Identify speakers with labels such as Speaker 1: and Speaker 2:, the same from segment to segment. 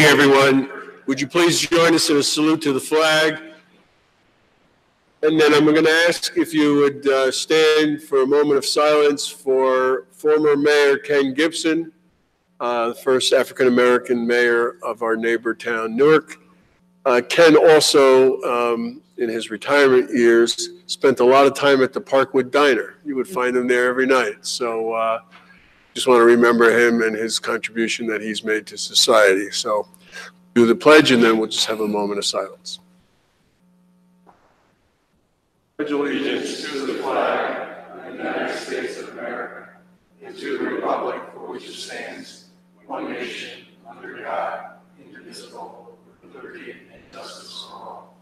Speaker 1: everyone. Would you please join us in a salute to the flag? And then I'm going to ask if you would stand for a moment of silence for former Mayor Ken Gibson, the first African-American mayor of our neighbor town, Newark. Ken also, in his retirement years, spent a lot of time at the Parkwood Diner. You would find him there every night. So just want to remember him and his contribution that he's made to society. So do the pledge, and then we'll just have a moment of silence. Pledge allegiance to the flag of the United States of America and to the republic for which it stands, one nation, under God, indivisible, with liberty and justice for all.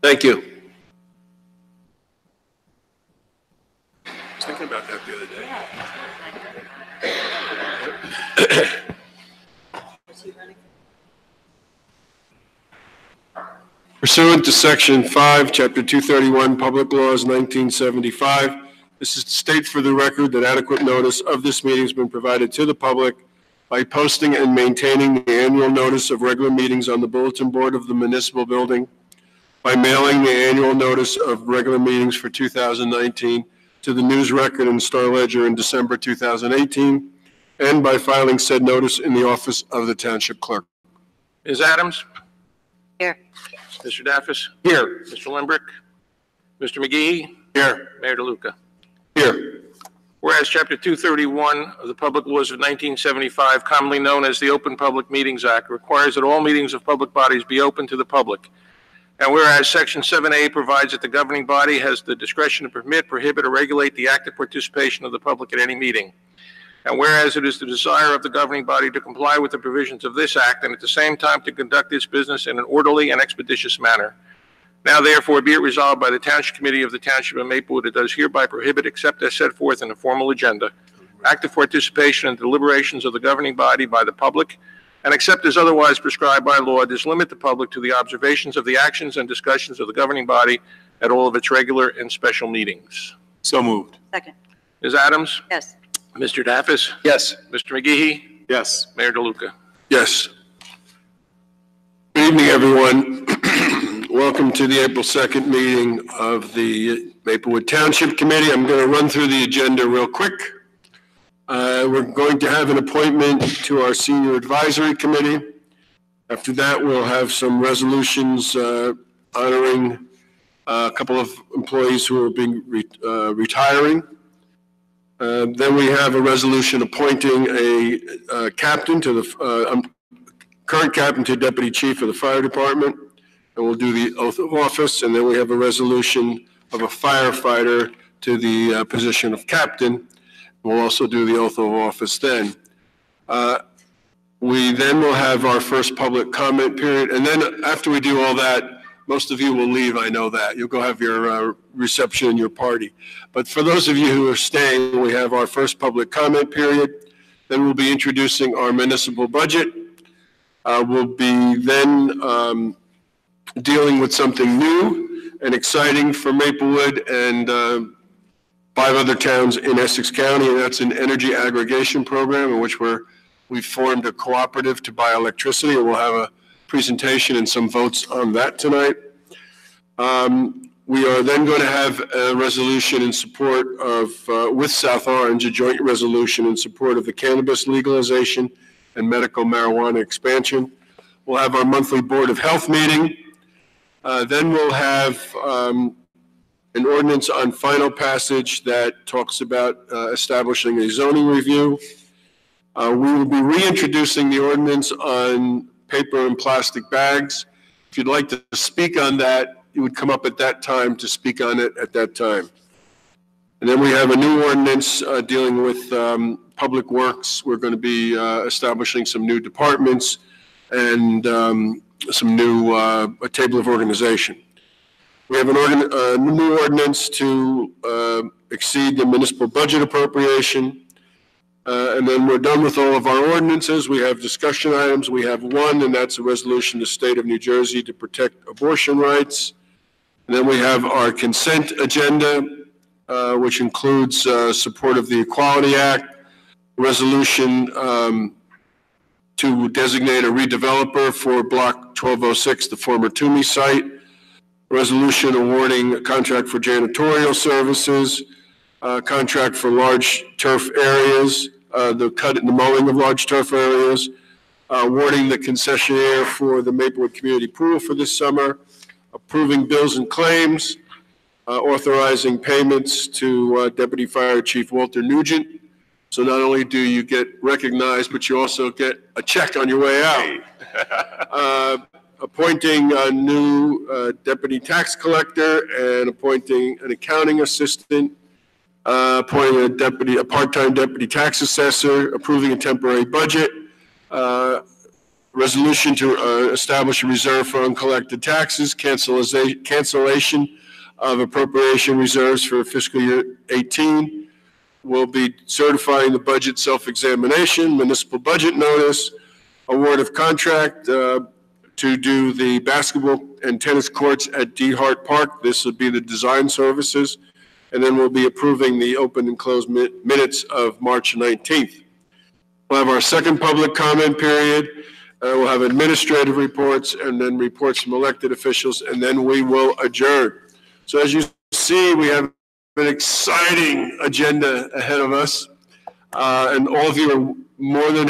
Speaker 1: Thank you. I was thinking about that the other day. Pursuant to Section 5, Chapter 231, Public Laws 1975, this is to state for the record that adequate notice of this meeting has been provided to the public by posting and maintaining the annual notice of regular meetings on the bulletin board of the municipal building, by mailing the annual notice of regular meetings for 2019 to the News Record and Star Ledger in December 2018, and by filing said notice in the office of the Township Clerk.
Speaker 2: Ms. Adams?
Speaker 3: Here.
Speaker 2: Mr. Daffis?
Speaker 1: Here.
Speaker 2: Mr. Limbrick? Mr. McGee?
Speaker 1: Here.
Speaker 2: Mayor DeLuca?
Speaker 1: Here.
Speaker 2: Whereas Chapter 231 of the Public Laws of 1975, commonly known as the Open Public Meetings Act, requires that all meetings of public bodies be open to the public. And whereas Section 7A provides that the governing body has the discretion to permit, prohibit, or regulate the active participation of the public at any meeting. And whereas it is the desire of the governing body to comply with the provisions of this act and at the same time to conduct its business in an orderly and expeditious manner. Now therefore be it resolved by the Township Committee of the Township of Maplewood, it does hereby prohibit, except as set forth in the formal agenda, active participation in deliberations of the governing body by the public, and except as otherwise prescribed by law, does limit the public to the observations of the actions and discussions of the governing body at all of its regular and special meetings.
Speaker 1: So moved.
Speaker 3: Second.
Speaker 2: Ms. Adams?
Speaker 3: Yes.
Speaker 2: Mr. Daffis?
Speaker 1: Yes.
Speaker 2: Mr. McGee?
Speaker 1: Yes.
Speaker 2: Mayor DeLuca?
Speaker 1: Yes. Good evening, everyone. Welcome to the April 2nd meeting of the Maplewood Township Committee. I'm going to run through the agenda real quick. We're going to have an appointment to our Senior Advisory Committee. After that, we'll have some resolutions honoring a couple of employees who are being retiring. Then we have a resolution appointing a captain to the current captain to deputy chief of the fire department, and we'll do the oath of office. And then we have a resolution of a firefighter to the position of captain. We'll also do the oath of office then. We then will have our first public comment period, and then after we do all that, most of you will leave, I know that. You'll go have your reception and your party. But for those of you who are staying, we have our first public comment period. Then we'll be introducing our municipal budget. We'll be then dealing with something new and exciting for Maplewood and 5 other towns in Essex County, and that's an energy aggregation program in which we've formed a cooperative to buy electricity, and we'll have a presentation and some votes on that tonight. We are then going to have a resolution in support of, with South Orange, a joint resolution in support of the cannabis legalization and medical marijuana expansion. We'll have our monthly Board of Health meeting. Then we'll have an ordinance on final passage that talks about establishing a zoning review. We will be reintroducing the ordinance on paper and plastic bags. If you'd like to speak on that, you would come up at that time to speak on it at that time. And then we have a new ordinance dealing with public works. We're going to be establishing some new departments and some new a table of organization. We have a new ordinance to exceed the municipal budget appropriation. And then we're done with all of our ordinances. We have discussion items. We have one, and that's a resolution to the state of New Jersey to protect abortion rights. And then we have our consent agenda, which includes support of the Equality Act, resolution to designate a redeveloper for Block 1206, the former Toomey site, resolution awarding a contract for janitorial services, contract for large turf areas, the mowing of large turf areas, awarding the concessionaire for the Maplewood Community Pool for this summer, approving bills and claims, authorizing payments to Deputy Fire Chief Walter Nugent. So not only do you get recognized, but you also get a check on your way out. Appointing a new deputy tax collector and appointing an accounting assistant, appointing a part-time deputy tax assessor, approving a temporary budget, resolution to establish a reserve for uncollected taxes, cancellation of appropriation reserves for fiscal year 18. We'll be certifying the budget self-examination, municipal budget notice, award of contract to do the basketball and tennis courts at D. Hart Park. This would be the design services. And then we'll be approving the open and closed minutes of March 19th. We'll have our second public comment period. We'll have administrative reports and then reports from elected officials, and then we will adjourn. So as you see, we have an exciting agenda ahead of us. And all of you are more than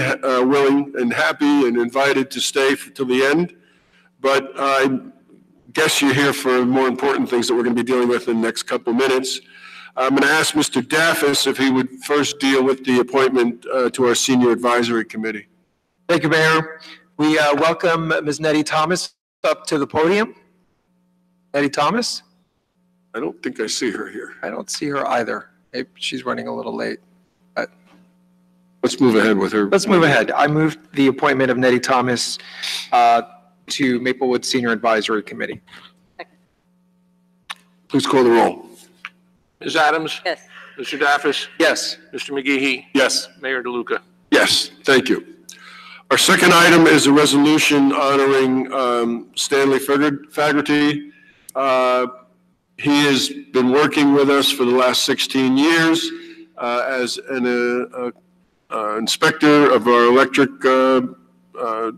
Speaker 1: willing and happy and invited to stay till the end. But I guess you're here for more important things that we're going to be dealing with in the next couple minutes. I'm going to ask Mr. Daffis if he would first deal with the appointment to our Senior Advisory Committee.
Speaker 3: Thank you, Mayor. We welcome Ms. Nettie Thomas up to the podium. Nettie Thomas?
Speaker 1: I don't think I see her here.
Speaker 3: I don't see her either. Maybe she's running a little late. But
Speaker 1: let's move ahead with her.
Speaker 3: Let's move ahead. I move the appointment of Nettie Thomas to Maplewood Senior Advisory Committee.
Speaker 1: Please call the roll.
Speaker 2: Ms. Adams?
Speaker 4: Yes.
Speaker 2: Mr. Daffis?
Speaker 3: Yes.
Speaker 2: Mr. McGehee?
Speaker 1: Yes.
Speaker 2: Mayor DeLuca?
Speaker 1: Yes, thank you. Our second item is a resolution honoring Stanley Fagerty. He has been working with us for the last 16 years as an inspector of our electric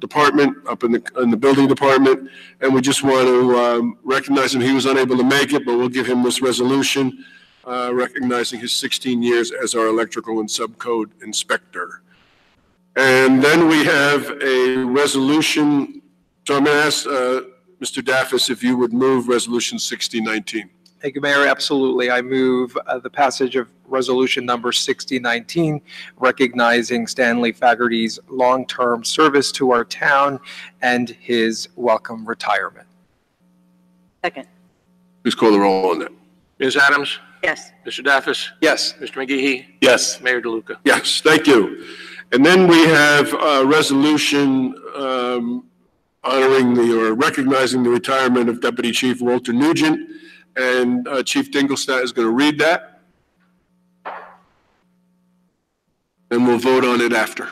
Speaker 1: department up in the building department, and we just want to recognize him. He was unable to make it, but we'll give him this resolution recognizing his 16 years as our electrical and subcode inspector. And then we have a resolution. So I'm going to ask Mr. Daffis if you would move resolution 6019.
Speaker 3: Thank you, Mayor. Absolutely. I move the passage of resolution number 6019, recognizing Stanley Fagerty's long-term service to our town and his welcome retirement.
Speaker 4: Second.
Speaker 1: Please call the roll on that.
Speaker 2: Ms. Adams?
Speaker 4: Yes.
Speaker 2: Mr. Daffis?
Speaker 3: Yes.
Speaker 2: Mr. McGehee?
Speaker 1: Yes.
Speaker 2: Mayor DeLuca?
Speaker 1: Yes, thank you. And then we have a resolution honoring or recognizing the retirement of Deputy Chief Walter Nugent, and Chief Dingelstadt is going to read that. And we'll vote on it after.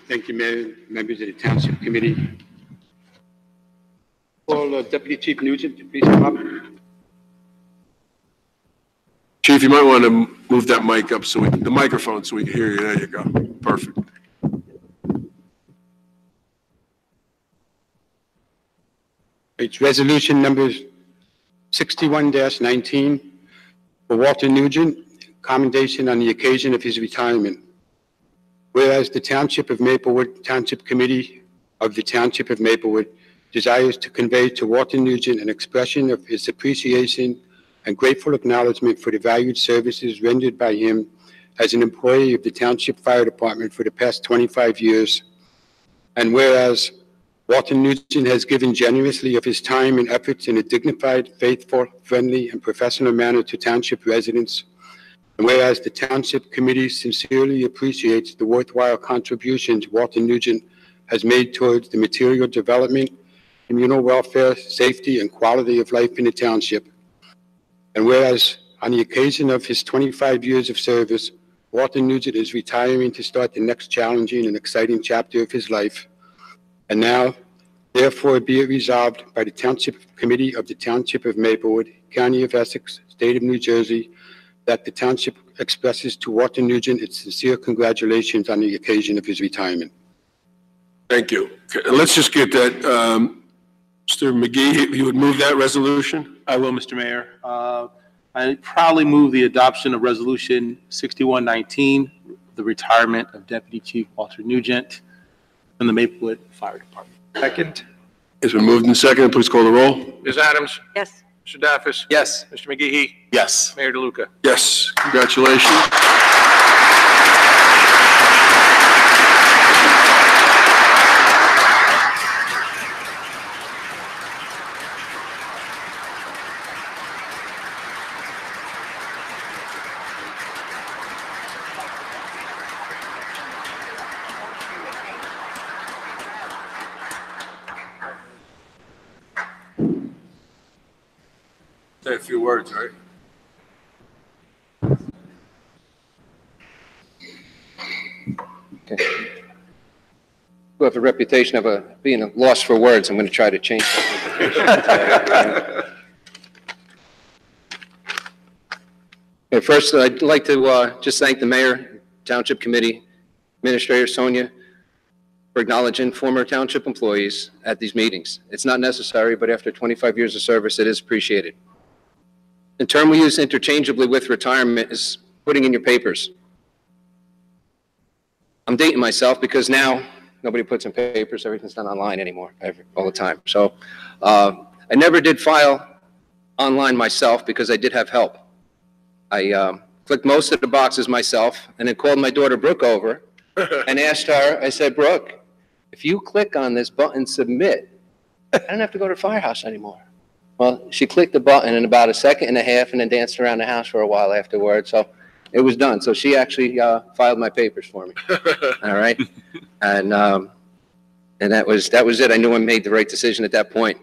Speaker 5: Thank you, Mayor, members of the Township Committee. Call Deputy Chief Nugent to please come up.
Speaker 1: Chief, you might want to move that mic up the microphone so we can hear you. There you go. Perfect.
Speaker 5: It's resolution number 61-19 for Walter Nugent, commendation on the occasion of his retirement. Whereas the Township of Maplewood Township Committee of the Township of Maplewood desires to convey to Walter Nugent an expression of his appreciation and grateful acknowledgement for the valued services rendered by him as an employee of the Township Fire Department for the past 25 years. And whereas Walter Nugent has given generously of his time and efforts in a dignified, faithful, friendly, and professional manner to Township residents. And whereas the Township Committee sincerely appreciates the worthwhile contributions Walter Nugent has made towards the material development, communal welfare, safety, and quality of life in the Township. And whereas on the occasion of his 25 years of service, Walter Nugent is retiring to start the next challenging and exciting chapter of his life. And now, Therefore, be it resolved by the Township Committee of the Township of Maplewood, County of Essex, State of New Jersey, that the township expresses to Walter Nugent its sincere congratulations on the occasion of his retirement.
Speaker 1: Thank you. Okay, let's just get that. Mr. McGee, you would move that resolution?
Speaker 6: I will, Mr. Mayor. I proudly move the adoption of Resolution 6119, the retirement of Deputy Chief Walter Nugent from the Maplewood Fire Department.
Speaker 3: Second?
Speaker 1: It's been moved and seconded. Please call the roll.
Speaker 2: Ms. Adams?
Speaker 4: Yes.
Speaker 2: Mr. Daffis?
Speaker 3: Yes.
Speaker 2: Mr. McGee?
Speaker 6: Yes.
Speaker 2: Mayor DeLuca?
Speaker 1: Yes, congratulations. Say a few words, right?
Speaker 7: Who have a reputation of being a loss for words, I'm going to try to change that. Okay, first, I'd like to just thank the mayor, township committee, administrator Sonia, for acknowledging former township employees at these meetings. It's not necessary, but after 25 years of service, it is appreciated. The term we use interchangeably with retirement is putting in your papers. I'm dating myself because now nobody puts in papers. Everything's done online anymore, all the time. So I never did file online myself because I did have help. I clicked most of the boxes myself and then called my daughter Brooke over and asked her, I said, Brooke, if you click on this button, submit, I don't have to go to the firehouse anymore. Well, she clicked the button in about a second and a half and then danced around the house for a while afterwards. So it was done. So she actually filed my papers for me. All right. And that was it. I knew I made the right decision at that point.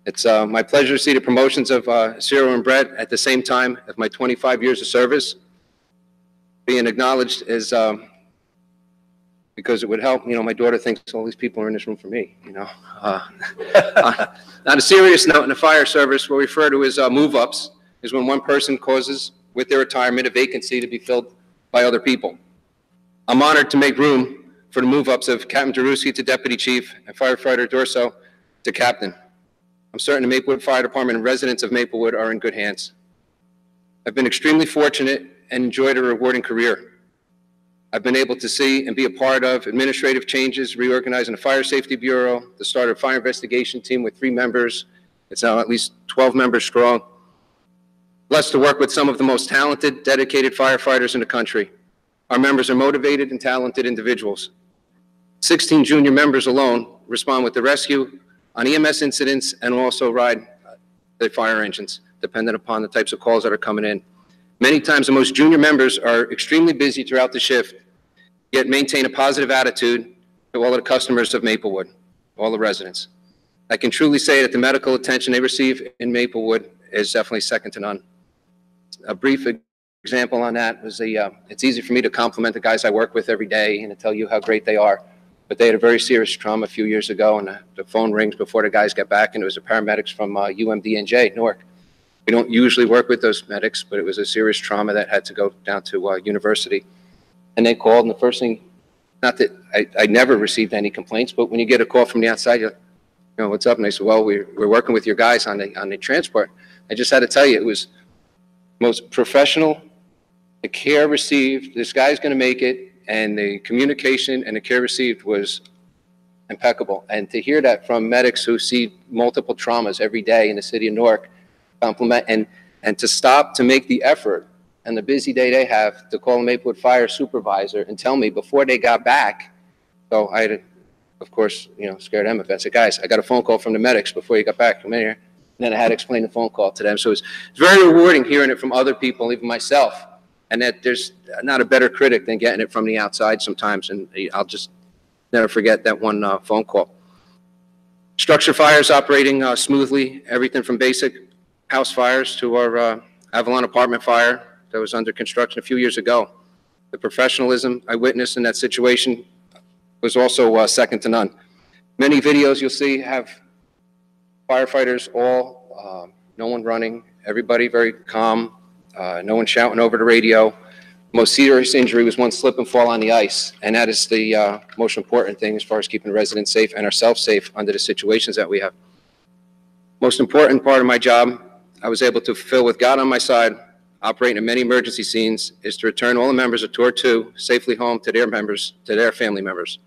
Speaker 7: It's my pleasure to see the promotions of Cyril and Brett at the same time of my 25 years of service being acknowledged as because it would help. You know, my daughter thinks all these people are in this room for me, you know. On a serious note, in the fire service, what we refer to as move-ups is when one person causes, with their retirement, a vacancy to be filled by other people. I'm honored to make room for the move-ups of Captain Jaruski to Deputy Chief and Firefighter Dorso to Captain. I'm certain the Maplewood Fire Department and residents of Maplewood are in good hands. I've been extremely fortunate and enjoyed a rewarding career. I've been able to see and be a part of administrative changes, reorganizing the Fire Safety Bureau, the start of a fire investigation team with 3 members. It's now at least 12 members strong. Blessed to work with some of the most talented, dedicated firefighters in the country. Our members are motivated and talented individuals. 16 junior members alone respond with the rescue on EMS incidents and also ride the fire engines, depending upon the types of calls that are coming in. Many times the most junior members are extremely busy throughout the shift, yet maintain a positive attitude to all of the customers of Maplewood, all the residents. I can truly say that the medical attention they receive in Maplewood is definitely second to none. A brief example on that was it's easy for me to compliment the guys I work with every day and to tell you how great they are. But they had a very serious trauma a few years ago, and the phone rings before the guys get back, and it was the paramedics from UMDNJ, Newark. We don't usually work with those medics, but it was a serious trauma that had to go down to university. And they called, and the first thing, not that I never received any complaints, but when you get a call from the outside, you're like, you know, what's up? And they said, well, we're working with your guys on the transport. I just had to tell you, it was most professional, the care received, this guy's going to make it, and the communication and the care received was impeccable. And to hear that from medics who see multiple traumas every day in the city of Newark, compliment, and to stop to make the effort and the busy day they have to call a Maplewood Fire supervisor and tell me before they got back. So I had to, of course, you know, scare them a bit. I said, guys, I got a phone call from the medics before you got back. Come in here. And then I had to explain the phone call to them. So it's very rewarding hearing it from other people, even myself. And that there's not a better critic than getting it from the outside sometimes. And I'll just never forget that one phone call. Structure fires operating smoothly, everything from basic house fires to our Avalon apartment fire that was under construction a few years ago. The professionalism I witnessed in that situation was also second to none. Many videos you'll see have firefighters no one running, everybody very calm, no one shouting over the radio. Most serious injury was one slip and fall on the ice, and that is the most important thing as far as keeping residents safe and ourselves safe under the situations that we have. Most important part of my job I was able to fulfill with God on my side, operating in many emergency scenes, is to return all the members of Tour 2 safely home to their family members.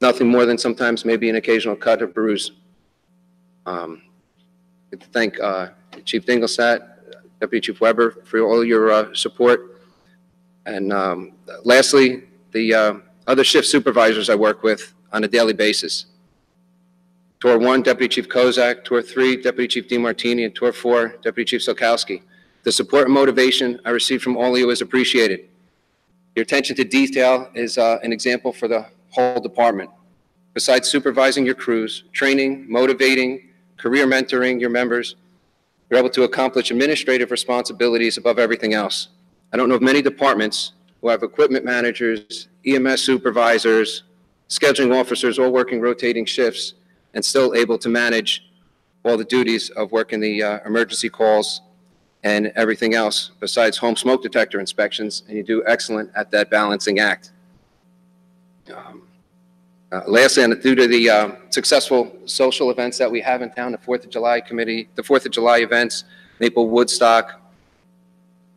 Speaker 7: Nothing more than sometimes maybe an occasional cut or bruise. I'd like to thank Chief Dinglesat, Deputy Chief Weber for all your support. And lastly, the other shift supervisors I work with on a daily basis. Tour 1, Deputy Chief Kozak, Tour 3, Deputy Chief DeMartini, and Tour 4, Deputy Chief Sokowski. The support and motivation I receive from all of you is appreciated. Your attention to detail is an example for the whole department. Besides supervising your crews, training, motivating, career mentoring your members, you're able to accomplish administrative responsibilities above everything else. I don't know of many departments who have equipment managers, EMS supervisors, scheduling officers, all working rotating shifts, and still able to manage all the duties of working the emergency calls and everything else besides home smoke detector inspections, and you do excellent at that balancing act. Lastly, and due to the successful social events that we have in town, the 4th of July committee, the 4th of July events, Maple Woodstock,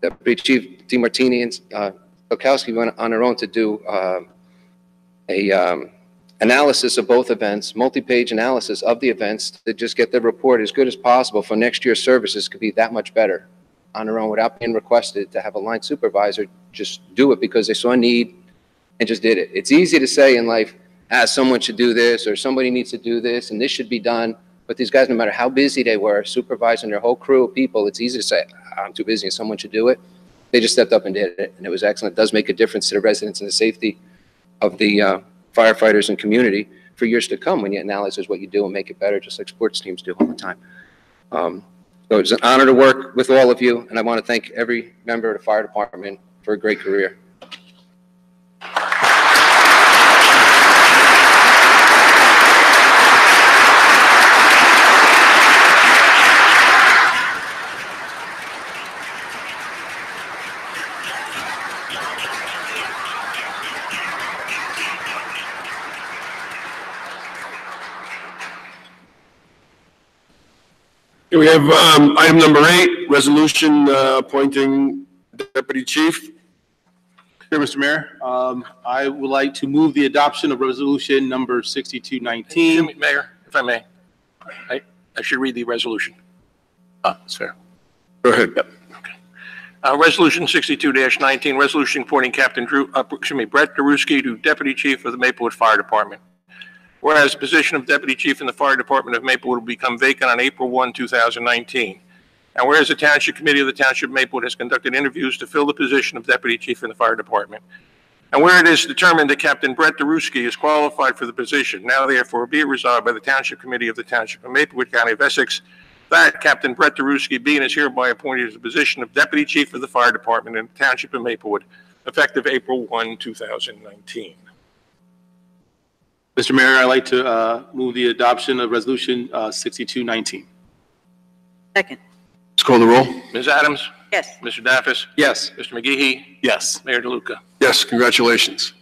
Speaker 7: Deputy Chief DeMartini and Sokowski went on their own to do analysis of both events, multi-page analysis of the events to just get the report as good as possible for next year's services could be that much better on their own without being requested to have a line supervisor just do it because they saw a need and just did it. It's easy to say in life, someone should do this or somebody needs to do this and this should be done. But these guys, no matter how busy they were, supervising their whole crew of people, it's easy to say, I'm too busy and someone should do it. They just stepped up and did it, and it was excellent. It does make a difference to the residents and the safety of the firefighters and community for years to come when you analyze what you do and make it better, just like sports teams do all the time. So it's an honor to work with all of you, and I want to thank every member of the fire department for a great career.
Speaker 1: Here we have item number 8, resolution appointing deputy chief.
Speaker 6: Here, Mr. Mayor, I would like to move the adoption of resolution number 6219.
Speaker 2: Mayor, if I may, I should read the resolution. That's fair.
Speaker 1: Go ahead.
Speaker 2: Yep. Okay. Resolution 62-19, resolution appointing Brett Daruski to Deputy Chief of the Maplewood Fire Department. Whereas the position of Deputy Chief in the Fire Department of Maplewood will become vacant on April 1, 2019. And whereas the Township Committee of the Township of Maplewood has conducted interviews to fill the position of Deputy Chief in the Fire Department. And where it is determined that Captain Brett Daruski is qualified for the position, now therefore be it resolved by the Township Committee of the Township of Maplewood, County of Essex, that Captain Brett Daruski be and is hereby appointed to the position of Deputy Chief of the Fire Department in the Township of Maplewood, effective April 1, 2019.
Speaker 6: Mr. Mayor, I'd like to move the adoption of resolution 6219.
Speaker 4: Second.
Speaker 1: Let's call the roll.
Speaker 2: Ms. Adams?
Speaker 4: Yes.
Speaker 2: Mr. Daffis?
Speaker 3: Yes.
Speaker 2: Mr. McGehee?
Speaker 6: Yes.
Speaker 2: Mayor DeLuca?
Speaker 1: Yes, congratulations.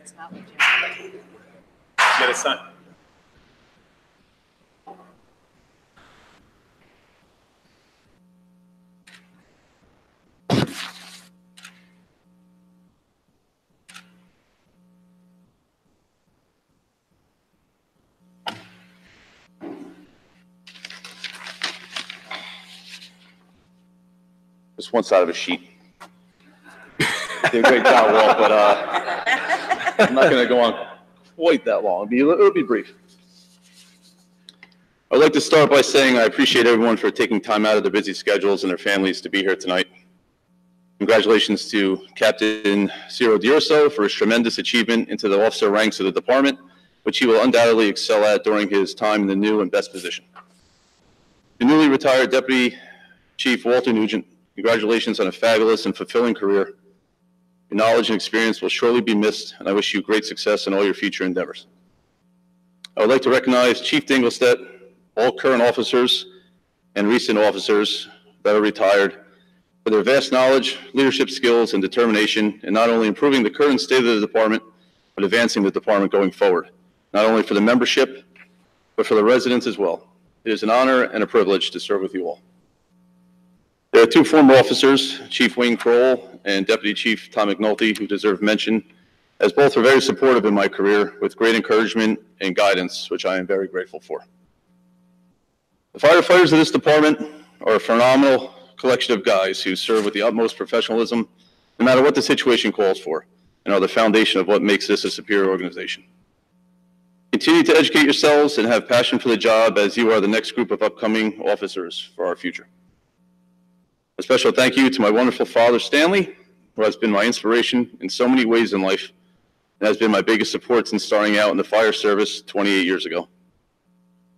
Speaker 4: It's not legit.
Speaker 8: Get it signed.
Speaker 9: Just one side of a sheet. Did a great job, Walt, but I'm not going to go on quite that long. It'll be brief. I'd like to start by saying I appreciate everyone for taking time out of their busy schedules and their families to be here tonight. Congratulations to Captain Ciro D'Urso for his tremendous achievement into the officer ranks of the department, which he will undoubtedly excel at during his time in the new and best position. The newly retired Deputy Chief Walter Nugent, congratulations on a fabulous and fulfilling career. Your knowledge and experience will surely be missed, and I wish you great success in all your future endeavors. I would like to recognize Chief Dinglestead, all current officers and recent officers that are retired for their vast knowledge, leadership skills, and determination in not only improving the current state of the department, but advancing the department going forward, not only for the membership, but for the residents as well. It is an honor and a privilege to serve with you all. There are two former officers, Chief Wayne Kroll and Deputy Chief Tom McNulty, who deserve mention, as both were very supportive in my career with great encouragement and guidance, which I am very grateful for. The firefighters of this department are a phenomenal collection of guys who serve with the utmost professionalism, no matter what the situation calls for, and are the foundation of what makes this a superior organization. Continue to educate yourselves and have passion for the job, as you are the next group of upcoming officers for our future. A special thank you to my wonderful father, Stanley, who has been my inspiration in so many ways in life and has been my biggest support since starting out in the fire service 28 years ago.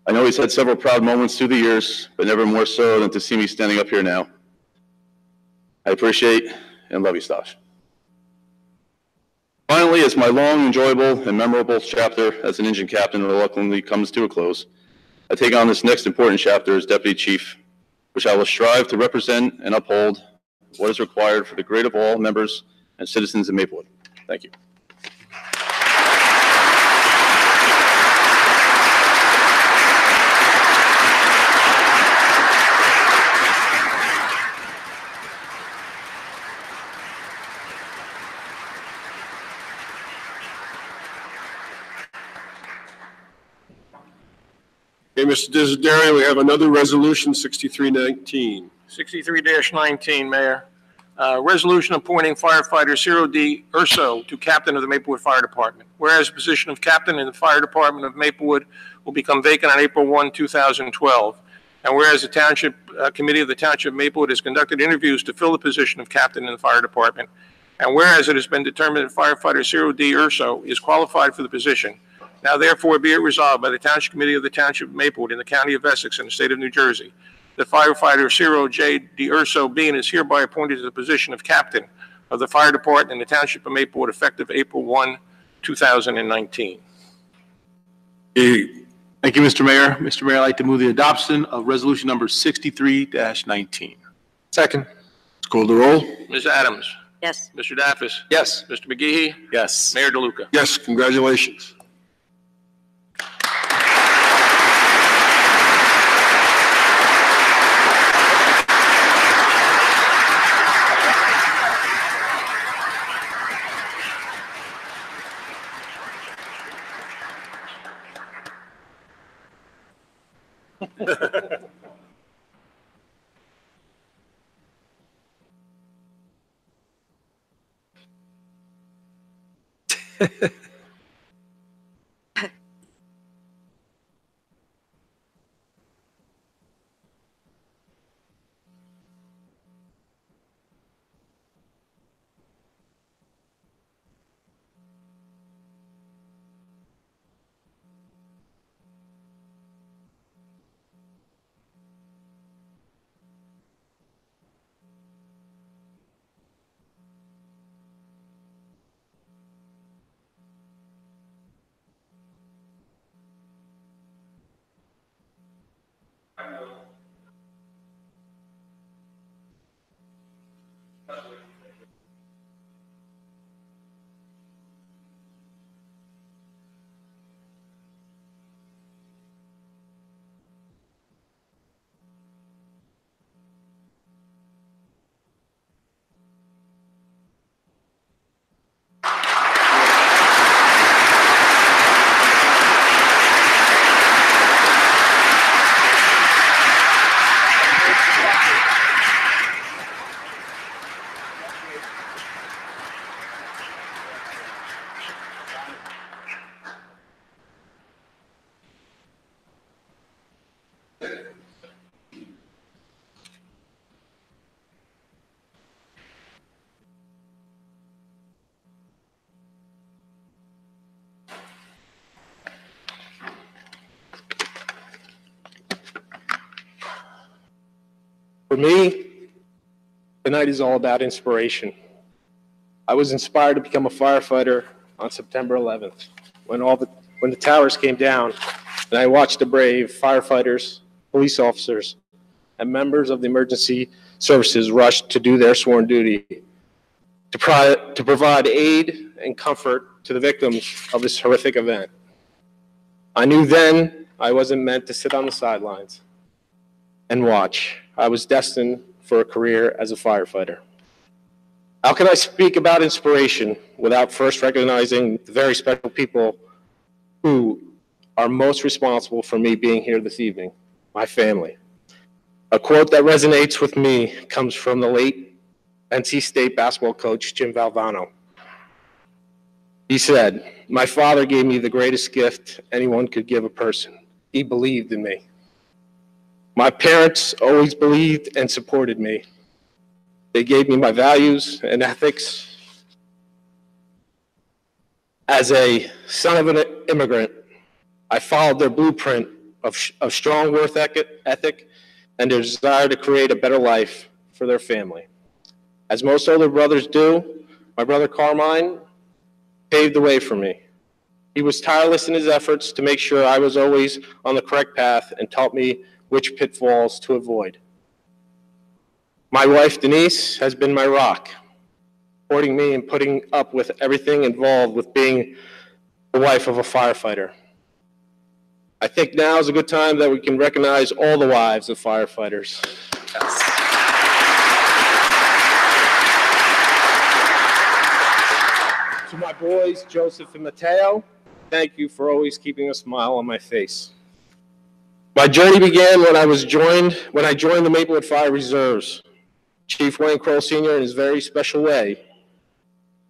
Speaker 9: I know he's had several proud moments through the years, but never more so than to see me standing up here now. I appreciate and love you, Stash. Finally, as my long, enjoyable, and memorable chapter as an engine captain reluctantly comes to a close, I take on this next important chapter as Deputy Chief, which I will strive to represent and uphold what is required for the great of all members and citizens of Maplewood. Thank you.
Speaker 1: Okay, Mr. Desiderio, we have another resolution, 6319.
Speaker 2: 63-19, Mayor. Resolution appointing firefighter Ciro D. Urso to captain of the Maplewood Fire Department. Whereas the position of captain in the Fire Department of Maplewood will become vacant on April 1, 2012. And whereas the Township Committee of the Township of Maplewood has conducted interviews to fill the position of captain in the Fire Department. And whereas it has been determined that firefighter Ciro D. Urso is qualified for the position. Now therefore be it resolved by the Township Committee of the Township of Maplewood in the County of Essex and the State of New Jersey that firefighter Ciro J. D'Urso Bean is hereby appointed to the position of captain of the Fire Department in the Township of Maplewood effective April 1, 2019.
Speaker 6: Thank you, Mr. Mayor. Mr. Mayor, I'd like to move the adoption of resolution number 63-19.
Speaker 3: Second.
Speaker 1: Let's call the roll.
Speaker 2: Ms. Adams?
Speaker 4: Yes.
Speaker 2: Mr. Daffis?
Speaker 3: Yes.
Speaker 2: Mr. McGehee?
Speaker 6: Yes.
Speaker 2: Mayor DeLuca?
Speaker 1: Yes, congratulations.
Speaker 10: For me, tonight is all about inspiration. I was inspired to become a firefighter on September 11th when the towers came down, and I watched the brave firefighters, police officers, and members of the emergency services rush to do their sworn duty to provide aid and comfort to the victims of this horrific event. I knew then I wasn't meant to sit on the sidelines and watch. I was destined for a career as a firefighter. How can I speak about inspiration without first recognizing the very special people who are most responsible for me being here this evening, my family? A quote that resonates with me comes from the late NC State basketball coach, Jim Valvano. He said, "My father gave me the greatest gift anyone could give a person. He believed in me. My parents always believed and supported me. They gave me my values and ethics. As a son of an immigrant, I followed their blueprint of strong work ethic and their desire to create a better life for their family. As most older brothers do, my brother Carmine paved the way for me. He was tireless in his efforts to make sure I was always on the correct path and taught me which pitfalls to avoid. My wife, Denise, has been my rock, supporting me and putting up with everything involved with being the wife of a firefighter. I think now is a good time that we can recognize all the wives of firefighters. Yes. To my boys, Joseph and Mateo, thank you for always keeping a smile on my face. My journey began when I joined the Maplewood Fire Reserves. Chief Wayne Kroll Sr., in his very special way,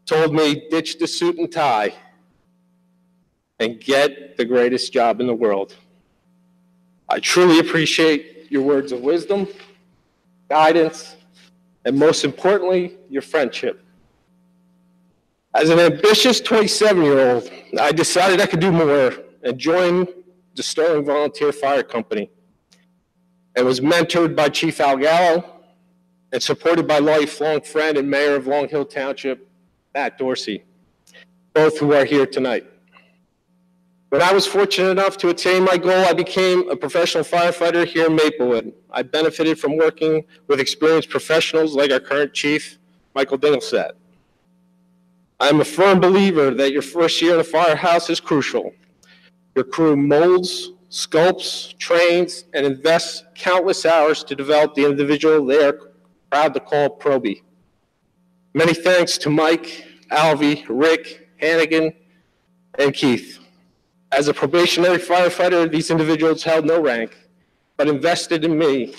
Speaker 10: told me, ditch the suit and tie and get the greatest job in the world. I truly appreciate your words of wisdom, guidance, and most importantly, your friendship. As an ambitious 27-year-old, I decided I could do more and joined the Sterling Volunteer Fire Company and was mentored by Chief Al Gallo and supported by lifelong friend and mayor of Long Hill Township, Matt Dorsey, both who are here tonight. When I was fortunate enough to attain my goal, I became a professional firefighter here in Maplewood. I benefited from working with experienced professionals like our current chief, Michael Dingleset. I'm a firm believer that your first year in the firehouse is crucial. Your crew molds, sculpts, trains, and invests countless hours to develop the individual they are proud to call Proby. Many thanks to Mike, Alvy, Rick, Hannigan, and Keith. As a probationary firefighter, these individuals held no rank, but invested in me,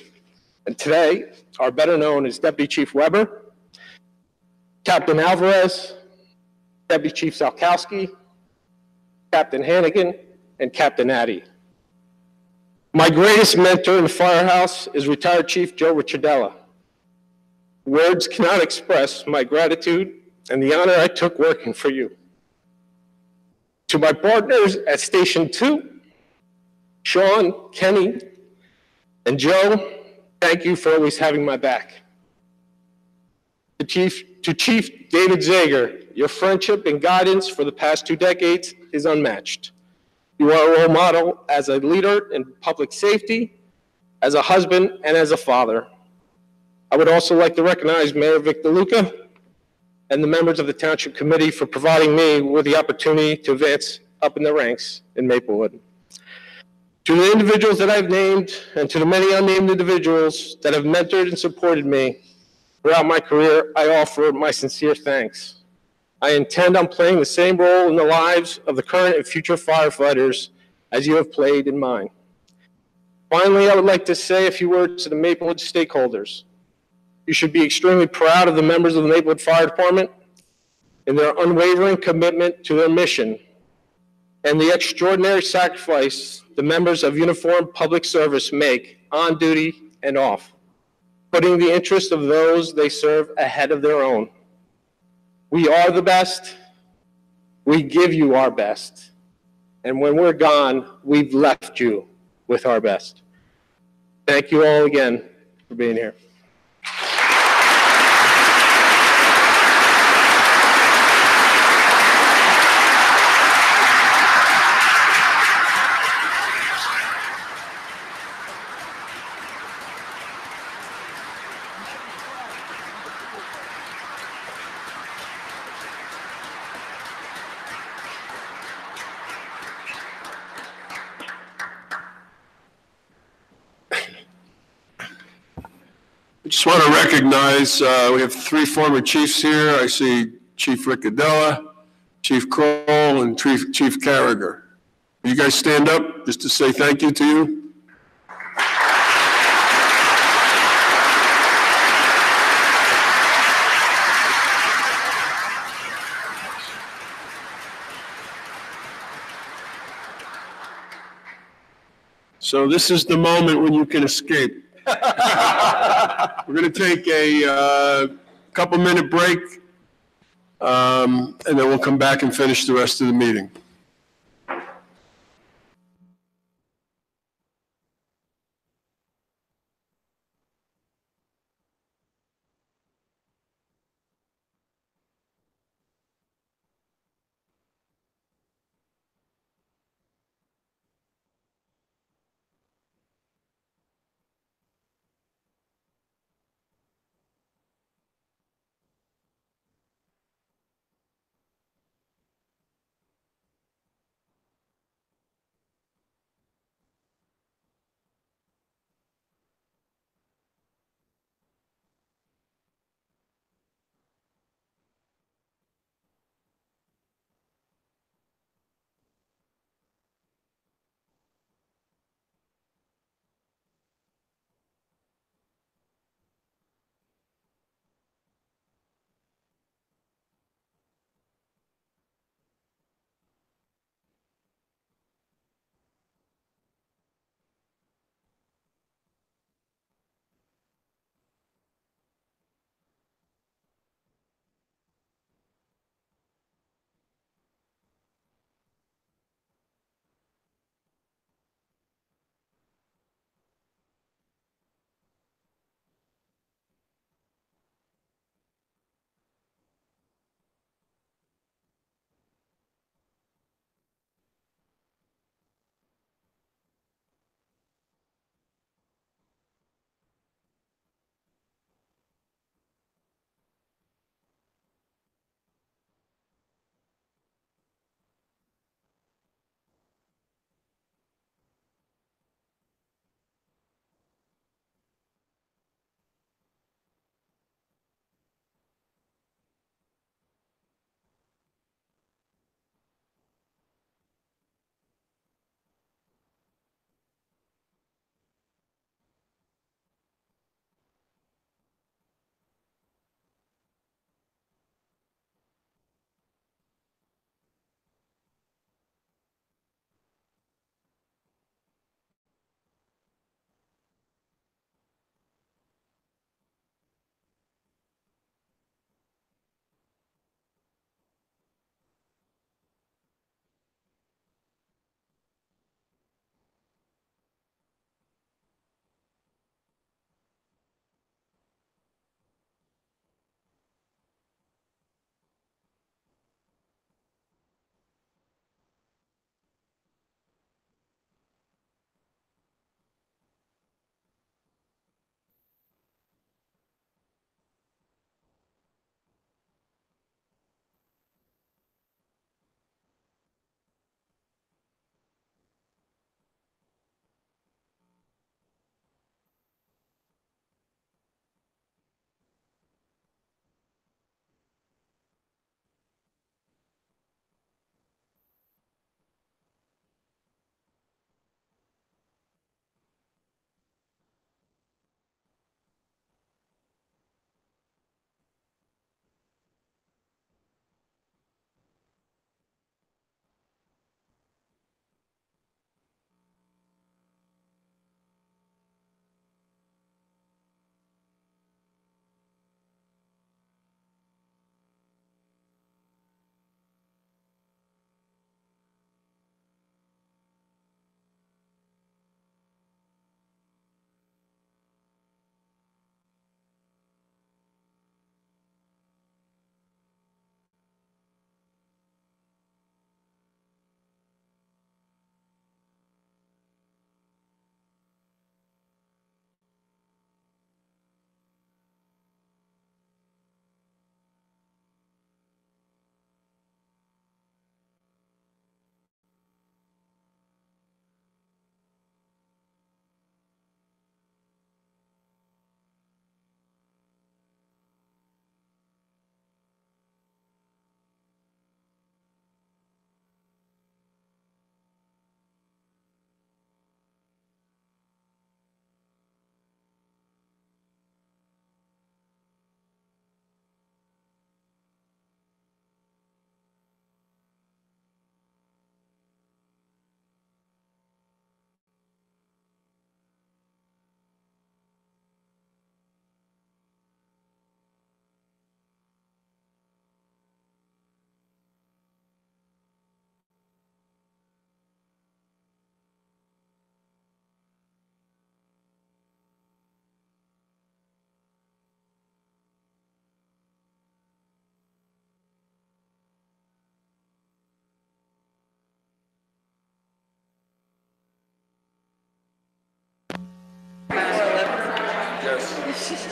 Speaker 10: and today are better known as Deputy Chief Weber, Captain Alvarez, Deputy Chief Salkowski, Captain Hannigan, and Captain Addy. My greatest mentor in the firehouse is retired Chief Joe Ricciardella. Words cannot express my gratitude and the honor I took working for you. To my partners at Station 2, Sean, Kenny, and Joe, thank you for always having my back. To Chief David Zager, your friendship and guidance for the past 2 decades is unmatched. You are a role model as a leader in public safety, as a husband, and as a father. I would also like to recognize Mayor Vic DeLuca and the members of the Township Committee for providing me with the opportunity to advance up in the ranks in Maplewood. To the individuals that I've named and to the many unnamed individuals that have mentored and supported me throughout my career, I offer my sincere thanks. I intend on playing the same role in the lives of the current and future firefighters as you have played in mine. Finally, I would like to say a few words to the Maplewood stakeholders. You should be extremely proud of the members of the Maplewood Fire Department and their unwavering commitment to their mission and the extraordinary sacrifice the members of uniformed public service make on duty and off, putting the interest of those they serve ahead of their own. We are the best. We give you our best. And when we're gone, we've left you with our best. Thank you all again for being here.
Speaker 1: Just want to recognize, we have three former chiefs here. I see Chief Riccadella, Chief Kroll, and Chief Carragher. You guys stand up just to say thank you to you. So this is the moment when you can escape. We're going to take a couple-minute break, and then we'll come back and finish the rest of the meeting.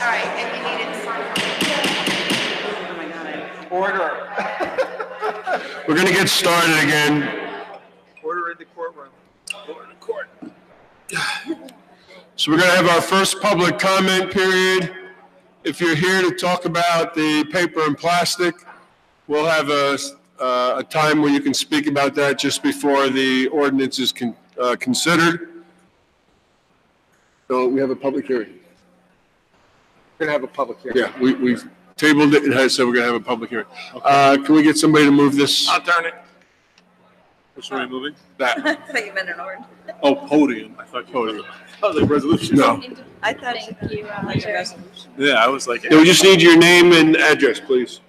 Speaker 11: right, and we need it signed.
Speaker 4: Oh my God.
Speaker 3: Order.
Speaker 1: We're going to get started again.
Speaker 3: Order in the courtroom.
Speaker 1: So we're going to have our first public comment period. If you're here to talk about the paper and plastic, we'll have a time where you can speak about that just before the ordinance is considered. So we have a public hearing.
Speaker 3: We're gonna have a public hearing.
Speaker 1: Yeah, we've tabled it, and so we're going to have a public hearing. Can we get somebody to move this?
Speaker 2: I'll turn it.
Speaker 8: Which one are you moving?
Speaker 1: That.
Speaker 4: I thought you meant an order.
Speaker 8: Oh, podium. I thought podium. Oh, the resolution.
Speaker 1: No.
Speaker 4: I thought you meant your resolution.
Speaker 8: Yeah, I was like,
Speaker 1: Yeah, we just need your name and address, please.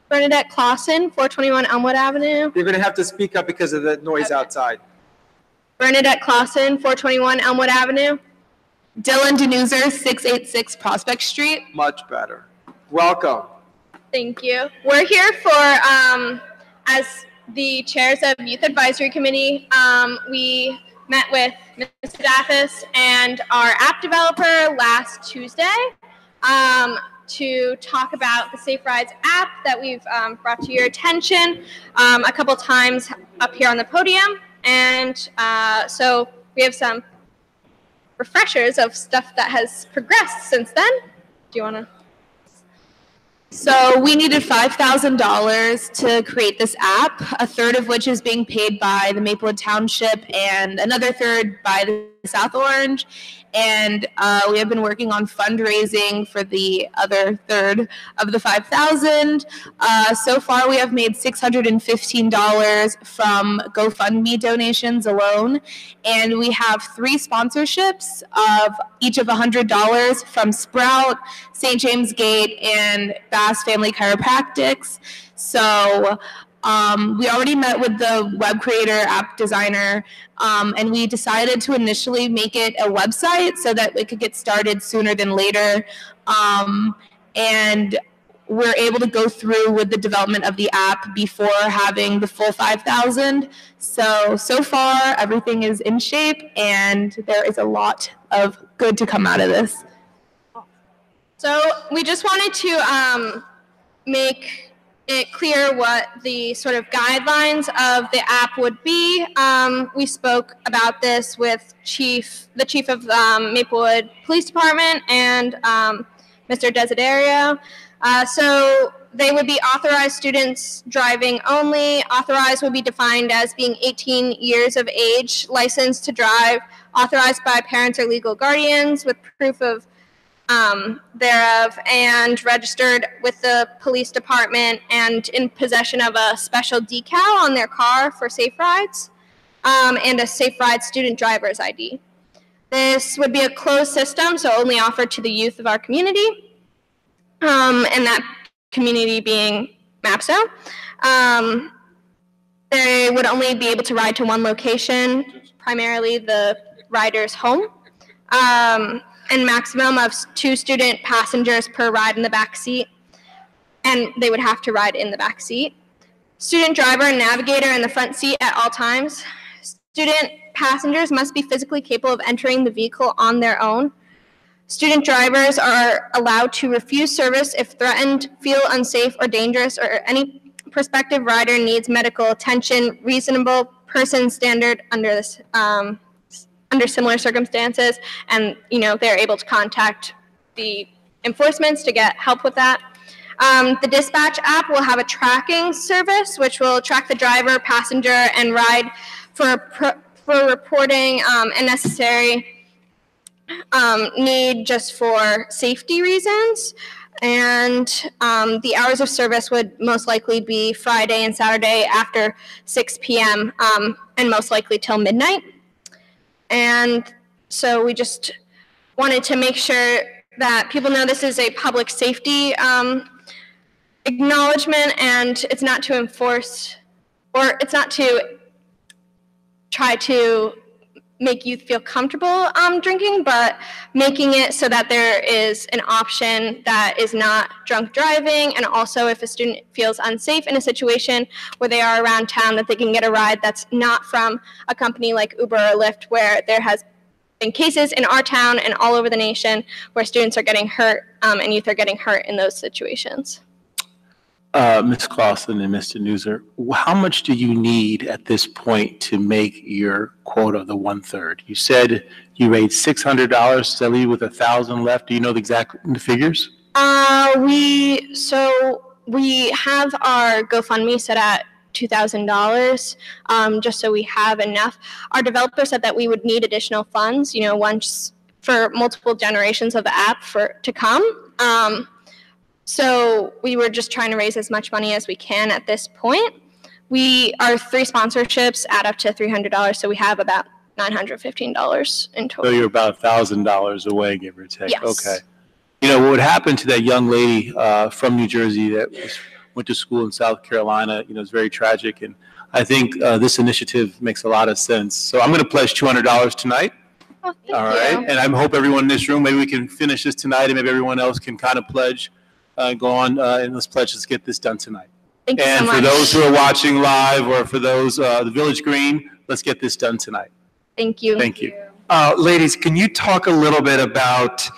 Speaker 12: Bernadette Clausen, 421 Elmwood Avenue.
Speaker 3: You're gonna have to speak up because of the noise outside.
Speaker 12: Bernadette Clausen, 421 Elmwood Avenue. Dylan Denuser, 686 Prospect Street.
Speaker 3: Much better. Welcome.
Speaker 12: Thank you. We're here for, as the chairs of Youth Advisory Committee, we met with Mr. Dathis and our app developer last Tuesday to talk about the Safe Rides app that we've brought to your attention a couple times up here on the podium. And so we have some refreshers of stuff that has progressed since then. Do you want to? So we needed $5,000 to create this app, a third of which is being paid by the Maplewood Township and another third by the South Orange. And we have been working on fundraising for the other third of the $5,000. So far, we have made $615 from GoFundMe donations alone. And we have 3 sponsorships of each of $100 from Sprout, St. James Gate, and Bass Family Chiropractics. So we already met with the web creator, app designer, and we decided to initially make it a website so that it could get started sooner than later. And we're able to go through with the development of the app before having the full 5,000. So far, everything is in shape, and there is a lot of good to come out of this. So we just wanted to make it clear what the sort of guidelines of the app would be. We spoke about this with the chief of Maplewood Police Department and Mr. Desiderio. So they would be authorized students driving only. Authorized would be defined as being 18 years of age, licensed to drive, authorized by parents or legal guardians with proof of thereof, and registered with the police department and in possession of a special decal on their car for Safe Rides, and a Safe Rides student driver's ID. This would be a closed system, so only offered to the youth of our community, and that community being MAPSO. They would only be able to ride to one location, primarily the rider's home. And maximum of 2 student passengers per ride in the back seat, and they would have to ride in the back seat. Student driver and navigator in the front seat at all times. Student passengers must be physically capable of entering the vehicle on their own. Student drivers are allowed to refuse service if threatened, feel unsafe or dangerous, or any prospective rider needs medical attention, reasonable person standard under this under similar circumstances, and they're able to contact the enforcements to get help with that. The dispatch app will have a tracking service which will track the driver, passenger, and ride for reporting and necessary need just for safety reasons. And the hours of service would most likely be Friday and Saturday after 6 p.m. And most likely till midnight. And so we just wanted to make sure that people know this is a public safety acknowledgement, and it's not to enforce, or it's not to try to make youth feel comfortable drinking, but making it so that there is an option that is not drunk driving, and also if a student feels unsafe in a situation where they are around town, that they can get a ride that's not from a company like Uber or Lyft, where there has cases in our town and all over the nation where students are getting hurt and youth are getting hurt in those situations.
Speaker 6: Ms. Clausen and Mr. Newser, how much do you need at this point to make your quota, the 1/3? You said you raised $600, so leave with 1,000 left. Do you know the exact figures?
Speaker 12: We have our GoFundMe set at $2,000, just so we have enough. Our developer said that we would need additional funds, once for multiple generations of the app to come. So we were just trying to raise as much money as we can at this point. Our 3 sponsorships add up to $300, so we have about $915 in total.
Speaker 6: So you're about $1,000 away, give or take.
Speaker 12: Yes.
Speaker 6: Okay. What happened to that young lady from New Jersey that went to school in South Carolina, is very tragic. And I think this initiative makes a lot of sense. So I'm going to pledge $200 tonight.
Speaker 12: Oh, thank
Speaker 6: All
Speaker 12: you.
Speaker 6: right. And I hope everyone in this room, maybe we can finish this tonight and maybe everyone else can kind of pledge, go on and let's pledge, let's get this done tonight.
Speaker 12: Thank you so
Speaker 6: And
Speaker 12: much.
Speaker 6: for those who are watching live or for those, the Village Green, let's get this done tonight.
Speaker 12: Thank you.
Speaker 6: Thank you.
Speaker 3: Ladies, can you talk a little bit about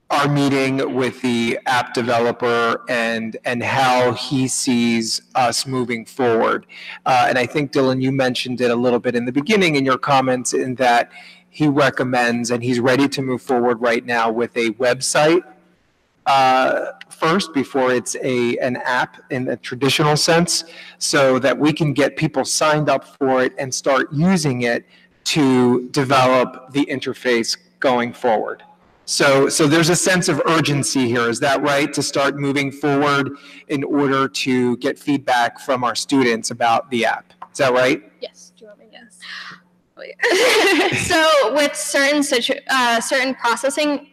Speaker 3: our meeting with the app developer and how he sees us moving forward? And I think, Dylan, you mentioned it a little bit in the beginning in your comments, in that he recommends and he's ready to move forward right now with a website first before it's an app in the traditional sense, so that we can get people signed up for it and start using it to develop the interface going forward. So there's a sense of urgency here, is that right, to start moving forward in order to get feedback from our students about the app? Is that right?
Speaker 12: Yes. Do you want me to? Yes. So with certain processing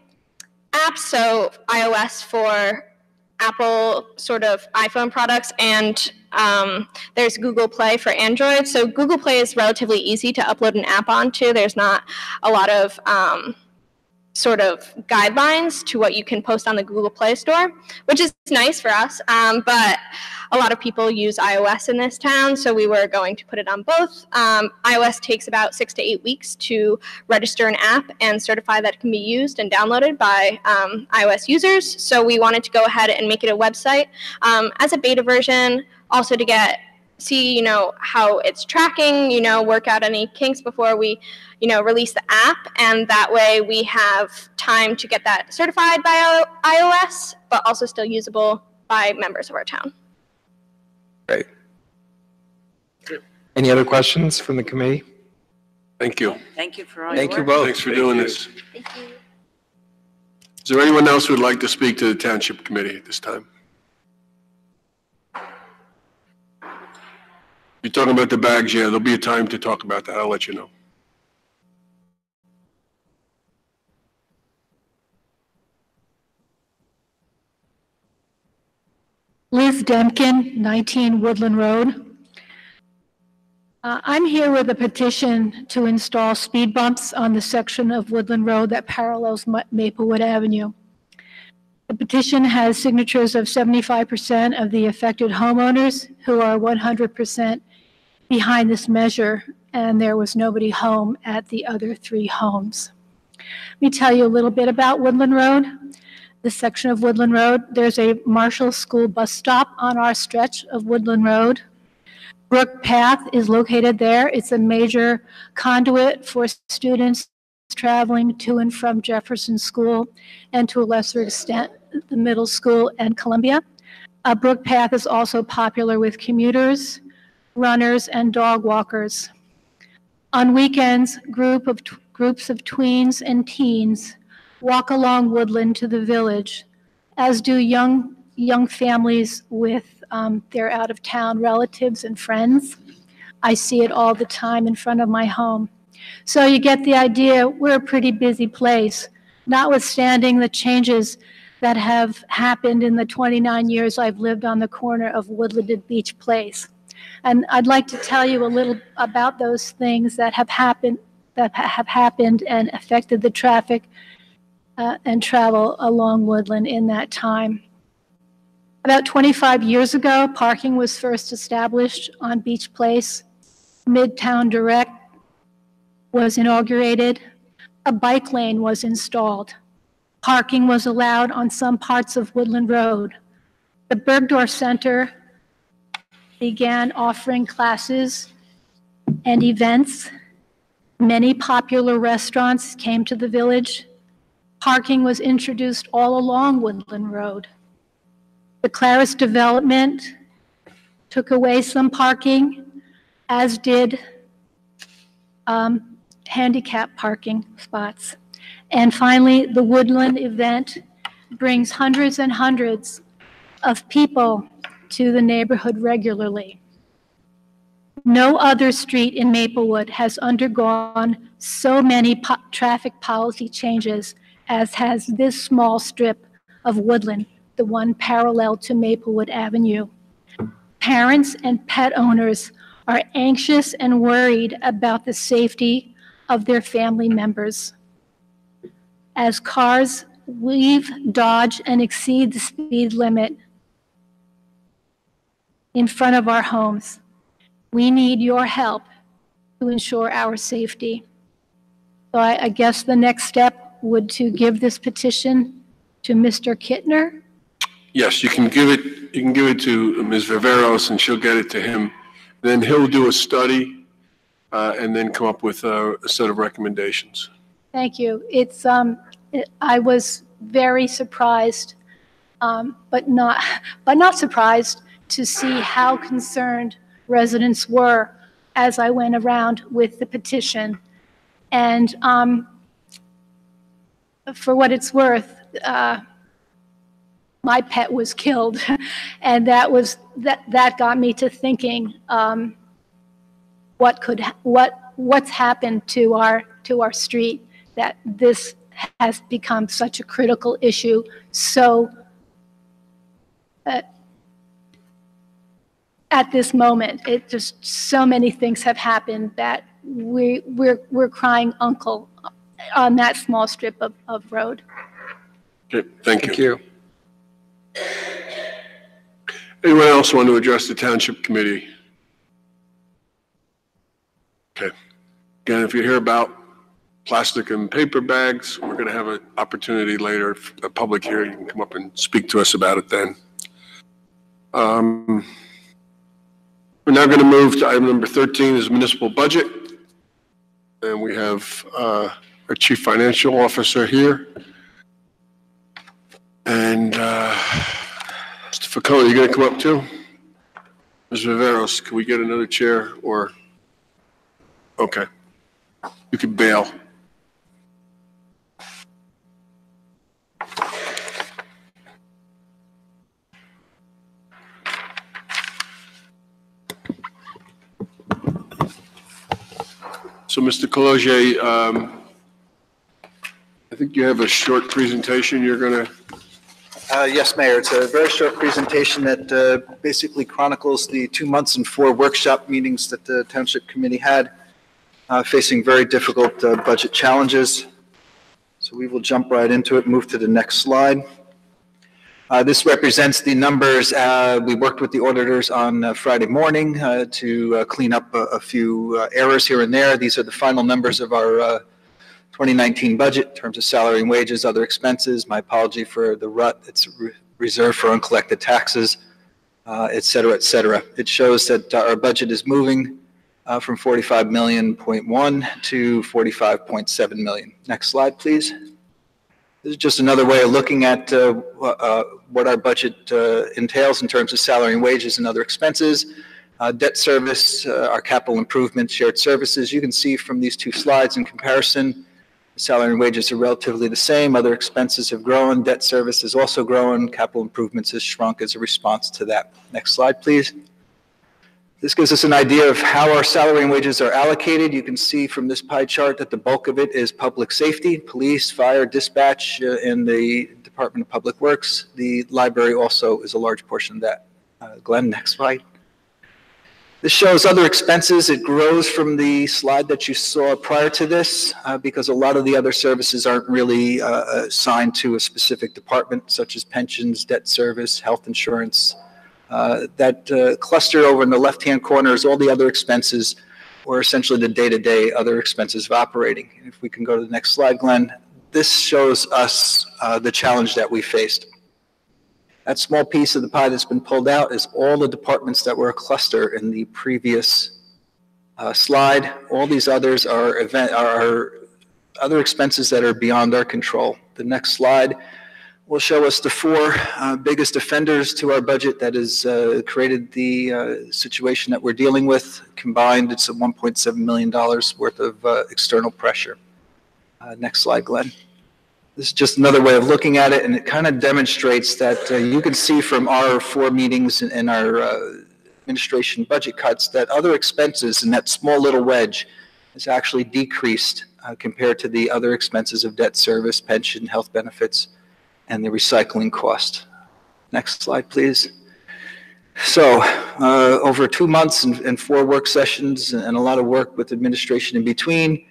Speaker 12: apps, so iOS for Apple sort of iPhone products, and there's Google Play for Android. So Google Play is relatively easy to upload an app onto. There's not a lot of sort of guidelines to what you can post on the Google Play Store, which is nice for us, but a lot of people use iOS in this town, so we were going to put it on both. iOS takes about 6 to 8 weeks to register an app and certify that it can be used and downloaded by iOS users, so we wanted to go ahead and make it a website as a beta version, also to see, how it's tracking, work out any kinks before we, release the app. And that way we have time to get that certified by iOS, but also still usable by members of our town.
Speaker 3: Great. Any other questions from the committee?
Speaker 1: Thank you.
Speaker 4: Thank you for all your
Speaker 3: Thank
Speaker 4: work.
Speaker 3: you both.
Speaker 1: Thanks for doing this.
Speaker 12: Thank you.
Speaker 1: Is there anyone else who would like to speak to the Township Committee at this time? You're talking about the bags, yeah, there'll be a time to talk about that, I'll let you know.
Speaker 13: Liz Demkin, 19 Woodland Road. I'm here with a petition to install speed bumps on the section of Woodland Road that parallels Maplewood Avenue. The petition has signatures of 75% of the affected homeowners who are 100% behind this measure, and there was nobody home at the other 3 homes. Let me tell you a little bit about Woodland Road. This section of Woodland Road, there's a Marshall School bus stop on our stretch of Woodland Road. Brook Path is located there. It's a major conduit for students traveling to and from Jefferson School, and to a lesser extent, the middle school and Columbia. Brook Path is also popular with commuters, runners, and dog walkers. On weekends, groups of tweens and teens walk along Woodland to the village, as do young families with their out-of-town relatives and friends. I see it all the time in front of my home. So you get the idea, we're a pretty busy place, notwithstanding the changes that have happened in the 29 years I've lived on the corner of Woodland and Beach Place. And I'd like to tell you a little about those things that have happened and affected the traffic and travel along Woodland in that time. About 25 years ago, parking was first established on Beach Place. Midtown Direct was inaugurated. A bike lane was installed. Parking was allowed on some parts of Woodland Road. The Bergdorf Center began offering classes and events. Many popular restaurants came to the village. Parking was introduced all along Woodland Road. The Claris development took away some parking, as did handicap parking spots. And finally, the Woodland event brings hundreds and hundreds of people to the neighborhood regularly. No other street in Maplewood has undergone so many traffic policy changes as has this small strip of Woodland, the one parallel to Maplewood Avenue. Parents and pet owners are anxious and worried about the safety of their family members. As cars weave, dodge, and exceed the speed limit in front of our homes, we need your help to ensure our safety. So I guess the next step would to give this petition to Mr. Kittner.
Speaker 1: Yes, you can give it to Ms. Viveros, and she'll get it to him. Then he'll do a study, and then come up with a set of recommendations.
Speaker 13: Thank you. I was very surprised, but not surprised to see how concerned residents were as I went around with the petition. And for what it's worth, my pet was killed, and that got me to thinking what's happened to our street, that this has become such a critical issue. So at this moment, it just, so many things have happened that we're crying uncle on that small strip of road.
Speaker 1: Okay, thank you.
Speaker 3: Thank you.
Speaker 1: Anyone else want to address the Township Committee? Okay. Again, if you hear about plastic and paper bags, we're going to have an opportunity later, a public hearing. You can come up and speak to us about it then. We're now going to move to item number 13 is municipal budget. And we have our Chief Financial Officer here. And Mr. Facone, you going to come up too? Ms. Viveros, can we get another chair or? Okay. You can bail. So, Mr. Cologier, I think you have a short presentation you're going to.
Speaker 14: Yes, Mayor. It's a very short presentation that basically chronicles the 2 months and 4 workshop meetings that the Township Committee had, facing very difficult budget challenges. So we will jump right into it, move to the next slide. This represents the numbers. We worked with the auditors on Friday morning to clean up a few errors here and there. These are the final numbers of our 2019 budget in terms of salary and wages, other expenses. My apology for the rut. It's reserved for uncollected taxes, et cetera, et cetera. It shows that our budget is moving from 45.1 million to 45.7 million. Next slide, please. This is just another way of looking at what our budget entails in terms of salary and wages and other expenses. Debt service, our capital improvement, shared services. You can see from these 2 slides in comparison, salary and wages are relatively the same. Other expenses have grown. Debt service has also grown. Capital improvements has shrunk as a response to that. Next slide, please. This gives us an idea of how our salary and wages are allocated. You can see from this pie chart that the bulk of it is public safety, police, fire, dispatch, and the Department of Public Works. The library also is a large portion of that. Glenn, next slide. This shows other expenses. It grows from the slide that you saw prior to this because a lot of the other services aren't really assigned to a specific department, such as pensions, debt service, health insurance. That cluster over in the left-hand corner is all the other expenses or essentially the day-to-day other expenses of operating. If we can go to the next slide, Glenn. This shows us the challenge that we faced. That small piece of the pie that's been pulled out is all the departments that were a cluster in the previous slide. All these others are other expenses that are beyond our control. The next slide will show us the four biggest offenders to our budget that has created the situation that we're dealing with. Combined, it's a $1.7 million worth of external pressure. Next slide, Glenn. This is just another way of looking at it, and it kind of demonstrates that you can see from our 4 meetings and our administration budget cuts that other expenses in that small little wedge has actually decreased compared to the other expenses of debt service, pension, health benefits, and the recycling cost. Next slide, please. So over 2 months and 4 work sessions and a lot of work with administration in between,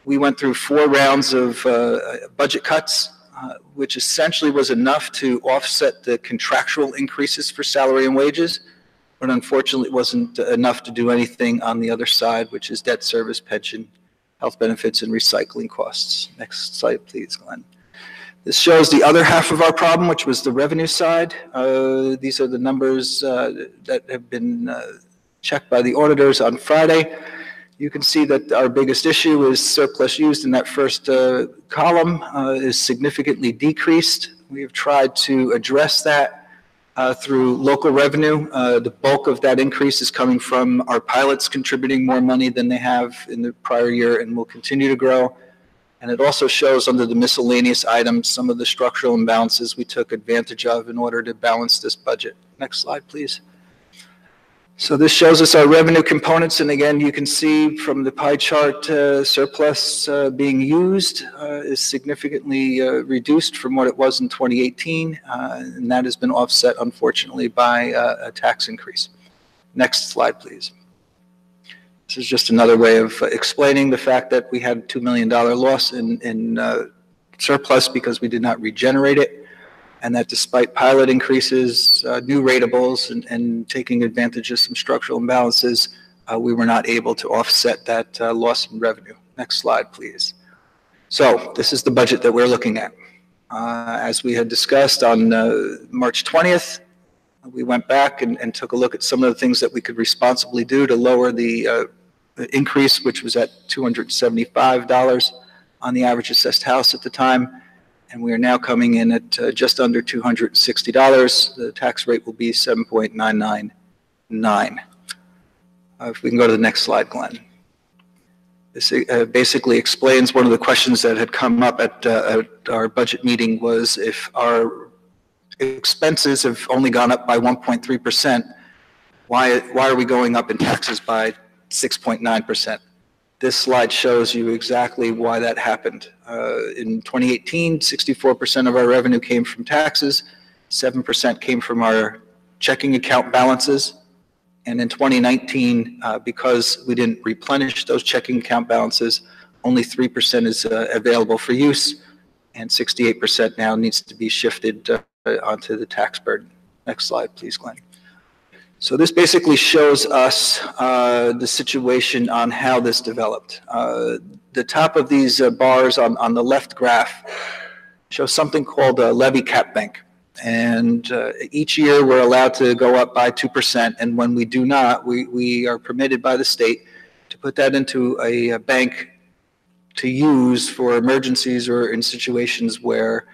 Speaker 14: we went through 4 rounds of budget cuts, which essentially was enough to offset the contractual increases for salary and wages, but unfortunately it wasn't enough to do anything on the other side, which is debt service, pension, health benefits, and recycling costs. Next slide, please, Glenn. This shows the other half of our problem, which was the revenue side. These are the numbers that have been checked by the auditors on Friday. You can see that our biggest issue is surplus used in that first column is significantly decreased. We have tried to address that through local revenue. The bulk of that increase is coming from our pilots contributing more money than they have in the prior year and will continue to grow. And it also shows under the miscellaneous items some of the structural imbalances we took advantage of in order to balance this budget. Next slide, please. So this shows us our revenue components, and again, you can see from the pie chart, surplus being used is significantly reduced from what it was in 2018, and that has been offset, unfortunately, by a tax increase. Next slide, please. This is just another way of explaining the fact that we had a $2 million loss in surplus because we did not regenerate it, and that despite pilot increases, new ratables, and taking advantage of some structural imbalances, we were not able to offset that loss in revenue. Next slide, please. So this is the budget that we're looking at. As we had discussed on March 20th, we went back and took a look at some of the things that we could responsibly do to lower the increase, which was at $275 on the average assessed house at the time. And we are now coming in at just under $260. The tax rate will be 7.999. If we can go to the next slide, Glenn. This basically explains one of the questions that had come up at our budget meeting was if our expenses have only gone up by 1.3%, why are we going up in taxes by 6.9%? This slide shows you exactly why that happened. In 2018, 64% of our revenue came from taxes, 7% came from our checking account balances, and in 2019, because we didn't replenish those checking account balances, only 3% is available for use, and 68% now needs to be shifted onto the tax burden. Next slide, please, Glenn. So this basically shows us the situation on how this developed. The top of these bars on the left graph shows something called a levy cap bank. And each year we're allowed to go up by 2%. And when we do not, we are permitted by the state to put that into a bank to use for emergencies or in situations where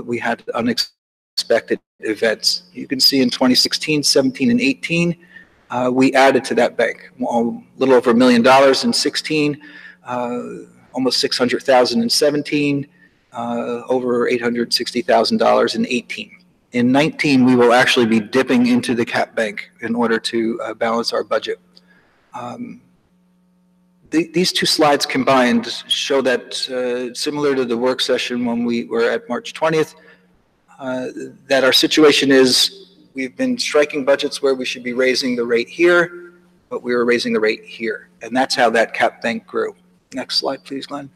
Speaker 14: we had unexpected events. You can see in 2016, 17, and 18, we added to that bank a little over $1 million in 16, almost $600,000 in 17, over $860,000 in 18. In 19, we will actually be dipping into the cap bank in order to balance our budget. These two slides combined show that similar to the work session when we were at March 20th, that our situation is we've been striking budgets where we should be raising the rate here, but we were raising the rate here. And that's how that cap bank grew. Next slide, please, Glenn.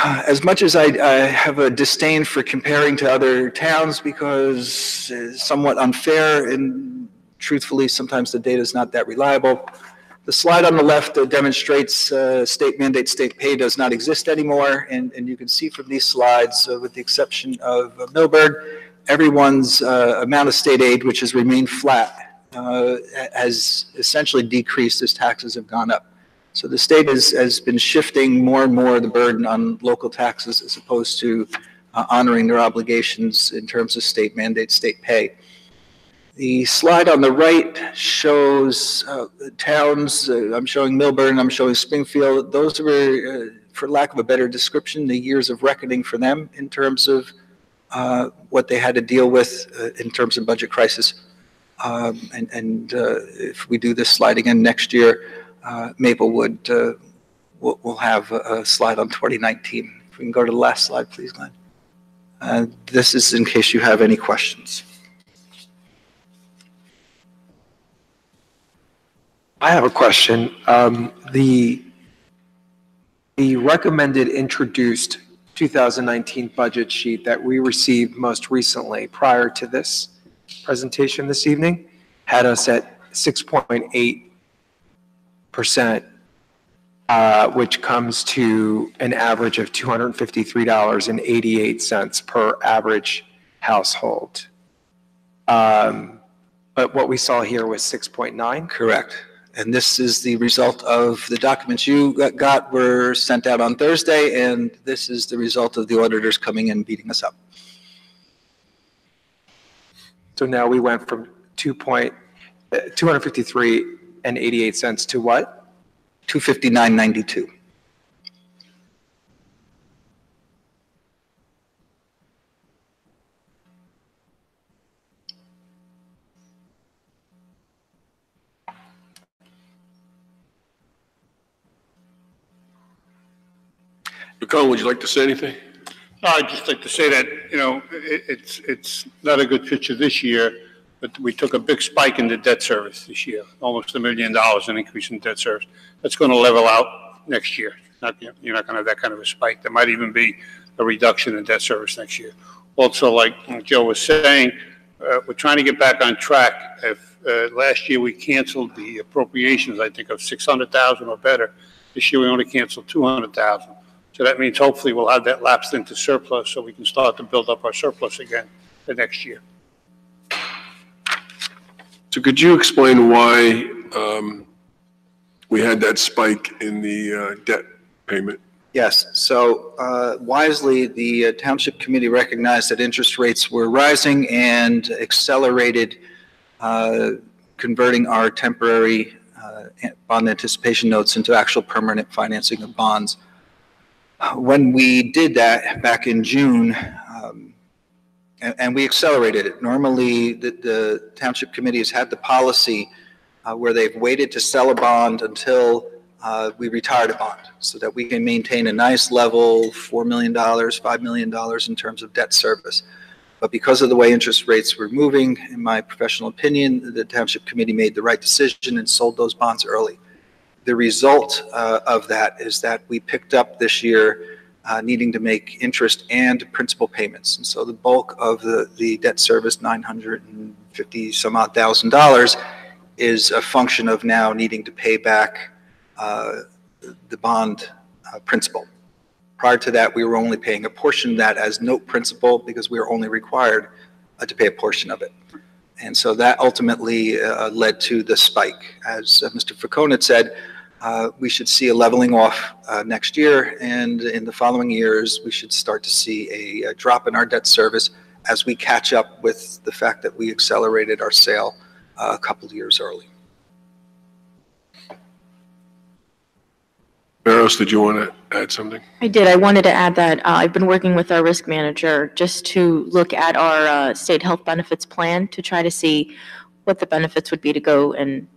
Speaker 14: As much as I have a disdain for comparing to other towns because it's somewhat unfair and truthfully, sometimes the data is not that reliable, The slide on the left demonstrates state mandate, state pay does not exist anymore. And you can see from these slides, with the exception of Millburn, everyone's amount of state aid, which has remained flat, has essentially decreased as taxes have gone up. So the state has been shifting more and more of the burden on local taxes as opposed to honoring their obligations in terms of state mandate, state pay. The slide on the right shows towns. I'm showing Millburn, I'm showing Springfield. Those were, for lack of a better description, the years of reckoning for them in terms of what they had to deal with in terms of budget crisis. If we do this slide again next year, Maplewood will have a slide on 2019. If we can go to the last slide, please, Glenn. This is in case you have any questions.
Speaker 3: I have a question. The recommended introduced 2019 budget sheet that we received most recently prior to this presentation this evening had us at 6.8%, which comes to an average of $253.88 per average household. But what we saw here was 6.9?
Speaker 14: Correct. And this is the result of the documents you got were sent out on Thursday, and this is the result of the auditors coming in beating us up.
Speaker 3: So now we went from 253.88 to what?
Speaker 14: 259.92.
Speaker 1: Cohen, would you like to say anything?
Speaker 15: No, I'd just like to say that, you know, it's not a good picture this year, but we took a big spike in the debt service this year, almost $1 million in increase in debt service. That's going to level out next year. You're not going to have that kind of a spike. There might even be a reduction in debt service next year. Also, like Joe was saying, we're trying to get back on track. If last year we canceled the appropriations, I think of 600,000 or better. This year we only canceled 200,000. So that means hopefully we'll have that lapsed into surplus so we can start to build up our surplus again the next year.
Speaker 1: So could you explain why we had that spike in the debt payment?
Speaker 14: Yes. So wisely, the Township Committee recognized that interest rates were rising and accelerated converting our temporary bond anticipation notes into actual permanent financing of bonds. When we did that back in June, and we accelerated it. Normally, the Township Committee has had the policy where they've waited to sell a bond until we retired a bond so that we can maintain a nice level, $4 million, $5 million in terms of debt service. But because of the way interest rates were moving, in my professional opinion, the Township Committee made the right decision and sold those bonds early. The result of that is that we picked up this year needing to make interest and principal payments. And so the bulk of the debt service, $950 some odd thousand, is a function of now needing to pay back the bond principal. Prior to that, we were only paying a portion of that as note principal because we were only required to pay a portion of it. And so that ultimately led to the spike. As Mr. Falcone had said, we should see a leveling off next year, and in the following years, we should start to see a drop in our debt service as we catch up with the fact that we accelerated our sale a couple of years early.
Speaker 1: Barros, did you want to add something?
Speaker 16: I did. I wanted to add that I've been working with our risk manager just to look at our state health benefits plan to try to see what the benefits would be to go and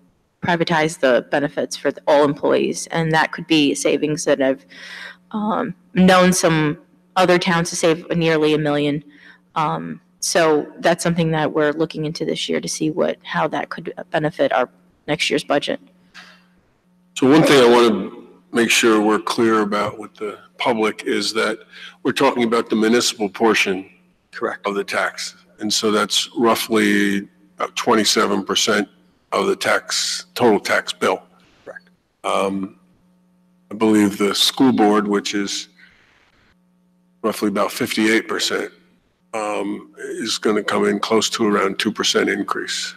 Speaker 16: privatize the benefits for all employees. And that could be savings that I've known some other towns to save nearly $1 million. So that's something that we're looking into this year to see how that could benefit our next year's budget.
Speaker 1: So one thing I want to make sure we're clear about with the public is that we're talking about the municipal portion of the tax. And so that's roughly about 27% of the total tax bill.
Speaker 14: Correct.
Speaker 1: I believe the school board, which is roughly about 58%, is going to come in close to around 2% increase.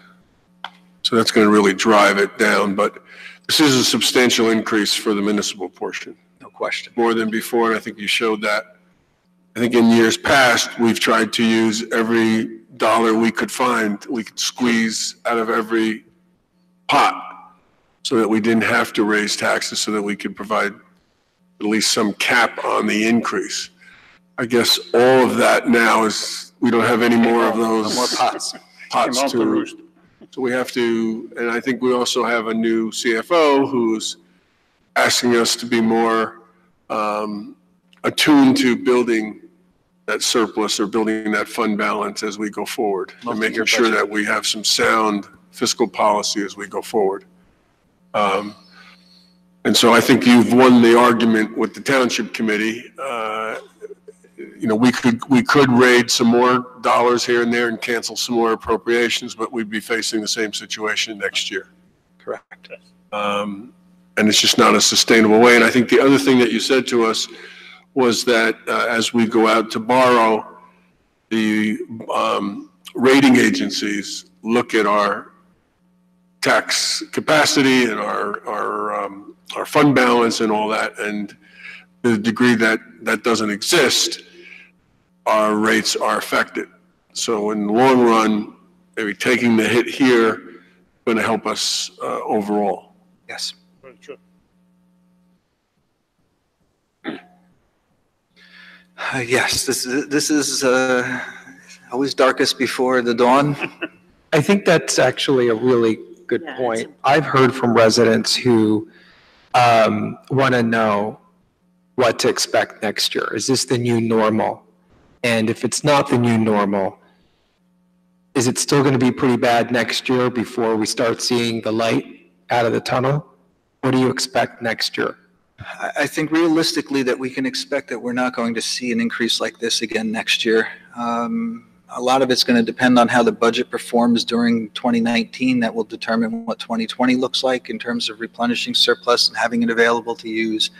Speaker 1: So that's going to really drive it down, but this is a substantial increase for the municipal portion.
Speaker 14: No question.
Speaker 1: More than before, and I think you showed that. I think in years past, we've tried to use every dollar we could find, we could squeeze out of every pot so that we didn't have to raise taxes, so that we could provide at least some cap on the increase. I guess all of that now is, we don't have any more of those.
Speaker 14: No more pots.
Speaker 1: Pots to, so we have to, and I think we also have a new CFO who's asking us to be more attuned to building that surplus or building that fund balance as we go forward, and making sure that we have some sound fiscal policy as we go forward. And so I think you've won the argument with the Township Committee. You know, we could raid some more dollars here and there and cancel some more appropriations, but we'd be facing the same situation next year.
Speaker 14: Correct.
Speaker 1: And it's just not a sustainable way. And I think the other thing that you said to us was that as we go out to borrow, the rating agencies look at our tax capacity and our fund balance and all that, and the degree that that doesn't exist, our rates are affected. So in the long run, maybe taking the hit here is going to help us overall.
Speaker 14: Yes.
Speaker 8: Sure.
Speaker 14: Yes, this is always darkest before the dawn.
Speaker 3: I think that's actually a really good
Speaker 16: Yeah,
Speaker 3: point. I've heard from residents who want to know what to expect next year. Is this the new normal? And if it's not the new normal, is it still going to be pretty bad next year before we start seeing the light out of the tunnel? What do you expect next year?
Speaker 14: I think realistically that we can expect that we're not going to see an increase like this again next year. A lot of it's going to depend on how the budget performs during 2019. That will determine what 2020 looks like in terms of replenishing surplus and having it available to use,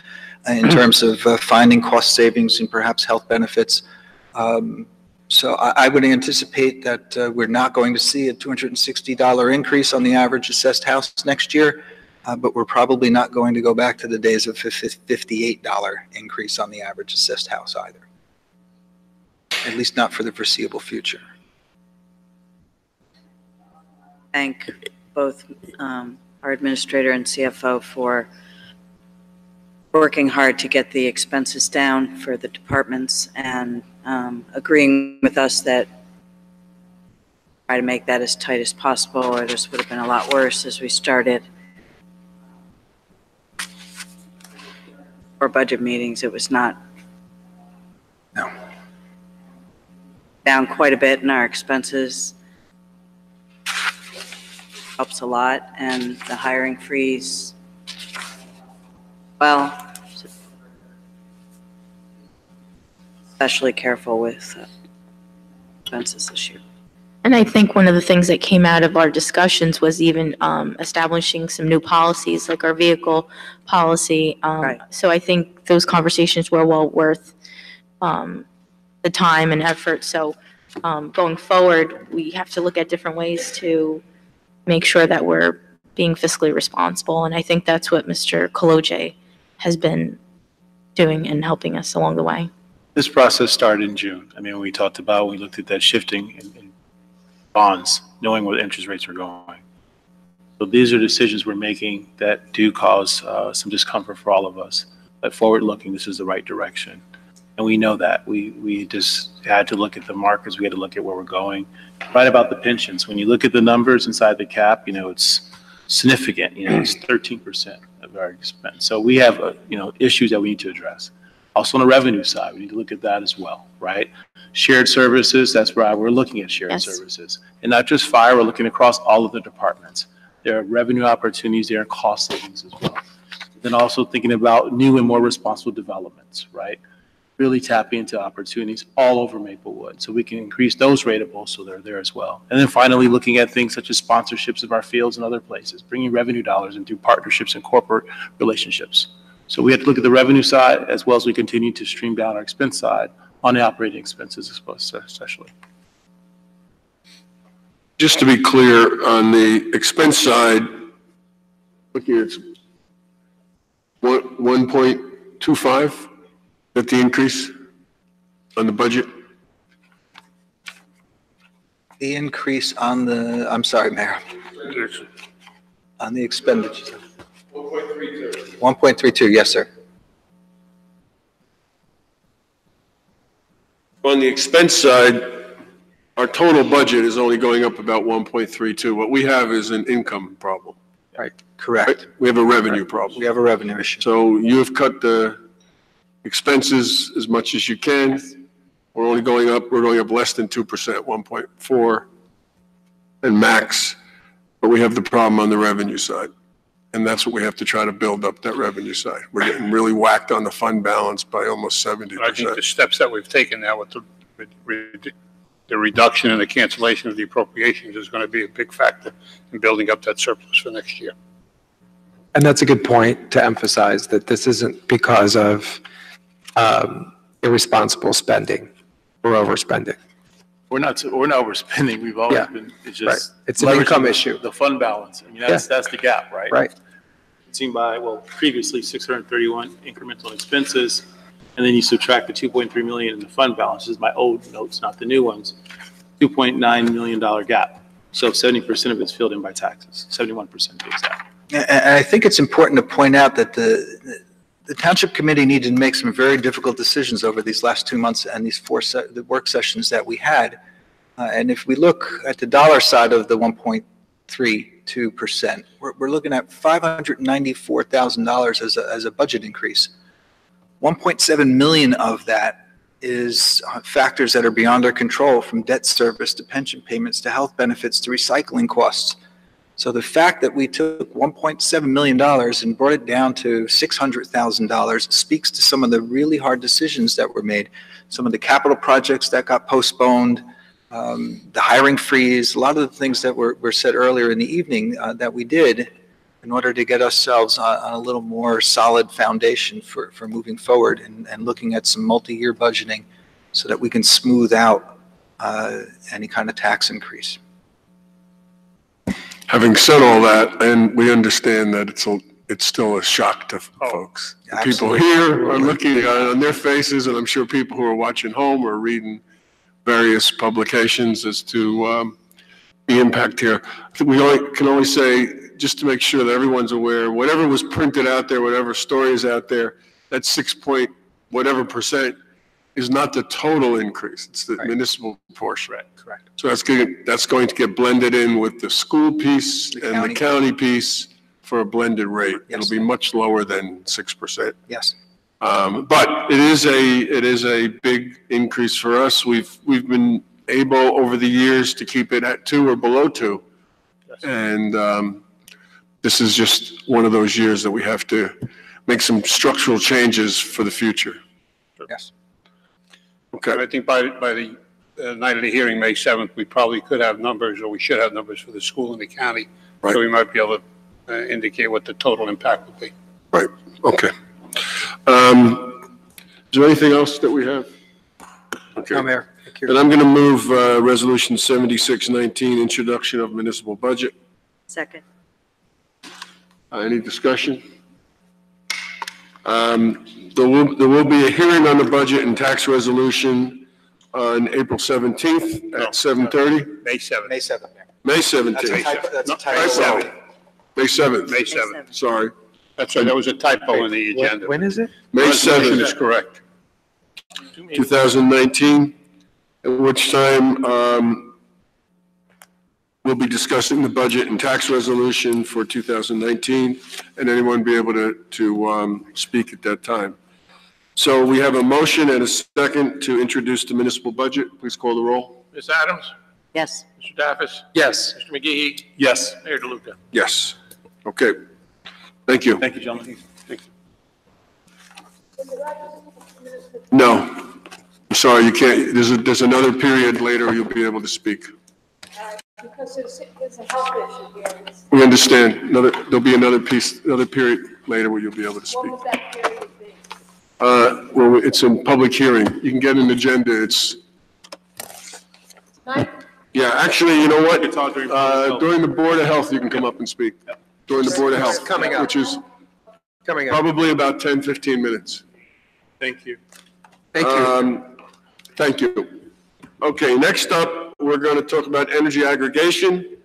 Speaker 14: in terms of finding cost savings and perhaps health benefits. So I would anticipate that we're not going to see a $260 increase on the average assessed house next year, but we're probably not going to go back to the days of $58 increase on the average assessed house either, at least not for the foreseeable future.
Speaker 4: Thank both our administrator and CFO for working hard to get the expenses down for the departments and agreeing with us that try to make that as tight as possible, or this would have been a lot worse as we started our budget meetings. It was not down quite a bit, and our expenses helps a lot, and the hiring freeze, well, especially careful with expenses this year.
Speaker 16: And I think one of the things that came out of our discussions was even establishing some new policies, like our vehicle policy.
Speaker 4: Right.
Speaker 16: So I think those conversations were well worth the time and effort. So going forward, we have to look at different ways to make sure that we're being fiscally responsible. And I think that's what Mr. Kaloje has been doing and helping us along the way.
Speaker 6: This process started in June. I mean, we talked about, we looked at that shifting in bonds, knowing where the interest rates are going. So these are decisions we're making that do cause some discomfort for all of us. But forward looking, this is the right direction. And we know that. We just had to look at the markers. We had to look at where we're going. Right about the pensions. When you look at the numbers inside the cap, you know, it's significant. You know, it's 13% of our expense. So we have, you know, issues that we need to address. Also on the revenue side, we need to look at that as well, right? Shared services, that's why we're looking at shared services. And not just fire, we're looking across all of the departments. There are revenue opportunities, there are cost savings as well. Then also thinking about new and more responsible developments, right? really tap into opportunities all over Maplewood. So we can increase those ratables so they're there as well. And then finally, looking at things such as sponsorships of our fields and other places, bringing revenue dollars in through partnerships and corporate relationships. So we have to look at the revenue side as well as we continue to stream down our expense side on the operating expenses especially.
Speaker 1: Just to be clear, on the expense side, looking at 1.25, that the increase on the budget?
Speaker 14: The increase on the, I'm sorry, Mayor, on the expenditures. 1.32. 1.32, yes, sir.
Speaker 1: On the expense side, our total budget is only going up about 1.32. What we have is an income problem.
Speaker 14: Right, correct.
Speaker 1: Right? We have a revenue problem.
Speaker 14: We have a revenue issue.
Speaker 1: So you have cut the expenses as much as you can. We're only going up less than 2%, 1.4 and max, but we have the problem on the revenue side. And that's what we have to try to build up, that revenue side. We're getting really whacked on the fund balance by almost 70%.
Speaker 15: I think the steps that we've taken now with the reduction and the cancellation of the appropriations is going to be a big factor in building up that surplus for next year.
Speaker 3: And that's a good point to emphasize, that this isn't because of irresponsible spending or overspending.
Speaker 6: We're not overspending. We've always been, it's just.
Speaker 3: Right. It's an income issue.
Speaker 6: The fund balance. I mean, that's the gap, right?
Speaker 3: Right.
Speaker 6: Seen by, well, previously 631 incremental expenses, and then you subtract the 2.3 million in the fund balance. This is my old notes, not the new ones. $2.9 million gap. So 70% of it's filled in by taxes, 71% to be exact.
Speaker 14: And I think it's important to point out that the Township Committee needed to make some very difficult decisions over these last 2 months and these the work sessions that we had. And if we look at the dollar side of the 1.32%, we're looking at $594,000 as a budget increase. 1.7 million of that is factors that are beyond our control, from debt service to pension payments to health benefits to recycling costs. So the fact that we took $1.7 million and brought it down to $600,000 speaks to some of the really hard decisions that were made. Some of the capital projects that got postponed, the hiring freeze, a lot of the things that were said earlier in the evening that we did in order to get ourselves on a little more solid foundation for moving forward and looking at some multi-year budgeting so that we can smooth out any kind of tax increase.
Speaker 1: Having said all that, and we understand that it's still a shock to folks. The people here are looking on their faces, and I'm sure people who are watching home or reading various publications as to the impact here. I think we can only say, just to make sure that everyone's aware, whatever was printed out there, whatever story is out there, that 6% is not the total increase. It's the municipal portion.
Speaker 3: Right, correct.
Speaker 1: So that's going to get blended in with the school piece and the county piece for a blended rate.
Speaker 14: Yes.
Speaker 1: It'll be much lower than 6%.
Speaker 14: Yes.
Speaker 1: But it is a big increase for us. We've been able over the years to keep it at 2 or below 2. Yes. And this is just one of those years that we have to make some structural changes for the future.
Speaker 14: Yes.
Speaker 1: Okay.
Speaker 15: And I think by the night of the hearing, May 7th, we probably could have numbers, or we should have numbers for the school and the county.
Speaker 1: Right.
Speaker 15: So we might be able to indicate what the total impact would be.
Speaker 1: Right. Okay. Is there anything else that we have? Okay.
Speaker 3: No, Mayor. Thank you.
Speaker 1: And I'm going to move Resolution 7619, Introduction of Municipal Budget.
Speaker 4: Second.
Speaker 1: Any discussion? There will be a hearing on the budget and tax resolution on April 17th at 7:30.
Speaker 15: May 7th.
Speaker 14: May 7th.
Speaker 1: May 17th.
Speaker 14: That's a
Speaker 1: May
Speaker 14: typo.
Speaker 1: 7th. May 7th.
Speaker 15: May 7th.
Speaker 1: Sorry.
Speaker 15: That's right, that was a typo in the agenda.
Speaker 3: When is it?
Speaker 1: May
Speaker 15: Resolution
Speaker 1: 7th.
Speaker 15: is correct.
Speaker 1: 2019, at which time we'll be discussing the budget and tax resolution for 2019, and anyone be able to speak at that time. So we have a motion and a second to introduce the municipal budget. Please call the roll.
Speaker 2: Ms. Adams?
Speaker 4: Yes.
Speaker 2: Mr. Daffis?
Speaker 3: Yes.
Speaker 2: Mr. McGee?
Speaker 6: Yes.
Speaker 2: Mayor DeLuca?
Speaker 1: Yes. Okay. Thank you.
Speaker 6: Thank you, gentlemen.
Speaker 15: Thank you.
Speaker 1: No. I'm sorry, you can't. There's another period later you'll be able to speak.
Speaker 13: Because there's a health issue here.
Speaker 1: We understand. There'll be another period later where you'll be able to speak.
Speaker 13: What would that period be?
Speaker 1: Well, it's in public hearing. You can get an agenda. It's, yeah, actually, you know what? During the Board of Health, you can come up and speak. During the Board of Health.
Speaker 3: Coming up.
Speaker 1: Which is
Speaker 3: Coming up.
Speaker 1: probably about 10, 15 minutes.
Speaker 8: Thank you.
Speaker 3: Thank you.
Speaker 1: Thank you. Okay, next up, we're going to talk about energy aggregation.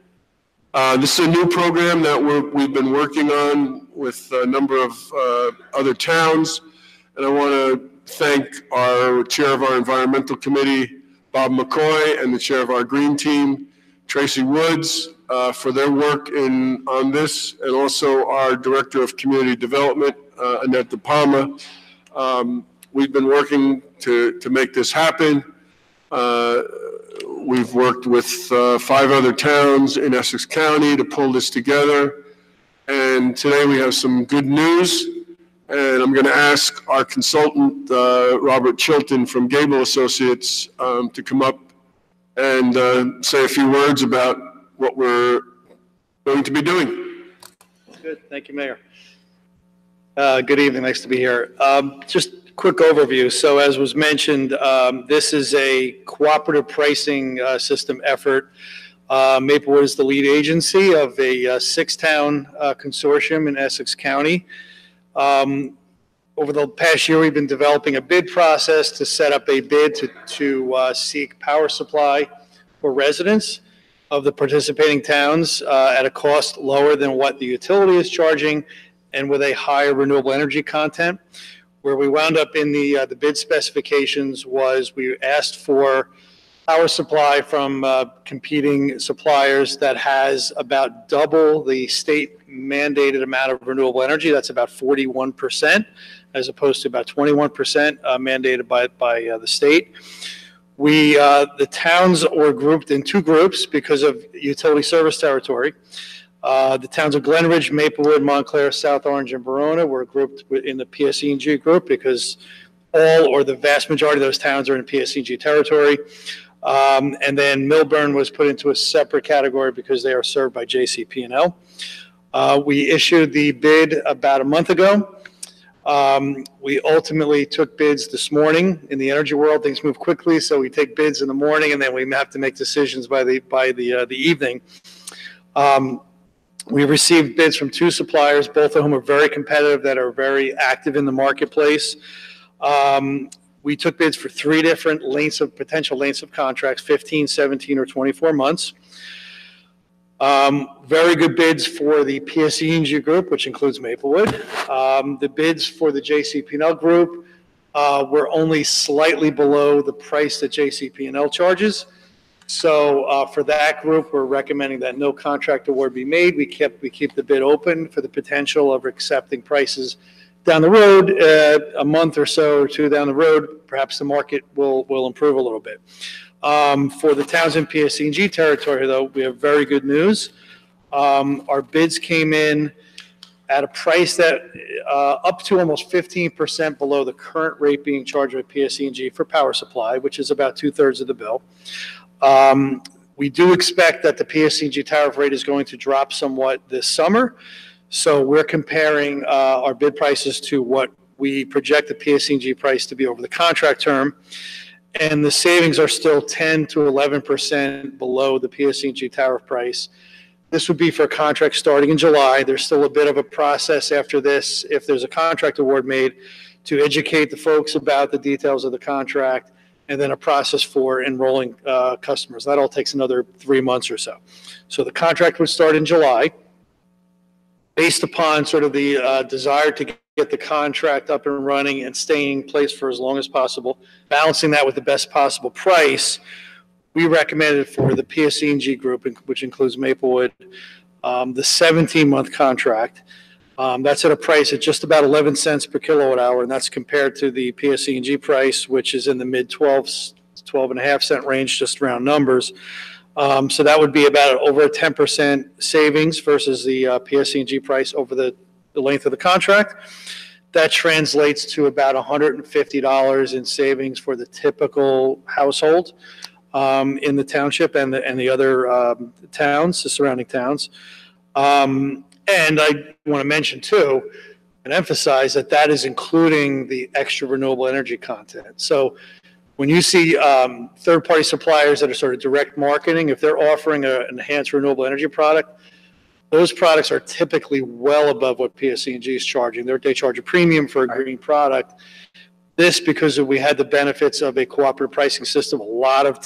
Speaker 1: This is a new program that we've been working on with a number of other towns. And I want to thank our chair of our environmental committee, Bob McCoy, and the chair of our green team, Tracy Woods, for their work on this, and also our director of community development, Annette De Palma. We've been working to make this happen. We've worked with 5 other towns in Essex County to pull this together. And today we have some good news. And I'm going to ask our consultant, Robert Chilton from Gable Associates, to come up and say a few words about what we're going to be doing.
Speaker 17: Good. Thank you, Mayor. Good evening. Nice to be here. Just quick overview. So as was mentioned, this is a cooperative pricing system effort. Maplewood is the lead agency of a 6-town consortium in Essex County. Over the past year, we've been developing a bid process to set up a bid to seek power supply for residents of the participating towns at a cost lower than what the utility is charging and with a higher renewable energy content. Where we wound up in the bid specifications was we asked for power supply from competing suppliers that has about double the state mandated amount of renewable energy. That's about 41%, as opposed to about 21% mandated by the state. The towns were grouped in 2 groups because of utility service territory. The towns of Glenridge, Maplewood, Montclair, South Orange, and Verona were grouped in the PSE&G group because all or the vast majority of those towns are in PSE&G territory. And then Milburn was put into a separate category because they are served by JCP&L. We issued the bid about a month ago. We ultimately took bids this morning. In the energy world, things move quickly, so we take bids in the morning, and then we have to make decisions by the evening. We received bids from 2 suppliers, both of whom are very competitive, that are very active in the marketplace. We took bids for 3 different potential lengths of contracts, 15, 17, or 24 months. Very good bids for the PSE&G group, which includes Maplewood. The bids for the JCP&L group were only slightly below the price that JCP&L charges. So for that group, we're recommending that no contract award be made. We keep the bid open for the potential of accepting prices down the road, a month or so or 2 down the road. Perhaps the market will improve a little bit. For the towns in PSE&G territory, though, we have very good news. Our bids came in at a price that up to almost 15% below the current rate being charged by PSE&G for power supply, which is about 2/3 of the bill. We do expect that the PSE&G tariff rate is going to drop somewhat this summer. So we're comparing our bid prices to what we project the PSE&G price to be over the contract term. And the savings are still 10 to 11% below the PSE&G tariff price. This would be for a contract starting in July. There's still a bit of a process after this, if there's a contract award made, to educate the folks about the details of the contract, and then a process for enrolling customers. That all takes another 3 months or so. So the contract would start in July. Based upon sort of the desire to get the contract up and running and staying in place for as long as possible, balancing that with the best possible price, we recommended for the PSE&G group, which includes Maplewood, the 17-month contract. That's at a price at just about 11 cents per kilowatt hour, and that's compared to the PSE&G price, which is in the mid-12s, 12.5 cent range, just round numbers. So that would be about over a 10% savings versus the PSE&G price over the length of the contract. That translates to about $150 in savings for the typical household in the township and the other towns, the surrounding towns. And I want to mention too, and emphasize that that is including the extra renewable energy content. So when you see third-party suppliers that are sort of direct marketing, if they're offering an enhanced renewable energy product, those products are typically well above what PSE&G is charging. They charge a premium for a green product. This, because we had the benefits of a cooperative pricing system, a lot of,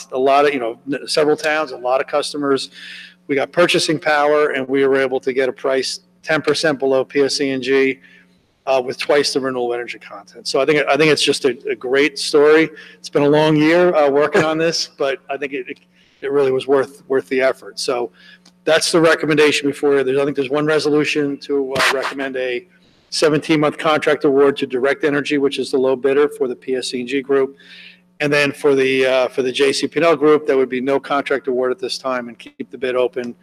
Speaker 17: several towns, a lot of customers. We got purchasing power, and we were able to get a price 10% below PSE&G with twice the renewable energy content. So I think it's just a great story. It's been a long year working on this, but I think it really was worth the effort. So that's the recommendation before you. I think there's one resolution to recommend a 17-month contract award to Direct Energy, which is the low bidder for the PSE&G group. And then for the JCP&L group, there would be no contract award at this time and keep the bid open,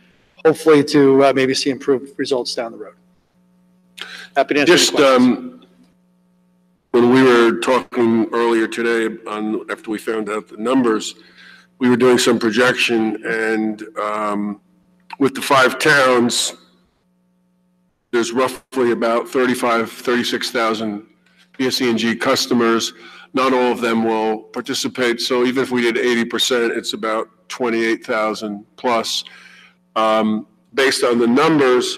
Speaker 17: hopefully to maybe see improved results down the road. Happy to answer any questions.
Speaker 1: When we were talking earlier today after we found out the numbers, we were doing some projection, and with the 5 towns, there's roughly about 36,000 PSE&G customers. Not all of them will participate, so even if we did 80%, it's about 28,000 plus. Based on the numbers,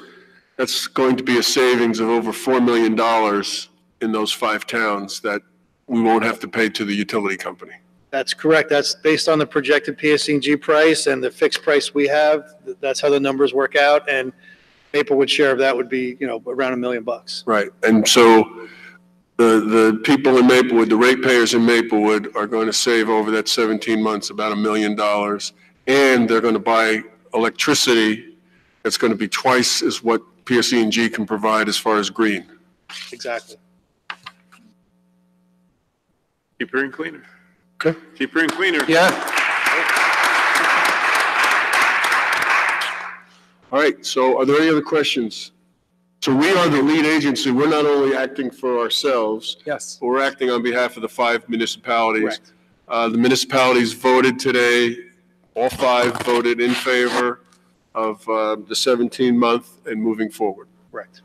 Speaker 1: that's going to be a savings of over $4 million in those 5 towns that we won't have to pay to the utility company.
Speaker 17: That's correct. That's based on the projected PSE&G price and the fixed price we have. That's how the numbers work out, and Maplewood's share of that would be, around $1 million.
Speaker 1: Right, and so the people in Maplewood, the ratepayers in Maplewood, are going to save over that 17 months about $1 million, and they're going to buy electricity that's going to be twice as what PSE&G can provide as far as green.
Speaker 17: Exactly.
Speaker 8: Cheaper and cleaner.
Speaker 1: Okay.
Speaker 8: Cheaper and cleaner.
Speaker 17: Yeah.
Speaker 1: All right, so are there any other questions? So we are the lead agency. We're not only acting for ourselves.
Speaker 3: Yes.
Speaker 1: But we're acting on behalf of the 5 municipalities.
Speaker 3: Correct.
Speaker 1: The municipalities voted today, all 5 voted in favor of the 17-month and moving forward.
Speaker 3: Correct.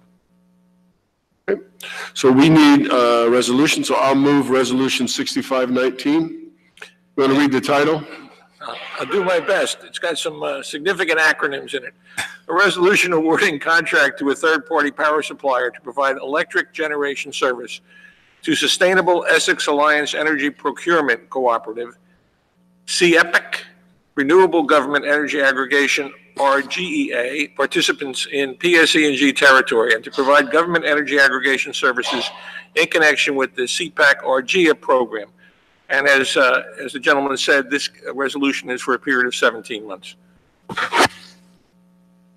Speaker 1: Okay. So we need a resolution, so I'll move Resolution 6519. You want to read the title?
Speaker 2: I'll do my best. It's got some significant acronyms in it. A resolution awarding contract to a third-party power supplier to provide electric generation service to Sustainable Essex Alliance Energy Procurement Cooperative, CEPIC, Renewable Government Energy Aggregation, RGEA, participants in PSE&G territory, and to provide government energy aggregation services in connection with the CPAC RGEA program. And as the gentleman said, this resolution is for a period of 17 months.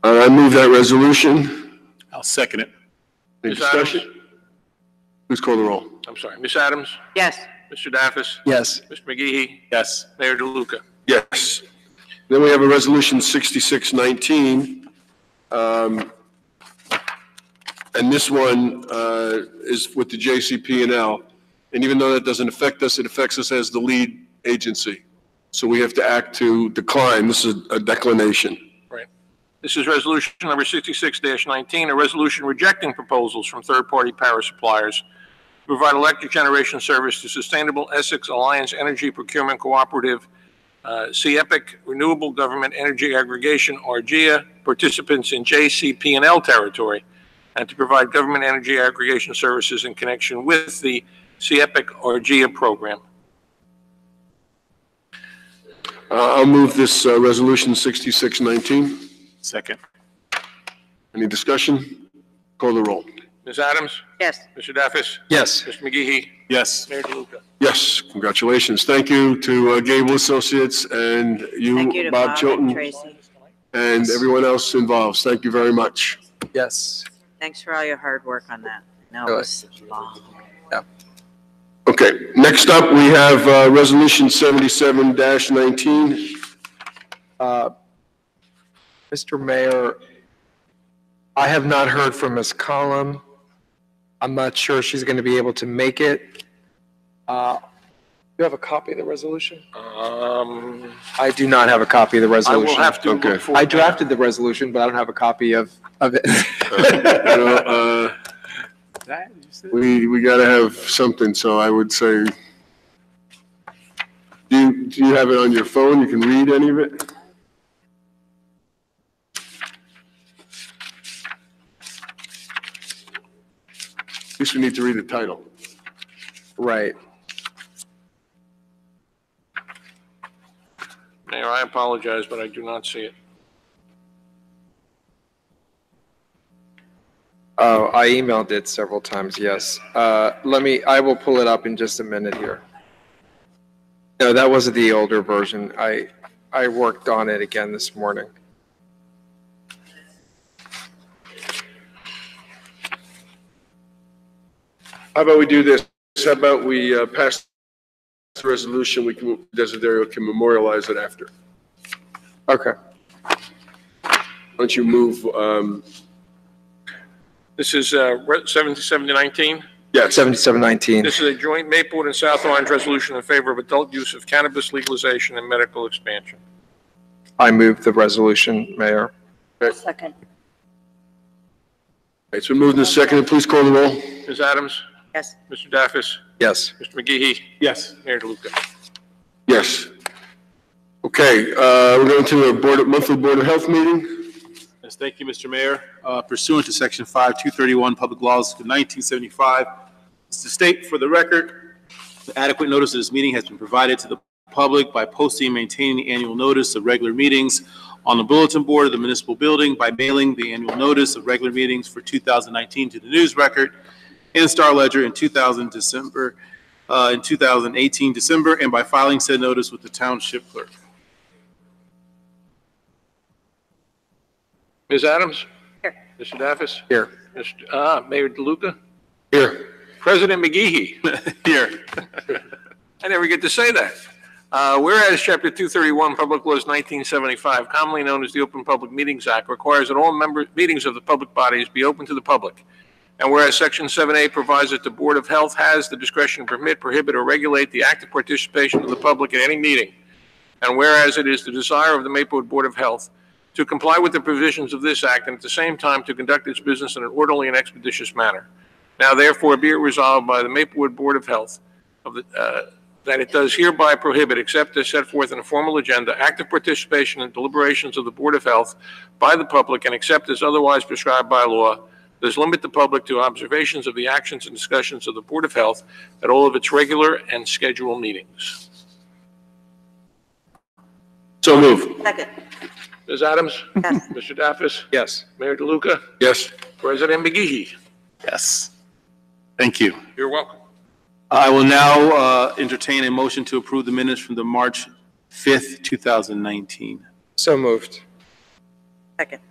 Speaker 1: I move that resolution.
Speaker 8: I'll second it.
Speaker 1: Any
Speaker 2: Ms.
Speaker 1: discussion?
Speaker 2: Adams?
Speaker 1: Please call the roll.
Speaker 2: I'm sorry. Ms. Adams?
Speaker 4: Yes.
Speaker 2: Mr. Daffis?
Speaker 17: Yes.
Speaker 2: Mr. McGehee?
Speaker 8: Yes.
Speaker 2: Mayor DeLuca?
Speaker 1: Yes. Then we have a resolution 6619. And this one is with the JCP&L. And even though that doesn't affect us, it affects us as the lead agency. So we have to act to decline. This is a declination.
Speaker 2: Right. This is resolution number 66-19, a resolution rejecting proposals from third-party power suppliers to provide electric generation service to Sustainable Essex Alliance Energy Procurement Cooperative, CEPIC, Renewable Government Energy Aggregation, RGEA, participants in JCP&L territory, and to provide government energy aggregation services in connection with the CEPIC RGEA program.
Speaker 1: I'll move this resolution 6619.
Speaker 8: Second.
Speaker 1: Any discussion? Call the roll.
Speaker 2: Ms. Adams?
Speaker 4: Yes.
Speaker 2: Mr. Daffis?
Speaker 17: Yes.
Speaker 2: Mr. McGehee?
Speaker 8: Yes.
Speaker 2: Mayor DeLuca?
Speaker 1: Yes, congratulations. Thank you to Gable Associates and
Speaker 4: Thank you
Speaker 1: you,
Speaker 4: to
Speaker 1: Bob
Speaker 4: Bob and
Speaker 1: Chilton,
Speaker 4: Tracy.
Speaker 1: and everyone else involved. Thank you very much.
Speaker 3: Yes.
Speaker 4: Thanks for all your hard work on that. No, it was long.
Speaker 1: Okay, next up, we have Resolution 77-19.
Speaker 3: Mr. Mayor, I have not heard from Ms. Collum. I'm not sure she's going to be able to make it. You have a copy of the resolution? I do not have a copy of the
Speaker 2: I
Speaker 3: resolution.
Speaker 2: will have to
Speaker 1: Okay.
Speaker 2: look for.
Speaker 3: I drafted the resolution, but I don't have a copy of it.
Speaker 1: We gotta have something, so I would say, do you have it on your phone? You can read any of it? At least we need to read the title.
Speaker 3: Right.
Speaker 2: Mayor, I apologize, but I do not see it.
Speaker 3: Oh, I emailed it several times, yes. I will pull it up in just a minute here. No, that wasn't the older version. I worked on it again this morning.
Speaker 1: How about we do this? How about we pass the resolution, Desiderio can memorialize it after.
Speaker 3: Okay.
Speaker 1: Why don't you move,
Speaker 2: This is 7719.
Speaker 1: yes.
Speaker 3: 7719.
Speaker 2: This is a joint Maplewood and South Orange resolution in favor of adult use of cannabis legalization and medical expansion.
Speaker 3: I move the resolution, Mayor.
Speaker 4: Second.
Speaker 1: It's been moved and seconded. Please call the roll.
Speaker 2: Ms. Adams?
Speaker 4: Yes.
Speaker 2: Mr. Daffis?
Speaker 3: Yes.
Speaker 2: Mr. McGehee?
Speaker 8: Yes.
Speaker 2: Mayor DeLuca?
Speaker 1: Yes. Okay, we're going to a monthly Board of Health meeting.
Speaker 8: Yes, thank you, Mr. Mayor. Pursuant to Section 5231 Public Laws of 1975, it's to state for the record, the adequate notice of this meeting has been provided to the public by posting and maintaining the annual notice of regular meetings on the bulletin board of the municipal building, by mailing the annual notice of regular meetings for 2019 to the News Record and Star Ledger in 2018 December, and by filing said notice with the Township Clerk.
Speaker 2: Ms. Adams?
Speaker 4: Here.
Speaker 2: Mr. Daffis?
Speaker 3: Here.
Speaker 2: Mayor DeLuca?
Speaker 1: Here.
Speaker 2: President McGehee?
Speaker 8: Here.
Speaker 2: I never get to say that. Whereas Chapter 231, Public Laws 1975, commonly known as the Open Public Meetings Act, requires that all meetings of the public bodies be open to the public. And whereas Section 7A provides that the Board of Health has the discretion to permit, prohibit, or regulate the active participation of the public at any meeting. And whereas it is the desire of the Maplewood Board of Health to comply with the provisions of this act and at the same time to conduct its business in an orderly and expeditious manner. Now therefore be it resolved by the Maplewood Board of Health that it does hereby prohibit, except as set forth in a formal agenda, active participation in deliberations of the Board of Health by the public, and except as otherwise prescribed by law, does limit the public to observations of the actions and discussions of the Board of Health at all of its regular and scheduled meetings.
Speaker 1: So move.
Speaker 4: Second.
Speaker 2: Ms. Adams?
Speaker 4: Yes.
Speaker 2: Mr. Daffis?
Speaker 3: Yes.
Speaker 2: Mayor DeLuca?
Speaker 1: Yes.
Speaker 2: President McGehee?
Speaker 8: Yes. Thank you.
Speaker 2: You're welcome.
Speaker 8: I will now entertain a motion to approve the minutes from the March 5th, 2019.
Speaker 3: So moved.
Speaker 4: Second.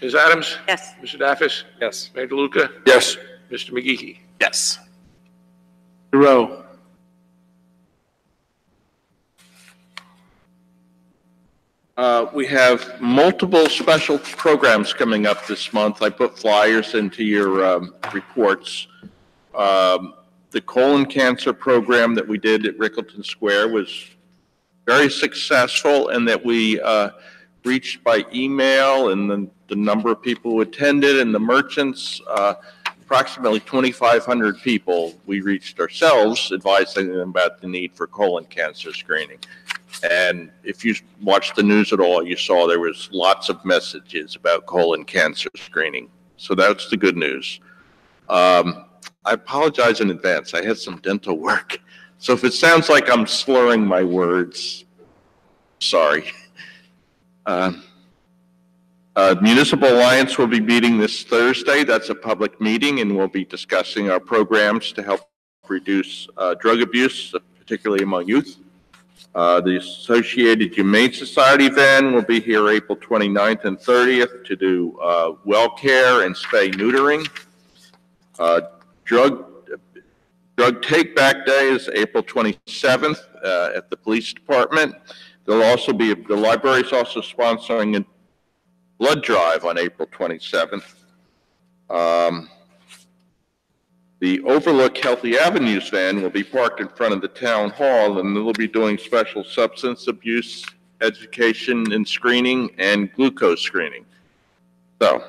Speaker 2: Ms. Adams?
Speaker 4: Yes.
Speaker 2: Mr. Daffis?
Speaker 3: Yes.
Speaker 2: Mayor DeLuca?
Speaker 1: Yes.
Speaker 2: Mr. McGehee?
Speaker 8: Yes. Rowe.
Speaker 18: We have multiple special programs coming up this month. I put flyers into your reports. The colon cancer program that we did at Rickleton Square was very successful, and that we reached by email, and the number of people who attended and the merchants, approximately 2,500 people we reached ourselves, advising them about the need for colon cancer screening. And if you watched the news at all, you saw there was lots of messages about colon cancer screening. So that's the good news. I apologize in advance. I had some dental work. So if it sounds like I'm slurring my words, sorry. Municipal Alliance will be meeting this Thursday. That's a public meeting, and we'll be discussing our programs to help reduce drug abuse, particularly among youth. The Associated Humane Society van will be here April 29th and 30th to do well care and spay neutering. Drug Take Back Day is April 27th at the police department. There'll also be, the library is also sponsoring blood drive on April 27th. The Overlook Healthy Avenues van will be parked in front of the town hall, and they'll be doing special substance abuse education and screening and glucose screening. So,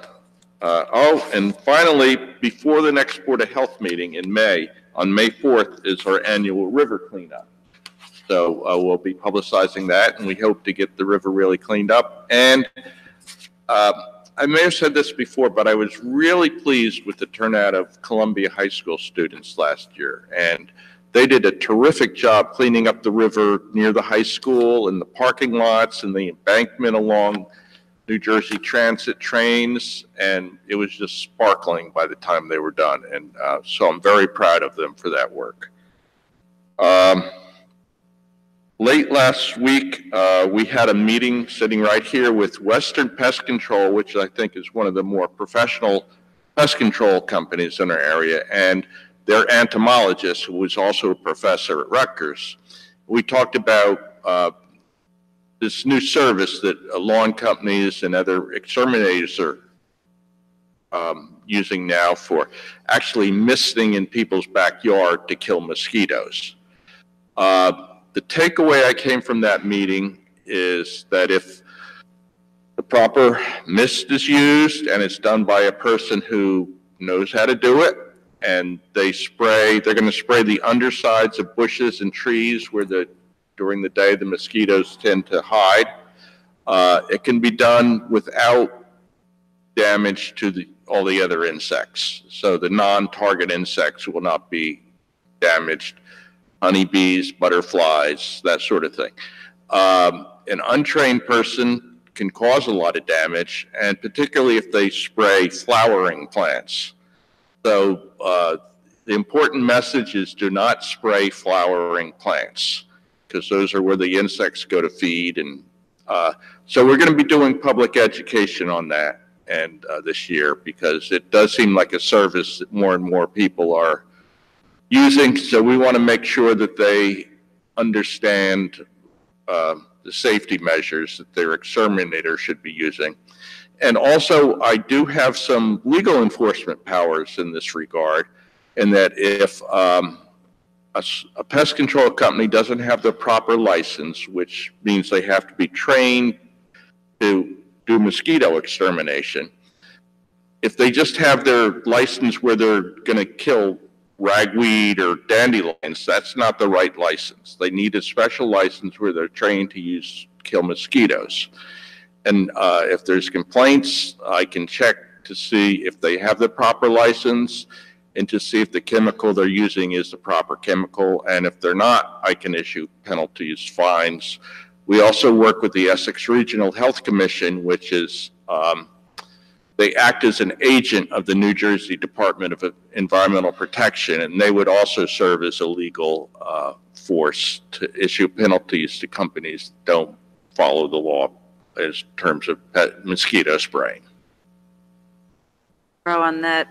Speaker 18: and finally, before the next Board of Health meeting in May, on May 4th is our annual river cleanup. So we'll be publicizing that, and we hope to get the river really cleaned up. And I may have said this before, but I was really pleased with the turnout of Columbia High School students last year. And they did a terrific job cleaning up the river near the high school and the parking lots and the embankment along New Jersey Transit trains. And it was just sparkling by the time they were done. And so I'm very proud of them for that work. Late last week, we had a meeting sitting right here with Western Pest Control, which I think is one of the more professional pest control companies in our area, and their entomologist, who was also a professor at Rutgers. We talked about this new service that lawn companies and other exterminators are using now for actually misting in people's backyard to kill mosquitoes. The takeaway I came from that meeting is that if the proper mist is used and it's done by a person who knows how to do it, and they're going to spray the undersides of bushes and trees where during the day the mosquitoes tend to hide. It can be done without damage to all the other insects. So the non-target insects will not be damaged. Honeybees, butterflies, that sort of thing. An untrained person can cause a lot of damage, and particularly if they spray flowering plants. So the important message is do not spray flowering plants, because those are where the insects go to feed. And so we're going to be doing public education on that and this year, because it does seem like a service that more and more people are using, so we want to make sure that they understand the safety measures that their exterminator should be using. And also, I do have some legal enforcement powers in this regard, in that if a pest control company doesn't have the proper license, which means they have to be trained to do mosquito extermination, if they just have their license where they're going to kill ragweed or dandelions, that's not the right license. They need a special license where they're trained to kill mosquitoes. And if there's complaints, I can check to see if they have the proper license and to see if the chemical they're using is the proper chemical. And if they're not, I can issue penalties, fines. We also work with the Essex Regional Health Commission, which is they act as an agent of the New Jersey Department of Environmental Protection, and they would also serve as a legal force to issue penalties to companies that don't follow the law in terms of mosquito spraying.
Speaker 4: On that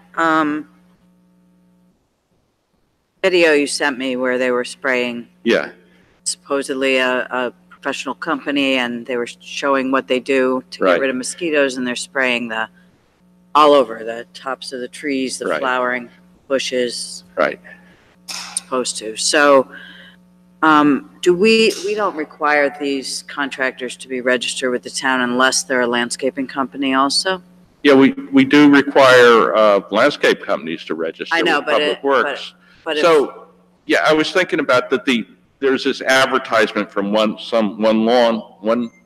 Speaker 4: video you sent me where they were spraying,
Speaker 18: yeah,
Speaker 4: supposedly a professional company, and they were showing what they do to
Speaker 18: Right.
Speaker 4: get rid of mosquitoes, and they're spraying all over the tops of the trees, the
Speaker 18: Right.
Speaker 4: flowering bushes.
Speaker 18: Right.
Speaker 4: Supposed to. So we don't require these contractors to be registered with the town unless they're a landscaping company also?
Speaker 18: Yeah, we do require landscape companies to register
Speaker 4: I know,
Speaker 18: with
Speaker 4: but
Speaker 18: Public Works.
Speaker 4: but
Speaker 18: So, yeah, I was thinking about that there's this advertisement from one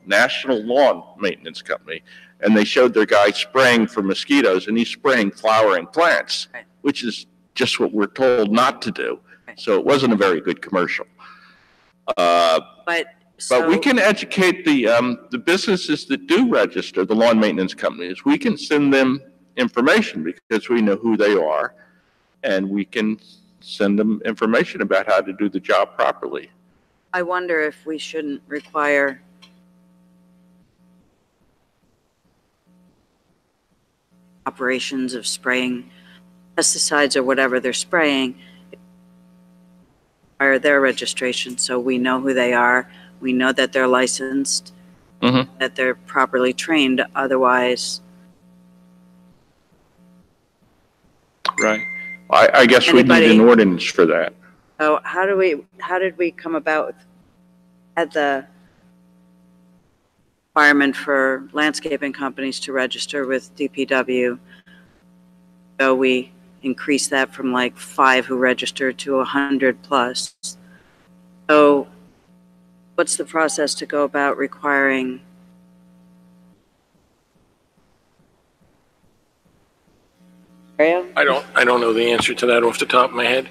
Speaker 18: national lawn maintenance company, and they showed their guy spraying for mosquitoes, and he's spraying flowering plants,
Speaker 4: Right.
Speaker 18: which is just what we're told not to do.
Speaker 4: Right.
Speaker 18: So it wasn't a very good commercial. But we can educate the businesses that do register, the lawn maintenance companies. We can send them information because we know who they are, and we can send them information about how to do the job properly.
Speaker 4: I wonder if we shouldn't require operations of spraying pesticides or whatever they're spraying, require their registration, so we know who they are, we know that they're licensed,
Speaker 18: Mhm.
Speaker 4: that they're properly trained, otherwise.
Speaker 18: Right. I guess we need
Speaker 4: Anybody-
Speaker 18: an ordinance for that.
Speaker 4: So how did we come about at the requirement for landscaping companies to register with DPW? So we increased that from like 5 who registered to 100 plus. So what's the process to go about requiring?
Speaker 2: I don't know the answer to that off the top of my head.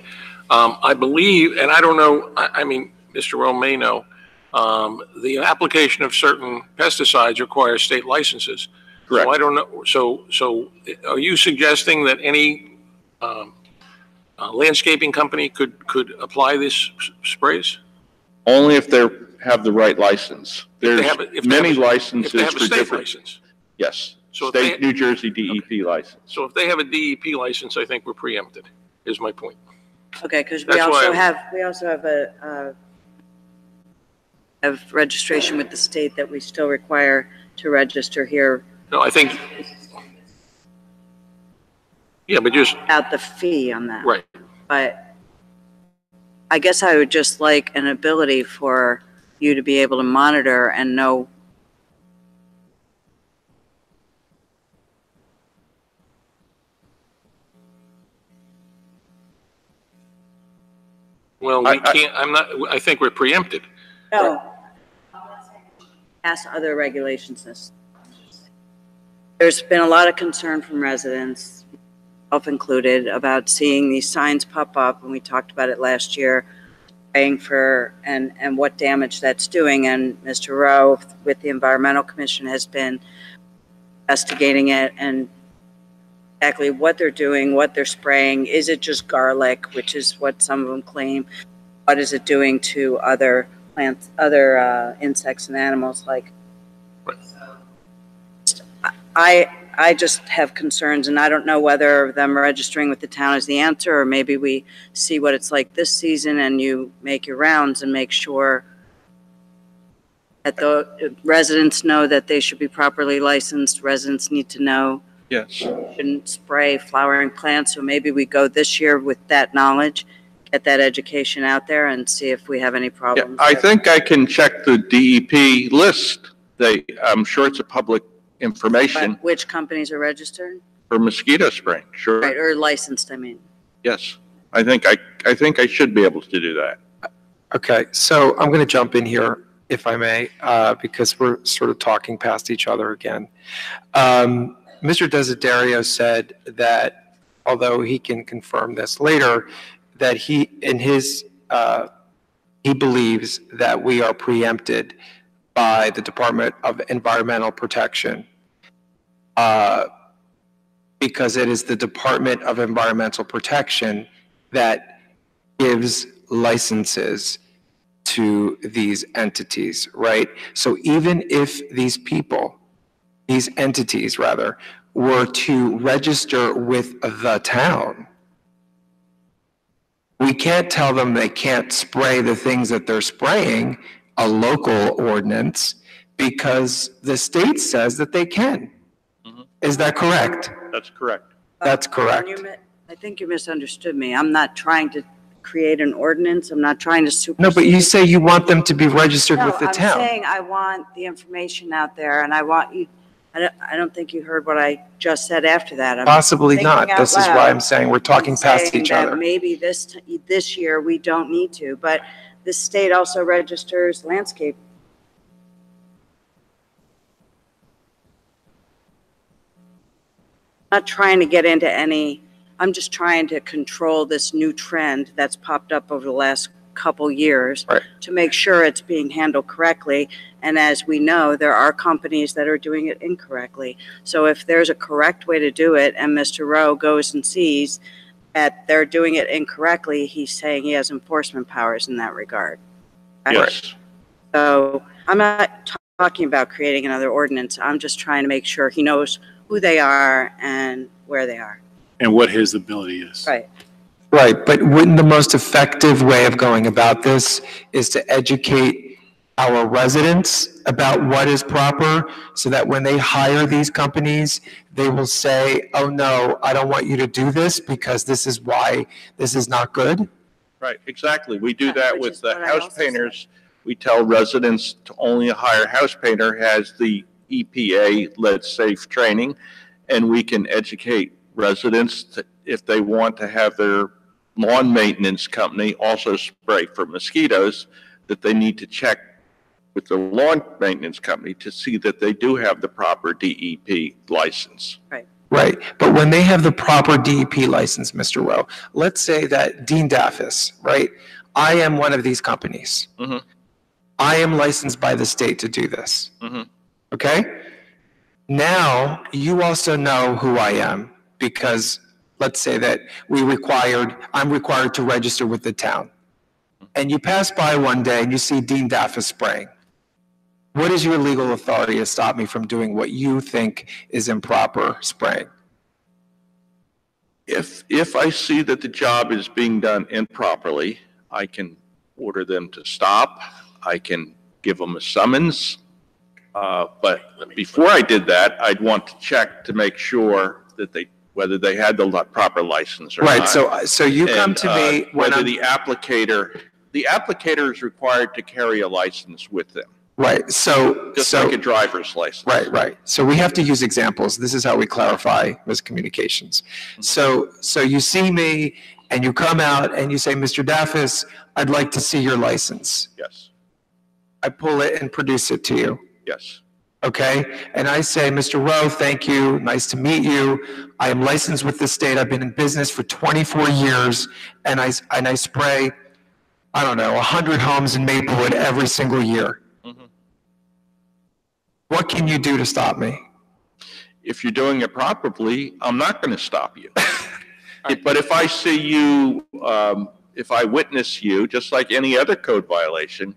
Speaker 2: I believe, and I don't know, I mean, Mr. Rowe may know, the application of certain pesticides requires state licenses.
Speaker 18: Correct.
Speaker 2: So I don't know, so are you suggesting that any landscaping company could apply these sprays?
Speaker 18: Only if they have the right license.
Speaker 2: If they
Speaker 18: There's
Speaker 2: have a- if they
Speaker 18: many
Speaker 2: have a-
Speaker 18: licenses
Speaker 2: If they have a
Speaker 18: for
Speaker 2: state
Speaker 18: different.
Speaker 2: license?
Speaker 18: Yes,
Speaker 2: So if
Speaker 18: state
Speaker 2: they-
Speaker 18: New Jersey DEP license.
Speaker 2: So if they have a DEP license, I think we're preempted, is my point.
Speaker 4: Okay, because we
Speaker 2: That's why
Speaker 4: also
Speaker 2: I-
Speaker 4: have registration with the state that we still require to register here
Speaker 2: No, I think, yeah, but just,
Speaker 4: without the fee on that.
Speaker 2: right.
Speaker 4: But I guess I would just like an ability for you to be able to monitor and know.
Speaker 2: Well, we can't, I think we're preempted.
Speaker 4: No. Pass other regulations. There's been a lot of concern from residents, self included, about seeing these signs pop up, and we talked about it last year, praying for, and what damage that's doing. And Mr. Rowe, with the Environmental Commission, has been investigating it and exactly what they're doing, what they're spraying. Is it just garlic, which is what some of them claim? What is it doing to other plants, other insects and animals? Like, I just have concerns, and I don't know whether them registering with the town is the answer, or maybe we see what it's like this season and you make your rounds and make sure that the residents know that they should be properly licensed. Residents need to know.
Speaker 18: Yes.
Speaker 4: Shouldn't spray flowering plants, so maybe we go this year with that knowledge, get that education out there, and see if we have any
Speaker 18: Yeah,
Speaker 4: problems.
Speaker 18: I think I can check the DEP list. I'm sure it's a public information
Speaker 4: But which companies are registered?
Speaker 18: for mosquito spraying,
Speaker 4: Right,
Speaker 18: sure.
Speaker 4: or licensed, I mean.
Speaker 18: Yes. I think I should be able to do that.
Speaker 3: Okay, so I'm going to jump in here, if I may, because we're sort of talking past each other again. Mr. Desiderio said that, although he can confirm this later, that he believes that we are preempted by the Department of Environmental Protection, because it is the Department of Environmental Protection that gives licenses to these entities, right? So even if these entities rather, were to register with the town, we can't tell them they can't spray the things that they're spraying, a local ordinance, because the state says that they can. Is that correct?
Speaker 18: That's correct.
Speaker 3: That's correct.
Speaker 4: I think you misunderstood me. I'm not trying to create an ordinance. I'm not trying to supersede.
Speaker 3: No, but you say you want them to be registered with the
Speaker 4: No, I'm
Speaker 3: town.
Speaker 4: saying I want the information out there, and I want you, I don't think you heard what I just said after that. I'm
Speaker 3: Possibly
Speaker 4: thinking
Speaker 3: not.
Speaker 4: out
Speaker 3: This is why
Speaker 4: loud.
Speaker 3: I'm saying we're talking past
Speaker 4: Saying
Speaker 3: each
Speaker 4: that
Speaker 3: other.
Speaker 4: maybe this year we don't need to, but the state also registers landscape. I'm not trying to get into I'm just trying to control this new trend that's popped up over the last couple years to make sure it's being handled correctly. And as we know, there are companies that are doing it incorrectly. So if there's a correct way to do it and Mr. Rowe goes and sees that they're doing it incorrectly, he's saying he has enforcement powers in that regard. Right?
Speaker 18: Yes.
Speaker 4: So I'm not talking about creating another ordinance. I'm just trying to make sure he knows who they are and where they are.
Speaker 8: And what his ability is.
Speaker 4: Right.
Speaker 3: Right, but wouldn't the most effective way of going about this is to educate our residents about what is proper, so that when they hire these companies, they will say, oh no, I don't want you to do this because this is why this is not good?
Speaker 18: Right, exactly. We do that with the house painters. We tell residents to only hire a house painter who has the EPA lead safe training, and we can educate residents if they want to have their lawn maintenance company also spray for mosquitoes, that they need to check with the lawn maintenance company to see that they do have the proper DEP license.
Speaker 3: Right, but when they have the proper DEP license, Mr. Rowe, let's say that Dean Daffis, right? I am one of these companies.
Speaker 18: Mm-hmm.
Speaker 3: I am licensed by the state to do this.
Speaker 18: Mm-hmm.
Speaker 3: Okay? Now, you also know who I am because let's say that I'm required to register with the town. And you pass by one day and you see Dean Daffis spraying. What is your legal authority to stop me from doing what you think is improper spraying?
Speaker 18: If I see that the job is being done improperly, I can order them to stop. I can give them a summons. But before I did that, I'd want to check to make sure that whether they had the proper license or not.
Speaker 3: Right, so you come to me when
Speaker 18: whether the applicator is required to carry a license with them.
Speaker 3: Right,
Speaker 18: Just like a driver's license.
Speaker 3: Right. So we have to use examples. This is how we clarify miscommunications. So you see me and you come out and you say, Mr. Daffis, I'd like to see your license.
Speaker 18: Yes.
Speaker 3: I pull it and produce it to you.
Speaker 18: Yes.
Speaker 3: Okay? And I say, Mr. Rowe, thank you. Nice to meet you. I am licensed with the state. I've been in business for 24 years and I spray, 100 homes in Maplewood every single year.
Speaker 18: Mm-hmm.
Speaker 3: What can you do to stop me?
Speaker 18: If you're doing it properly, I'm not going to stop you. But if I see you, if I witness you, just like any other code violation,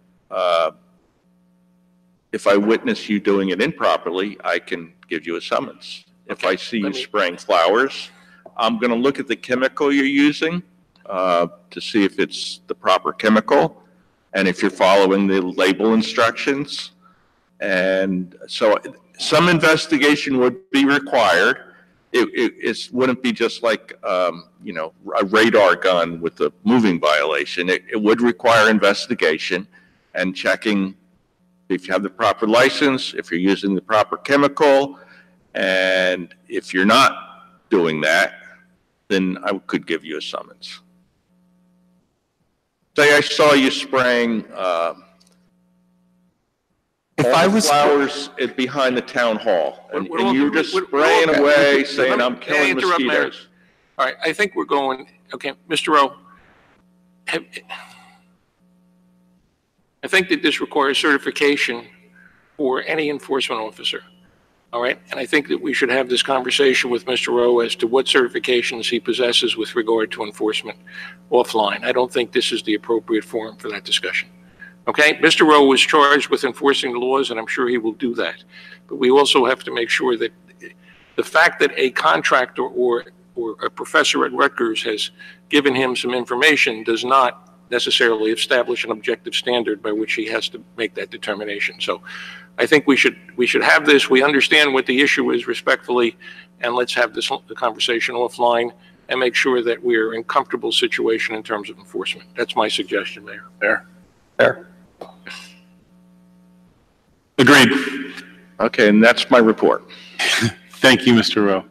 Speaker 18: if I witness you doing it improperly, I can give you a summons. If I see you spraying flowers, I'm going to look at the chemical you're using to see if it's the proper chemical and if you're following the label instructions. And so some investigation would be required. It wouldn't be just like, a radar gun with a moving violation. It would require investigation and checking if you have the proper license, if you're using the proper chemical, and if you're not doing that, then I could give you a summons. Say I saw you spraying flowers behind the town hall, and you were just spraying away, saying, I'm killing mosquitoes.
Speaker 2: All right, I think we're going, okay, Mr. Rowe, I think that this requires certification for any enforcement officer, all right? And I think that we should have this conversation with Mr. Rowe as to what certifications he possesses with regard to enforcement offline. I don't think this is the appropriate forum for that discussion. Okay, Mr. Rowe was charged with enforcing the laws, and I'm sure he will do that. But we also have to make sure that the fact that a contractor or a professor at Rutgers has given him some information does not necessarily establish an objective standard by which he has to make that determination. So I think we should have this. We understand what the issue is respectfully, and let's have the conversation offline and make sure that we're in a comfortable situation in terms of enforcement. That's my suggestion, Mayor.
Speaker 3: Fair.
Speaker 6: Agreed.
Speaker 18: Okay, and that's my report.
Speaker 6: Thank you, Mr. Rowe.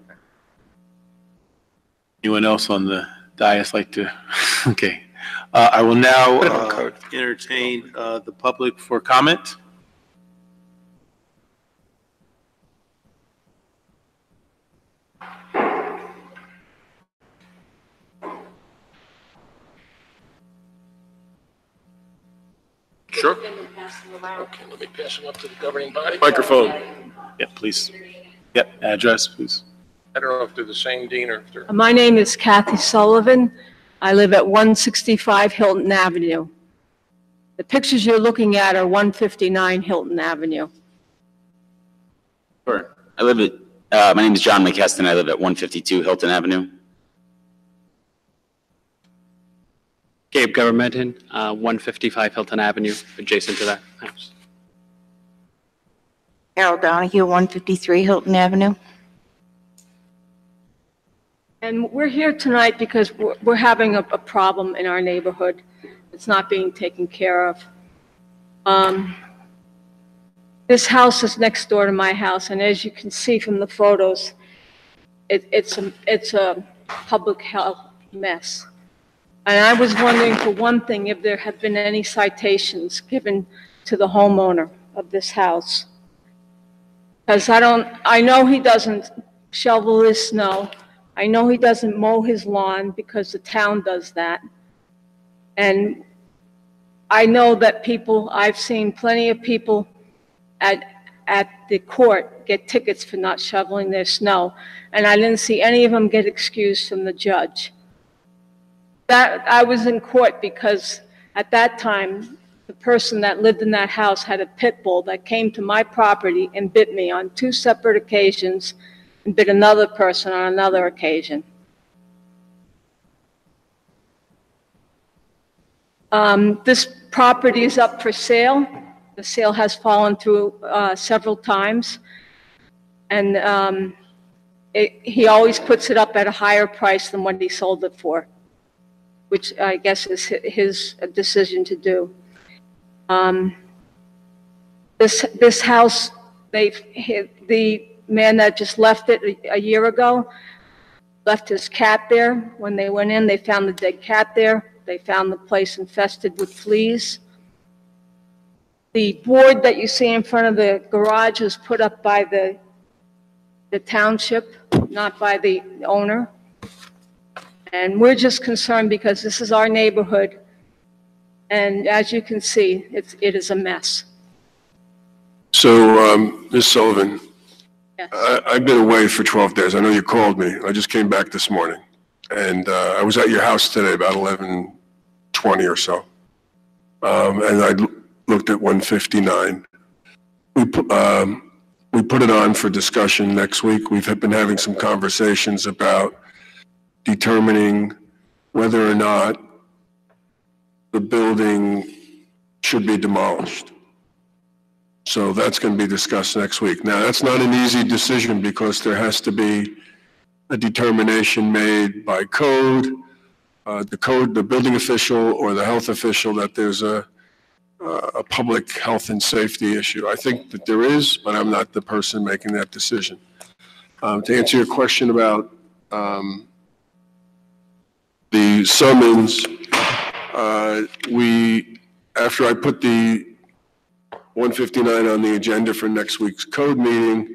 Speaker 6: Anyone else on the dais like to? Okay. I will now entertain the public for comment.
Speaker 2: Sure. Okay, let me pass them up to the governing body.
Speaker 6: Microphone. Yeah, please. Yep, address, please.
Speaker 2: I don't know if they're the same, Dean, or if they're...
Speaker 19: My name is Kathy Sullivan. I live at 165 Hilton Avenue. The pictures you're looking at are 159 Hilton Avenue.
Speaker 20: Sure. I live at, my name is John McKeston. I live at 152 Hilton Avenue.
Speaker 21: Gabe Governmenton, 155 Hilton Avenue, adjacent to that house.
Speaker 11: Carol Donahue, 153 Hilton Avenue.
Speaker 19: And we're here tonight because we're having a problem in our neighborhood. It's not being taken care of. This house is next door to my house, and as you can see from the photos, it's a public health mess. And I was wondering, for one thing, if there have been any citations given to the homeowner of this house. Because I know he doesn't shovel his snow. I know he doesn't mow his lawn because the town does that. And I know that I've seen plenty of people at the court get tickets for not shoveling their snow. And I didn't see any of them get excused from the judge. I was in court because at that time, the person that lived in that house had a pit bull that came to my property and bit me on 2 separate occasions and bit another person on another occasion. This property is up for sale. The sale has fallen through several times. And he always puts it up at a higher price than what he sold it for, which I guess is his decision to do. This house, the man that just left it a year ago, left his cat there. When they went in, they found the dead cat there. They found the place infested with fleas. The board that you see in front of the garage was put up by the township, not by the owner. And we're just concerned because this is our neighborhood. And as you can see, it is a mess.
Speaker 1: So, Ms. Sullivan,
Speaker 19: Yes.
Speaker 1: I've been away for 12 days. I know you called me. I just came back this morning. And I was at your house today about 11:20 or so. And I looked at 159. We put it on for discussion next week. We've been having some conversations about determining whether or not the building should be demolished. So that's going to be discussed next week. Now, that's not an easy decision because there has to be a determination made by code, the building official or the health official that there's a public health and safety issue. I think that there is, but I'm not the person making that decision. To answer your question about the summons, after I put the 159 on the agenda for next week's code meeting,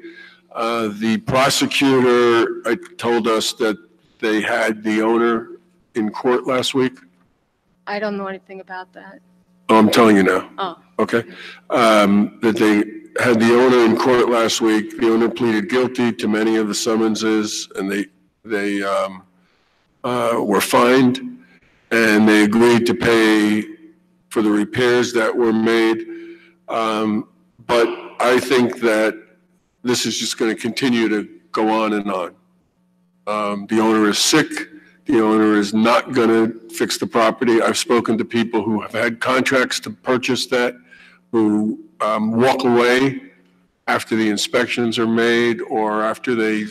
Speaker 1: the prosecutor told us that they had the owner in court last week.
Speaker 19: I don't know anything about that.
Speaker 1: Oh, I'm telling you now.
Speaker 19: Oh.
Speaker 1: Okay. That they had the owner in court last week. The owner pleaded guilty to many of the summonses, and they were fined, and they agreed to pay for the repairs that were made. But I think that this is just going to continue to go on and on. The owner is sick. The owner is not going to fix the property. I've spoken to people who have had contracts to purchase that, who walk away after the inspections are made or after they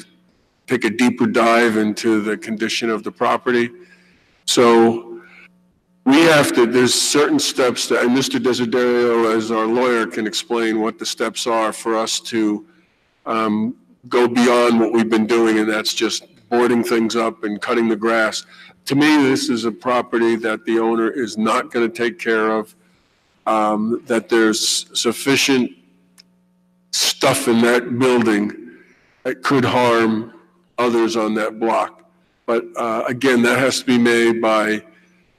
Speaker 1: take a deeper dive into the condition of the property. So we have to, there's certain steps that, and Mr. Desiderio, as our lawyer, can explain what the steps are for us to go beyond what we've been doing, and that's just boarding things up and cutting the grass. To me, this is a property that the owner is not going to take care of, that there's sufficient stuff in that building that could harm others on that block. But again, that has to be made by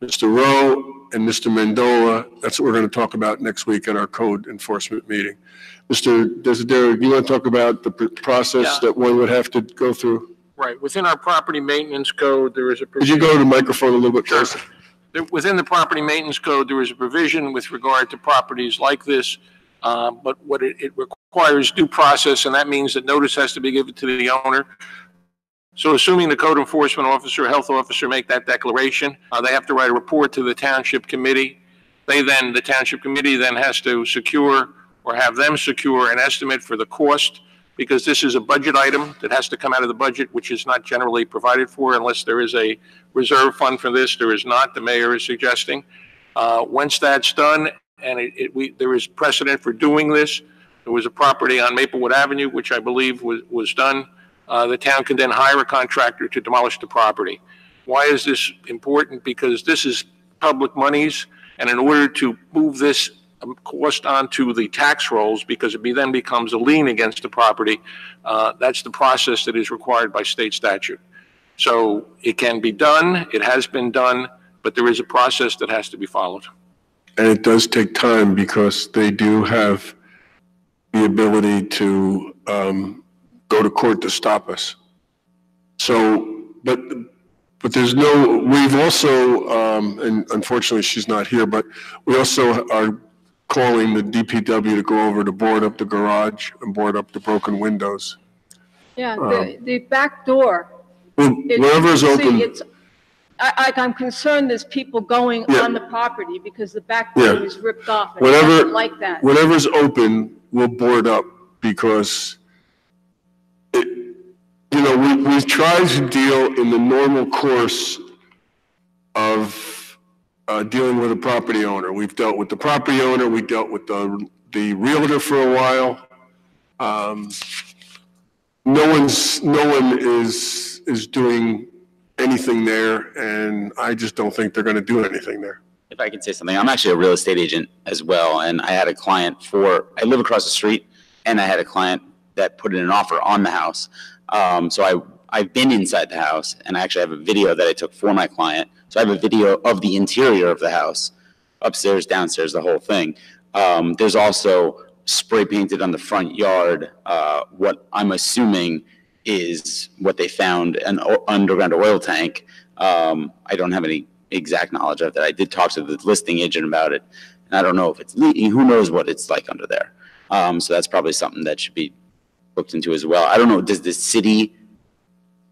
Speaker 1: Mr. Rowe and Mr. Mendola. That's what we're going to talk about next week at our code enforcement meeting. Mr. Desiderio, do you want to talk about the process that one would have to go through?
Speaker 2: Right. Within our property maintenance code, there is a
Speaker 1: Could you go to the microphone a little bit closer?
Speaker 2: Within the property maintenance code, there is a provision with regard to properties like this, but what it requires due process, and that means that notice has to be given to the owner. So assuming the code enforcement officer, health officer make that declaration, they have to write a report to the township committee. The township committee then has to secure or have them secure an estimate for the cost, because this is a budget item that has to come out of the budget, which is not generally provided for unless there is a reserve fund for this. There is not, the mayor is suggesting. Once that's done, and there is precedent for doing this, there was a property on Maplewood Avenue, which I believe was done. The town can then hire a contractor to demolish the property. Why is this important? Because this is public monies, and in order to move this cost onto the tax rolls, because it then becomes a lien against the property, that's the process that is required by state statute. So it can be done, it has been done, but there is a process that has to be followed.
Speaker 1: And it does take time because they do have the ability to go to court to stop us. So, but there's no, we've also, and unfortunately she's not here, but we also are calling the DPW to go over to board up the garage and board up the broken windows.
Speaker 19: Yeah, the back door.
Speaker 1: Wherever's open.
Speaker 19: I'm concerned there's people going on the property because the back door is ripped off. And
Speaker 1: Whatever,
Speaker 19: I don't like that.
Speaker 1: whatever's open, we'll board up because we've tried to deal in the normal course of dealing with a property owner. We've dealt with the property owner. We dealt with the realtor for a while. No one is doing anything there, and I just don't think they're going to do anything there.
Speaker 20: If I could say something, I'm actually a real estate agent as well, and I had a client I live across the street, and I had a client that put in an offer on the house. So I've been inside the house, and I actually have a video that I took for my client. So I have a video of the interior of the house, upstairs, downstairs, the whole thing. There's also spray painted on the front yard, what I'm assuming is what they found, an underground oil tank. I don't have any exact knowledge of that. I did talk to the listing agent about it, and I don't know if it's leaking. Who knows what it's like under there? So that's probably something that should be looked into as well. I don't know, does the city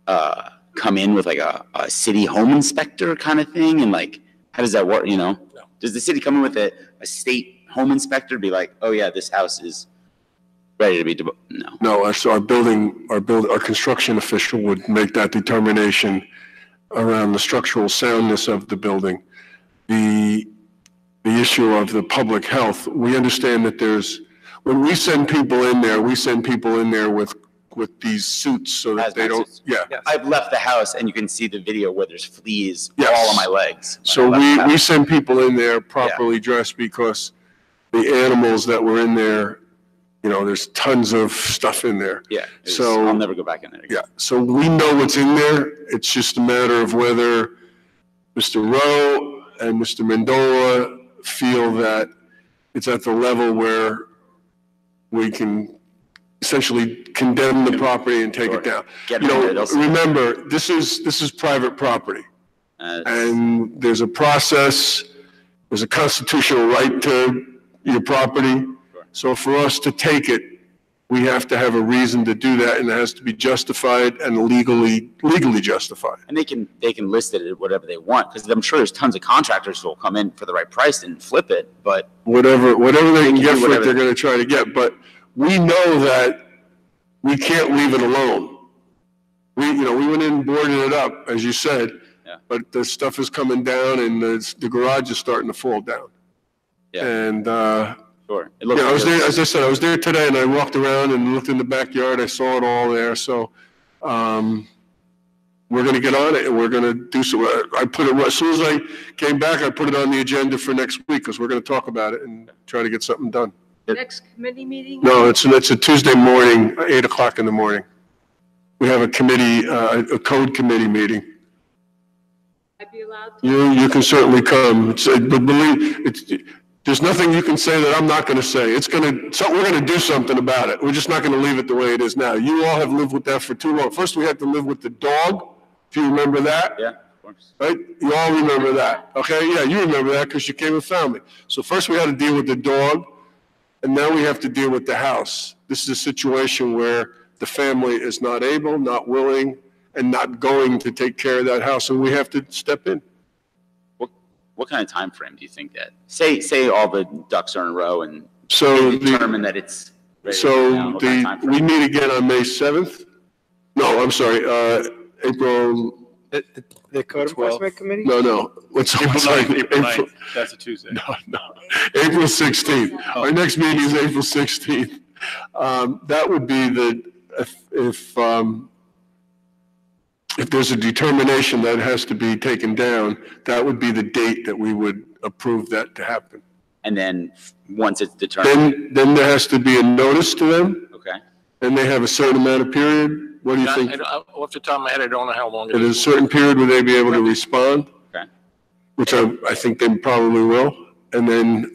Speaker 20: come in with like a city home inspector kind of thing? And like, how does that work, No. Does the city come in with a state home inspector, be like, oh yeah, this house is ready to be, no? No,
Speaker 1: so our construction official would make that determination around the structural soundness of the building. The issue of the public health, we understand that when we send people in there, with these suits so that they don't,
Speaker 20: I've left the house, and you can see the video where there's fleas all on my legs.
Speaker 1: So we send people in there properly dressed because the animals that were in there, there's tons of stuff in there.
Speaker 20: Yeah,
Speaker 1: so
Speaker 20: I'll never go back in there again.
Speaker 1: Yeah, so we know what's in there. It's just a matter of whether Mr. Rowe and Mr. Mendola feel that it's at the level where we can essentially condemn the property and take it down. Remember, this is private property. And there's a process, there's a constitutional right to your property. So for us to take it, we have to have a reason to do that, and it has to be justified and legally justified.
Speaker 20: And they can list it at whatever they want, because I'm sure there's tons of contractors who will come in for the right price and flip it, but
Speaker 1: whatever they can get for it, they're going to try to get. But we know that we can't leave it alone. We went in and boarded it up, as you said, but the stuff is coming down, and the garage is starting to fall down.
Speaker 20: Yeah.
Speaker 1: And
Speaker 20: sure.
Speaker 1: I was there, as I said, I was there today, and I walked around and looked in the backyard. I saw it all there. So we're going to get on it, and we're going to do so. I put it, as soon as I came back, I put it on the agenda for next week, because we're going to talk about it and try to get something done.
Speaker 19: Next committee meeting?
Speaker 1: No, it's a Tuesday morning, 8 o'clock in the morning. We have a committee, a code committee meeting.
Speaker 19: I'd be allowed to?
Speaker 1: You can certainly come. But believe, there's nothing you can say that I'm not going to say. We're going to do something about it. We're just not going to leave it the way it is now. You all have lived with that for too long. First, we had to live with the dog, if you remember that.
Speaker 20: Yeah, of course.
Speaker 1: Right? You all remember that. Okay, yeah, you remember that because you came and found me. So first we had to deal with the dog, and now we have to deal with the house. This is a situation where the family is not able, not willing, and not going to take care of that house, and we have to step in.
Speaker 20: What kind of time frame do you think that? Say all the ducks are in a row and
Speaker 1: So
Speaker 20: determine that it's ready to go
Speaker 1: so
Speaker 20: down, what kind of time
Speaker 1: we meet again on May 7th? No, I'm sorry, April,
Speaker 3: The Code Enforcement Committee?
Speaker 1: no. What's
Speaker 8: April
Speaker 1: sorry,
Speaker 8: 9th, April 9th. That's a Tuesday.
Speaker 1: No. April 16th. Our next meeting is April 16th. That would be if there's a determination that has to be taken down, that would be the date that we would approve that to happen.
Speaker 20: And then, once it's determined,
Speaker 1: Then there has to be a notice to them,
Speaker 20: okay.
Speaker 1: and they have a certain amount of period. What do you think?
Speaker 2: Off the top of my head, I don't know how long it
Speaker 1: At a
Speaker 2: is.
Speaker 1: certain period, would they be able to respond?
Speaker 20: Okay.
Speaker 1: Which I think they probably will. And then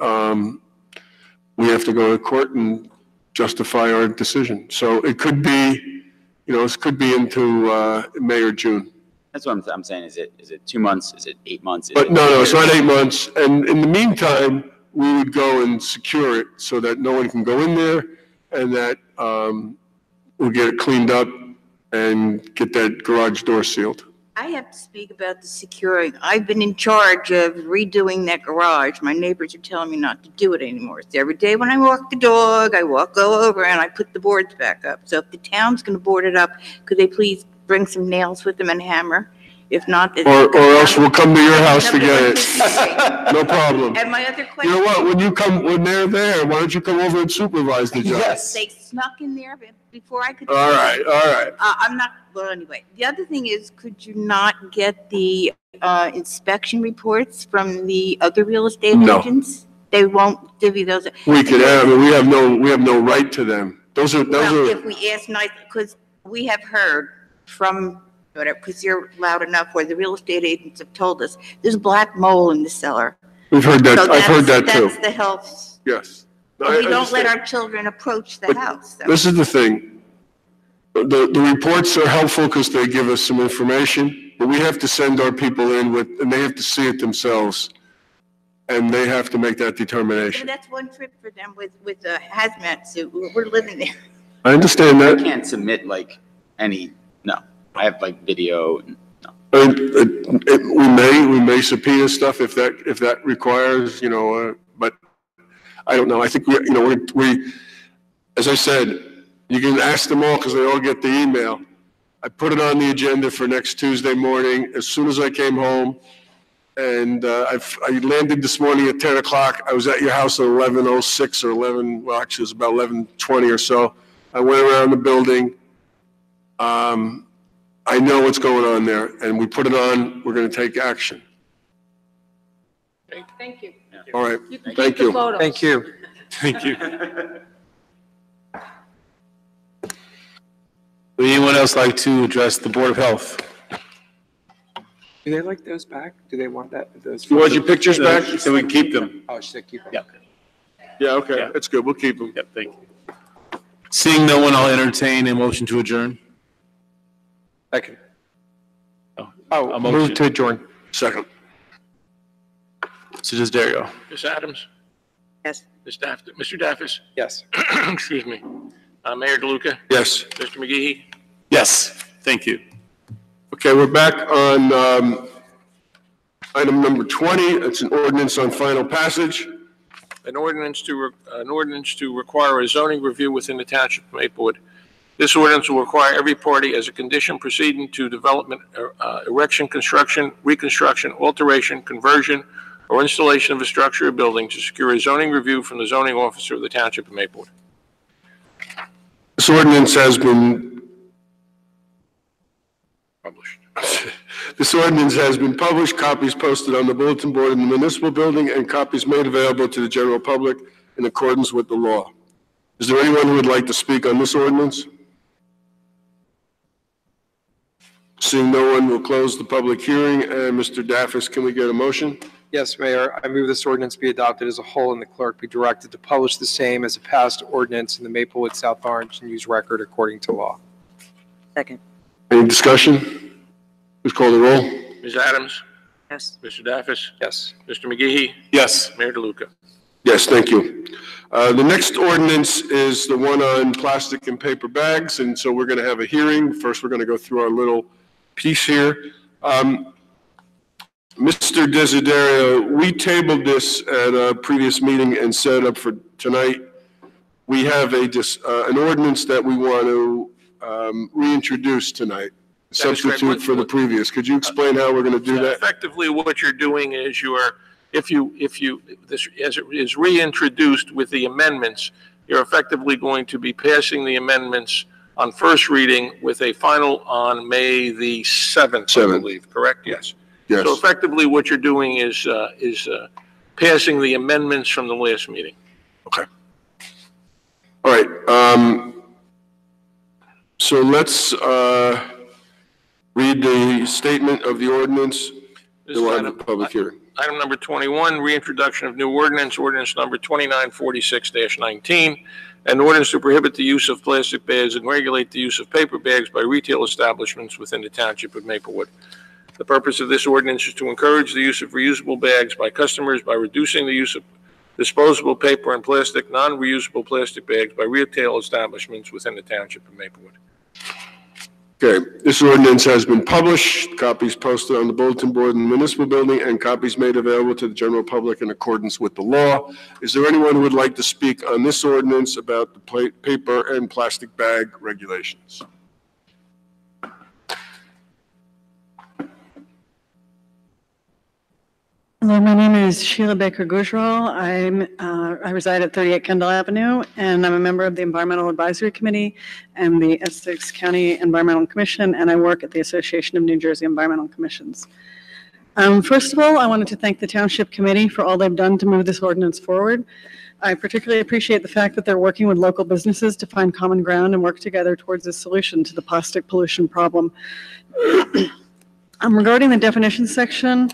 Speaker 1: we have to go to court and justify our decision. So it could be, it could be into May or June.
Speaker 20: That's what I'm saying. Is it 2 months? Is it 8 months?
Speaker 1: But no, it's not 8 months. And in the meantime, we would go and secure it so that no one can go in there, and that we'll get it cleaned up and get that garage door sealed.
Speaker 11: I have to speak about the securing. I've been in charge of redoing that garage. My neighbors are telling me not to do it anymore. So every day when I walk the dog, go over and I put the boards back up. So if the town's going to board it up, could they please bring some nails with them and hammer? If not,
Speaker 1: Or else we'll come to your house to get it. No problem.
Speaker 11: And my other question.
Speaker 1: You know what? When they're there, why don't you come over and supervise the job?
Speaker 11: Yes. They snuck in there before I could.
Speaker 1: All right.
Speaker 11: I'm not, well, anyway. The other thing is, could you not get the inspection reports from the other real estate
Speaker 1: No.
Speaker 11: agents? They won't give you those.
Speaker 1: We could have, we have no right to them. Those are.
Speaker 11: Well, if we ask nice, because we have heard from, whatever, because you're loud enough, where the real estate agents have told us, there's black mold in the cellar.
Speaker 1: We've heard that.
Speaker 11: So
Speaker 1: I've heard that too.
Speaker 11: That's the health.
Speaker 1: Yes.
Speaker 11: We don't let our children approach the house. so.
Speaker 1: This is the thing. The reports are helpful because they give us some information, but we have to send our people in and they have to see it themselves. And they have to make that
Speaker 11: So
Speaker 1: determination.
Speaker 11: that's one trip for them with a hazmat suit. We're living there.
Speaker 1: I understand
Speaker 20: I
Speaker 1: that.
Speaker 20: can't submit no. I have video.
Speaker 1: We may subpoena stuff if that requires, but I don't know. I think we, as I said, you can ask them all because they all get the email. I put it on the agenda for next Tuesday morning as soon as I came home. And I landed this morning at 10 o'clock. I was at your house at 11:06 or 11, well, actually it was about 11:20 or so. I went around the building. I know what's going on there, and we put it on. We're going to take action.
Speaker 19: Thank you.
Speaker 1: All right.
Speaker 19: You can
Speaker 1: Thank
Speaker 19: keep the
Speaker 1: you.
Speaker 19: photos.
Speaker 3: Thank you.
Speaker 8: Thank you. Would anyone else like to address the Board of Health?
Speaker 3: Do they like those back? Do they want those?
Speaker 1: You want your pictures back?
Speaker 8: So we can keep them.
Speaker 3: Oh, should I keep them?
Speaker 8: Yeah.
Speaker 1: Yeah, okay. That's good. We'll keep them.
Speaker 8: Yep, thank you. Seeing no one, I'll entertain a motion to adjourn.
Speaker 3: Second.
Speaker 8: A motion.
Speaker 3: Move to adjourn.
Speaker 1: Second.
Speaker 8: Mr. Dario.
Speaker 2: Ms. Adams?
Speaker 11: Yes.
Speaker 2: Mr. Daffis?
Speaker 3: Yes.
Speaker 2: Excuse me. Mayor DeLuca?
Speaker 1: Yes.
Speaker 2: Mr. McGehee?
Speaker 8: Yes, thank you.
Speaker 1: Okay, we're back on item number 20. It's an ordinance on final passage.
Speaker 2: An ordinance to require a zoning review within the Township of Maplewood. This ordinance will require every party as a condition proceeding to development, erection, construction, reconstruction, alteration, conversion, or installation of a structure or building to secure a zoning review from the zoning officer of the Township of Maplewood.
Speaker 1: This ordinance has been
Speaker 2: Published.
Speaker 1: This ordinance has been published, copies posted on the bulletin board in the municipal building, and copies made available to the general public in accordance with the law. Is there anyone who would like to speak on this ordinance? Seeing no one, we'll close the public hearing. And Mr. Daffis, can we get a motion?
Speaker 3: Yes, Mayor, I move this ordinance be adopted as a whole and the clerk be directed to publish the same as a passed ordinance in the Maplewood South Orange News Record according to law.
Speaker 4: Second.
Speaker 1: Any discussion? Please call the roll.
Speaker 2: Ms. Adams?
Speaker 4: Yes.
Speaker 2: Mr. Daffis?
Speaker 3: Yes.
Speaker 2: Mr. McGehee?
Speaker 8: Yes.
Speaker 2: Mayor DeLuca?
Speaker 1: Yes, thank you. The next ordinance is the one on plastic and paper bags, and so we're going to have a hearing. First, we're going to go through our little piece here. Mr. Desiderio, we tabled this at a previous meeting and set up tonight. We have an ordinance that we want to reintroduce tonight,
Speaker 2: That is correct.
Speaker 1: substitute for the previous. Could you explain how we're going to do that?
Speaker 2: Effectively, what you're doing is as it is reintroduced with the amendments, you're effectively going to be passing the amendments on first reading with a final on May the 7th, I believe, correct? Yes.
Speaker 1: Yes.
Speaker 2: So effectively, what you're doing is passing the amendments from the last meeting.
Speaker 1: Okay. All right. So let's read the statement of the ordinance.
Speaker 2: This
Speaker 1: Then we'll
Speaker 2: is
Speaker 1: have a public hearing.
Speaker 2: Item number 21, reintroduction of new ordinance number 2946-19, an ordinance to prohibit the use of plastic bags and regulate the use of paper bags by retail establishments within the Township of Maplewood. The purpose of this ordinance is to encourage the use of reusable bags by customers by reducing the use of disposable paper and plastic, non-reusable plastic bags by retail establishments within the Township of Maplewood.
Speaker 1: Okay, this ordinance has been published, copies posted on the bulletin board in the municipal building, and copies made available to the general public in accordance with the law. Is there anyone who would like to speak on this ordinance about the paper and plastic bag regulations?
Speaker 21: Hello, my name is Sheila Baker Gujral. I reside at 38 Kendall Avenue, and I'm a member of the Environmental Advisory Committee and the Essex County Environmental Commission, and I work at the Association of New Jersey Environmental Commissions. First of all, I wanted to thank the Township Committee for all they've done to move this ordinance forward. I particularly appreciate the fact that they're working with local businesses to find common ground and work together towards a solution to the plastic pollution problem. Regarding the definition section,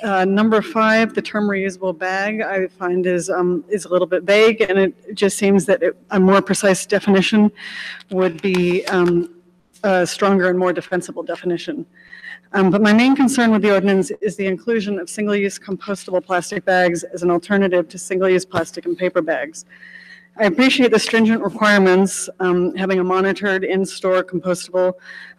Speaker 21: number 5, the term reusable bag, I find is a little bit vague, and it just seems that a more precise definition would be a stronger and more defensible definition. But my main concern with the ordinance is the inclusion of single-use compostable plastic bags as an alternative to single-use plastic and paper bags. I appreciate the stringent requirements, having a monitored in-store compostable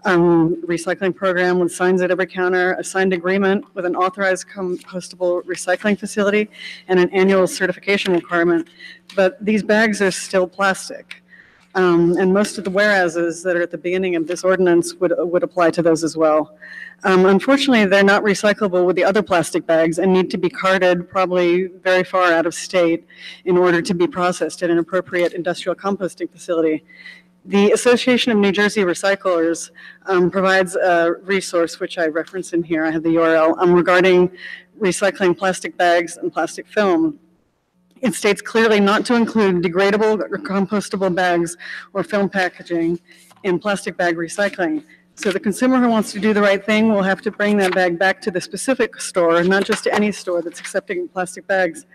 Speaker 21: recycling program with signs at every counter, a signed agreement with an authorized compostable recycling facility, and an annual certification requirement. But these bags are still plastic. And most of the whereases that are at the beginning of this ordinance would apply to those as well. Unfortunately, they're not recyclable with the other plastic bags and need to be carted probably very far out of state in order to be processed at an appropriate industrial composting facility. The Association of New Jersey Recyclers provides a resource, which I reference in here, I have the URL, regarding recycling plastic bags and plastic film. It states clearly not to include degradable or compostable bags or film packaging in plastic bag recycling. So the consumer who wants to do the right thing will have to bring that bag back to the specific store, not just to any store that's accepting plastic bags.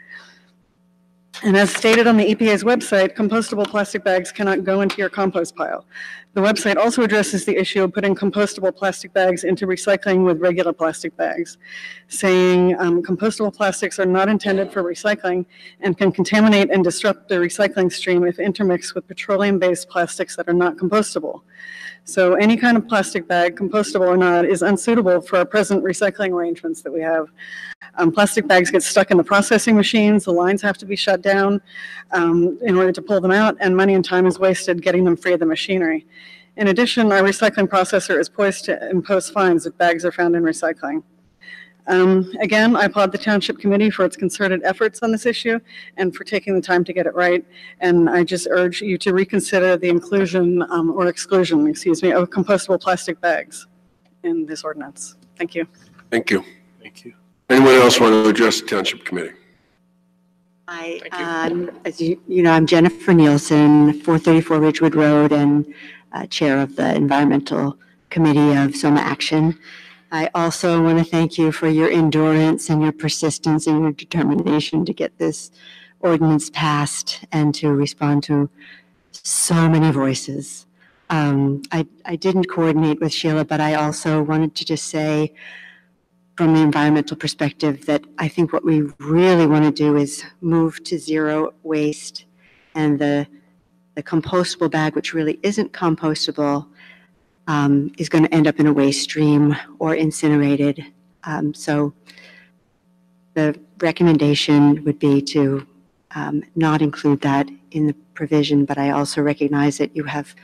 Speaker 21: And as stated on the EPA's website, compostable plastic bags cannot go into your compost pile. The website also addresses the issue of putting compostable plastic bags into recycling with regular plastic bags, saying compostable plastics are not intended for recycling and can contaminate and disrupt the recycling stream if intermixed with petroleum-based plastics that are not compostable. So any kind of plastic bag, compostable or not, is unsuitable for our present recycling arrangements that we have. Plastic bags get stuck in the processing machines, the lines have to be shut down in order to pull them out, and money and time is wasted getting them free of the machinery. In addition, our recycling processor is poised to impose fines if bags are found in recycling. Again, I applaud the Township Committee for its concerted efforts on this issue and for taking the time to get it right. And I just urge you to reconsider the inclusion or exclusion, excuse me, of compostable plastic bags in this ordinance. Thank you.
Speaker 1: Thank you. Thank you. Anyone else want to address the Township Committee?
Speaker 22: Hi, as you know, I'm Jennifer Nielsen, 434 Ridgewood Road, and Chair of the Environmental Committee of Soma Action. I also want to thank you for your endurance and your persistence and your determination to get this ordinance passed and to respond to so many voices. I didn't coordinate with Sheila, but I also wanted to just say from the environmental perspective that I think what we really want to do is move to zero waste, and the compostable bag, which really isn't compostable, is going to end up in a waste stream or incinerated. So the recommendation would be to not include that in the provision, but I also recognize that you have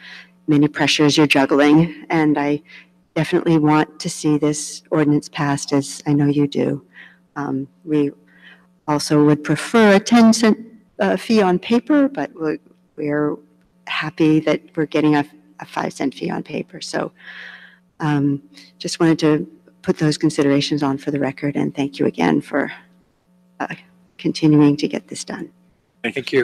Speaker 22: many pressures you're juggling, and I definitely want to see this ordinance passed, as I know you do. We also would prefer a 10-cent fee on paper, but we're happy that we're getting a 5-cent fee on paper. So just wanted to put those considerations on for the record, and thank you again for continuing to get this done.
Speaker 3: Thank you.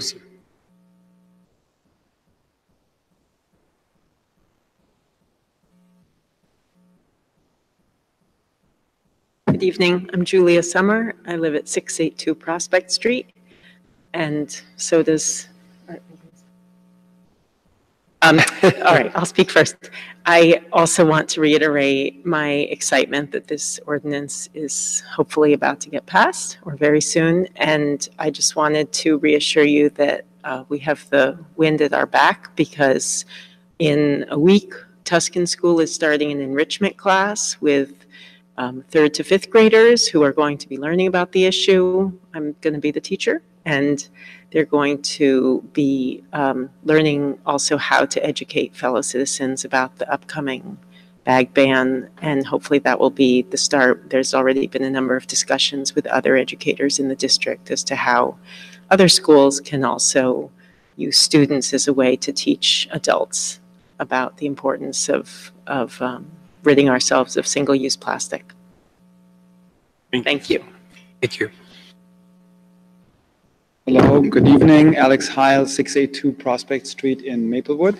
Speaker 5: Good evening. I'm Julia Summer. I live at 682 Prospect Street, and so does. All right, I'll speak first. I also want to reiterate my excitement that this ordinance is hopefully about to get passed or very soon, and I just wanted to reassure you that we have the wind at our back, because in a week, Tuscan School is starting an enrichment class with 3rd to 5th graders who are going to be learning about the issue. I'm going to be the teacher, and they're going to be learning also how to educate fellow citizens about the upcoming bag ban, and hopefully that will be the start. There's already been a number of discussions with other educators in the district as to how other schools can also use students as a way to teach adults about the importance of ridding ourselves of single-use plastic. Thank you.
Speaker 3: Thank you.
Speaker 7: Hello, good evening. Alex Heil, 682 Prospect Street in Maplewood.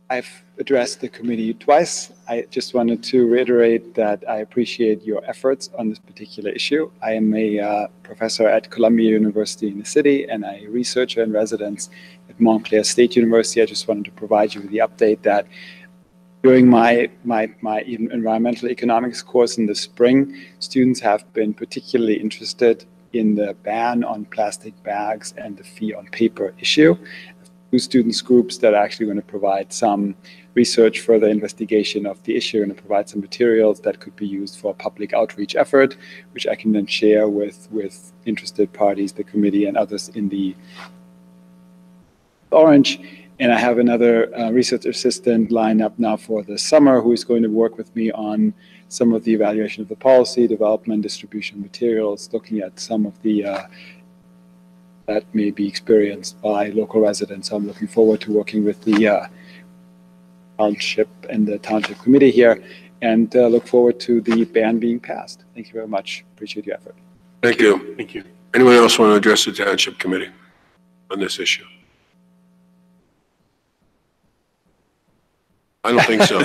Speaker 7: I've addressed the committee twice. I just wanted to reiterate that I appreciate your efforts on this particular issue. I am a professor at Columbia University in the city and a researcher in residence at Montclair State University. I just wanted to provide you with the update that during my environmental economics course in the spring, students have been particularly interested in the ban on plastic bags and the fee on paper issue. Two students groups that are actually going to provide some research, further investigation of the issue, and provide some materials that could be used for a public outreach effort, which I can then share with interested parties, the committee, and others in the Orange. And I have another research assistant lined up now for the summer who is going to work with me on some of the evaluation of the policy, development, distribution materials, looking at some of the that may be experienced by local residents. So I'm looking forward to working with the Township and the Township Committee here, and look forward to the ban being passed. Thank you very much. Appreciate your effort.
Speaker 1: Thank you. Thank you. Anyone else want to address the Township Committee on this issue? I don't think so.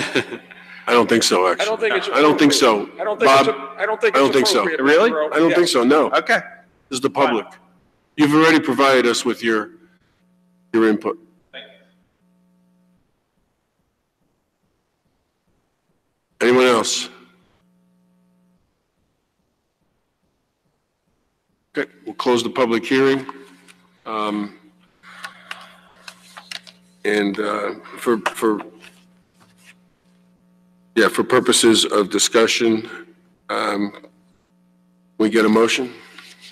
Speaker 1: I don't think so, actually.
Speaker 2: I don't think it's
Speaker 1: I don't think so.
Speaker 2: I don't think
Speaker 1: Bob?
Speaker 2: I don't think it's
Speaker 1: so.
Speaker 2: appropriate,
Speaker 1: Really?
Speaker 2: Mr. Rowe.
Speaker 1: I don't
Speaker 2: Yeah.
Speaker 1: think so, no.
Speaker 18: Okay.
Speaker 1: This is the public. You've already provided us with your input. Anyone else? Okay, we'll close the public hearing. And for purposes of discussion, we get a motion?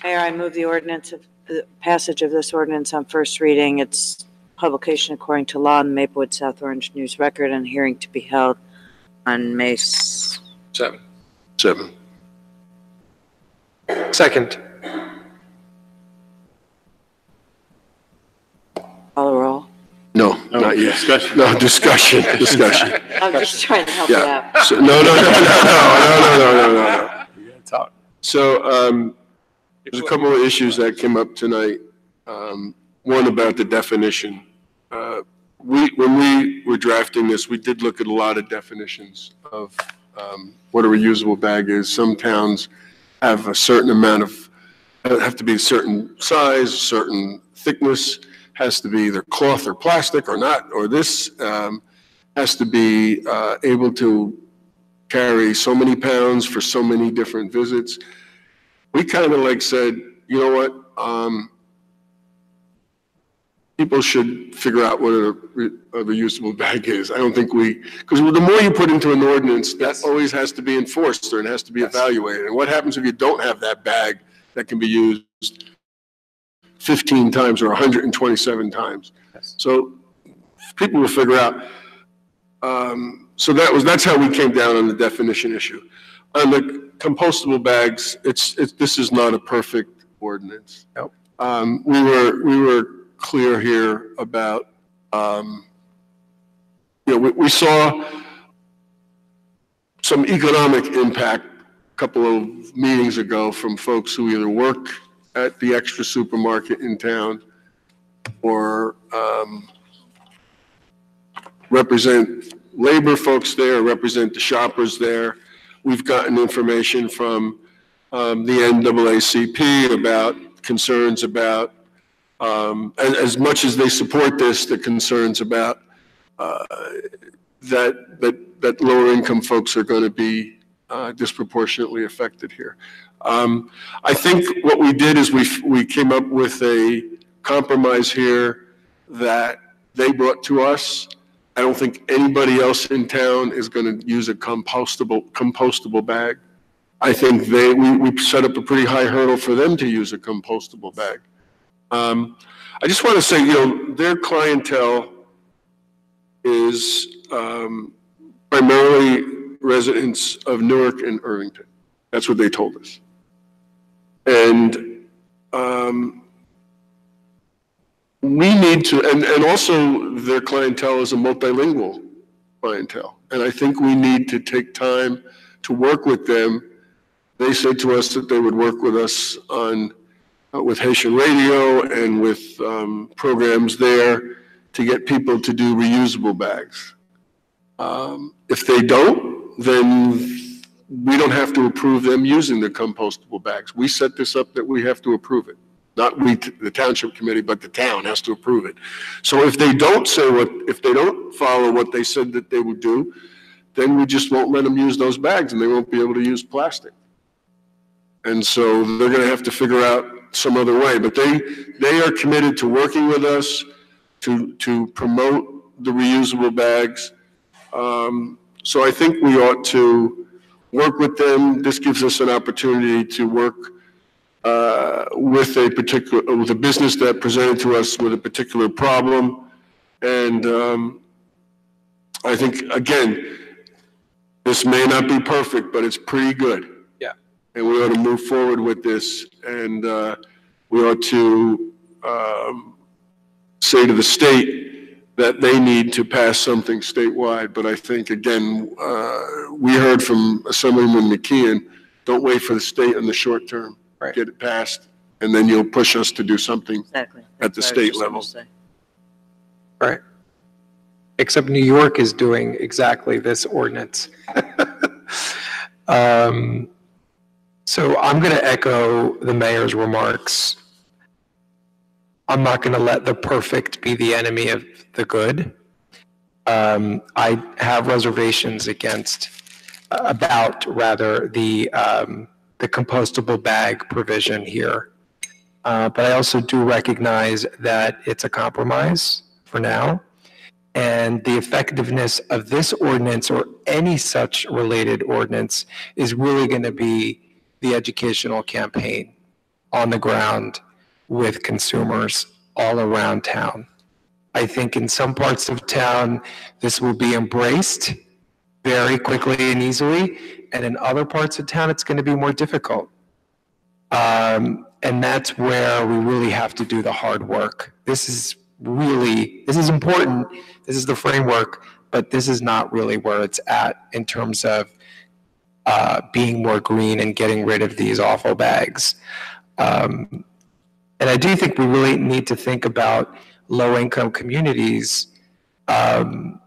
Speaker 4: Mayor, I move the ordinance of the passage of this ordinance on first reading. Its publication according to law in the Maplewood South Orange News Record, and hearing to be held on May
Speaker 1: 7.
Speaker 3: Second.
Speaker 4: Call the roll.
Speaker 1: No, not yet.
Speaker 8: Discussion.
Speaker 1: No, discussion.
Speaker 4: I'm just trying to help
Speaker 1: Yeah.
Speaker 4: you out.
Speaker 1: So, no.
Speaker 8: Talk.
Speaker 1: So, there's a couple of issues that came up tonight. One about the definition. When we were drafting this, we did look at a lot of definitions of what a reusable bag is. Some towns have a certain amount of, have to be a certain size, a certain thickness, has to be either cloth or plastic or not, or this has to be able to carry so many pounds for so many different visits. We kind of said, you know what, people should figure out what a reusable bag is. I don't think because the more you put into an ordinance, that always has to be enforced, or it has to be evaluated. And what happens if you don't have that bag that can be used 15 times or 127 times. So people will figure out. So that's how we came down on the definition issue. On the compostable bags, this is not a perfect ordinance.
Speaker 3: Nope.
Speaker 1: We were clear here about, we saw some economic impact a couple of meetings ago from folks who either work at the extra supermarket in town or represent labor folks there, represent the shoppers there. We've gotten information from the NAACP about concerns about, as much as they support this, the concerns about that lower income folks are going to be disproportionately affected here. I think what we did is we came up with a compromise here that they brought to us. I don't think anybody else in town is going to use a compostable bag. I think we set up a pretty high hurdle for them to use a compostable bag. I just want to say, their clientele is primarily residents of Newark and Irvington. That's what they told us. And we need to, and also their clientele is a multilingual clientele. And I think we need to take time to work with them. They said to us that they would work with us on, with Haitian Radio and with programs there to get people to do reusable bags. If they don't, then we don't have to approve them using the compostable bags. We set this up that we have to approve it. Not we, the Township Committee, but the town has to approve it. So if they don't if they don't follow what they said that they would do, then we just won't let them use those bags and they won't be able to use plastic. And so they're going to have to figure out some other way. But they are committed to working with us to promote the reusable bags. So I think we ought to work with them. This gives us an opportunity to work with a business that presented to us with a particular problem. And I think, again, this may not be perfect, but it's pretty good.
Speaker 3: Yeah.
Speaker 1: And we ought to move forward with this. And we ought to say to the state that they need to pass something statewide. But I think, again, we heard from Assemblyman McKeon, don't wait for the state in the short term.
Speaker 3: Right.
Speaker 1: Get it passed, and then you'll push us to do something
Speaker 4: Exactly.
Speaker 1: at the state level.
Speaker 3: Right. Except New York is doing exactly this ordinance. So I'm going to echo the mayor's remarks. I'm not going to let the perfect be the enemy of the good. I have reservations about the compostable bag provision here. But I also do recognize that it's a compromise for now. And the effectiveness of this ordinance or any such related ordinance is really going to be the educational campaign on the ground with consumers all around town. I think in some parts of town, this will be embraced very quickly and easily. And in other parts of town, it's going to be more difficult. And that's where we really have to do the hard work. This is important. This is the framework, but this is not really where it's at in terms of being more green and getting rid of these awful bags. And I do think we really need to think about low-income communities who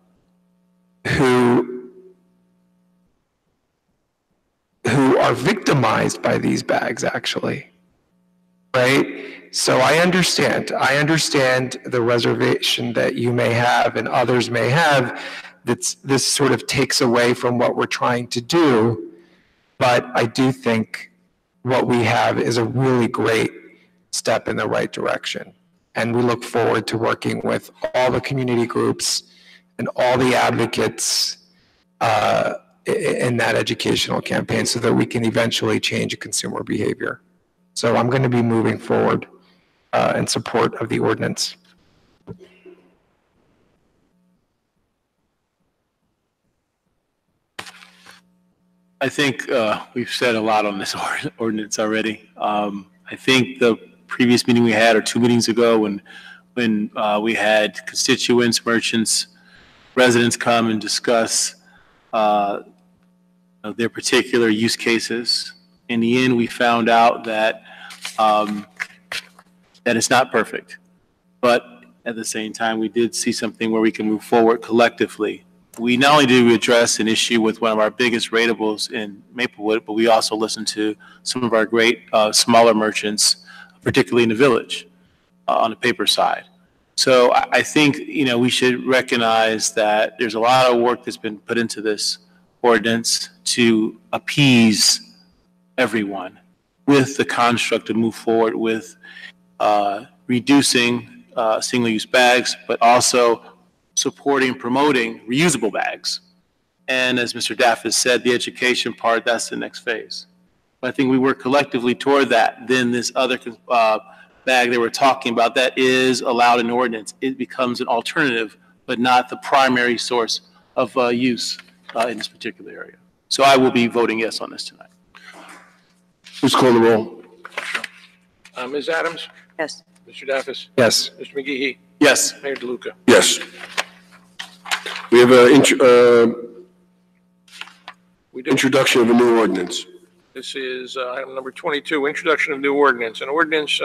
Speaker 3: are victimized by these bags, actually, right? So I understand the reservation that you may have and others may have that this sort of takes away from what we're trying to do, but I do think what we have is a really great step in the right direction. And we look forward to working with all the community groups and all the advocates in that educational campaign so that we can eventually change consumer behavior. So I'm going to be moving forward in support of the ordinance.
Speaker 6: I think we've said a lot on this ordinance already. I think the previous meeting we had, or 2 meetings ago, when we had constituents, merchants, residents come and discuss their particular use cases. In the end, we found out that that it's not perfect, but at the same time, we did see something where we can move forward collectively. We not only did we address an issue with one of our biggest ratables in Maplewood, but we also listened to some of our great smaller merchants, particularly in the village, on the paper side. So I think, we should recognize that there's a lot of work that's been put into this ordinance to appease everyone with the construct to move forward with reducing single-use bags, but also supporting and promoting reusable bags. And as Mr. Daff has said, the education part, that's the next phase. But I think we work collectively toward that. Then this other bag they were talking about that is allowed in ordinance, it becomes an alternative, but not the primary source of use in this particular area. So I will be voting yes on this tonight.
Speaker 1: Please call the roll.
Speaker 2: Ms. Adams?
Speaker 4: Yes.
Speaker 2: Mr. Daffis?
Speaker 3: Yes.
Speaker 2: Mr. McGehee?
Speaker 6: Yes.
Speaker 2: Mayor DeLuca?
Speaker 1: Yes. We have an introduction of a new ordinance.
Speaker 2: This is item number 22, introduction of new ordinance. An ordinance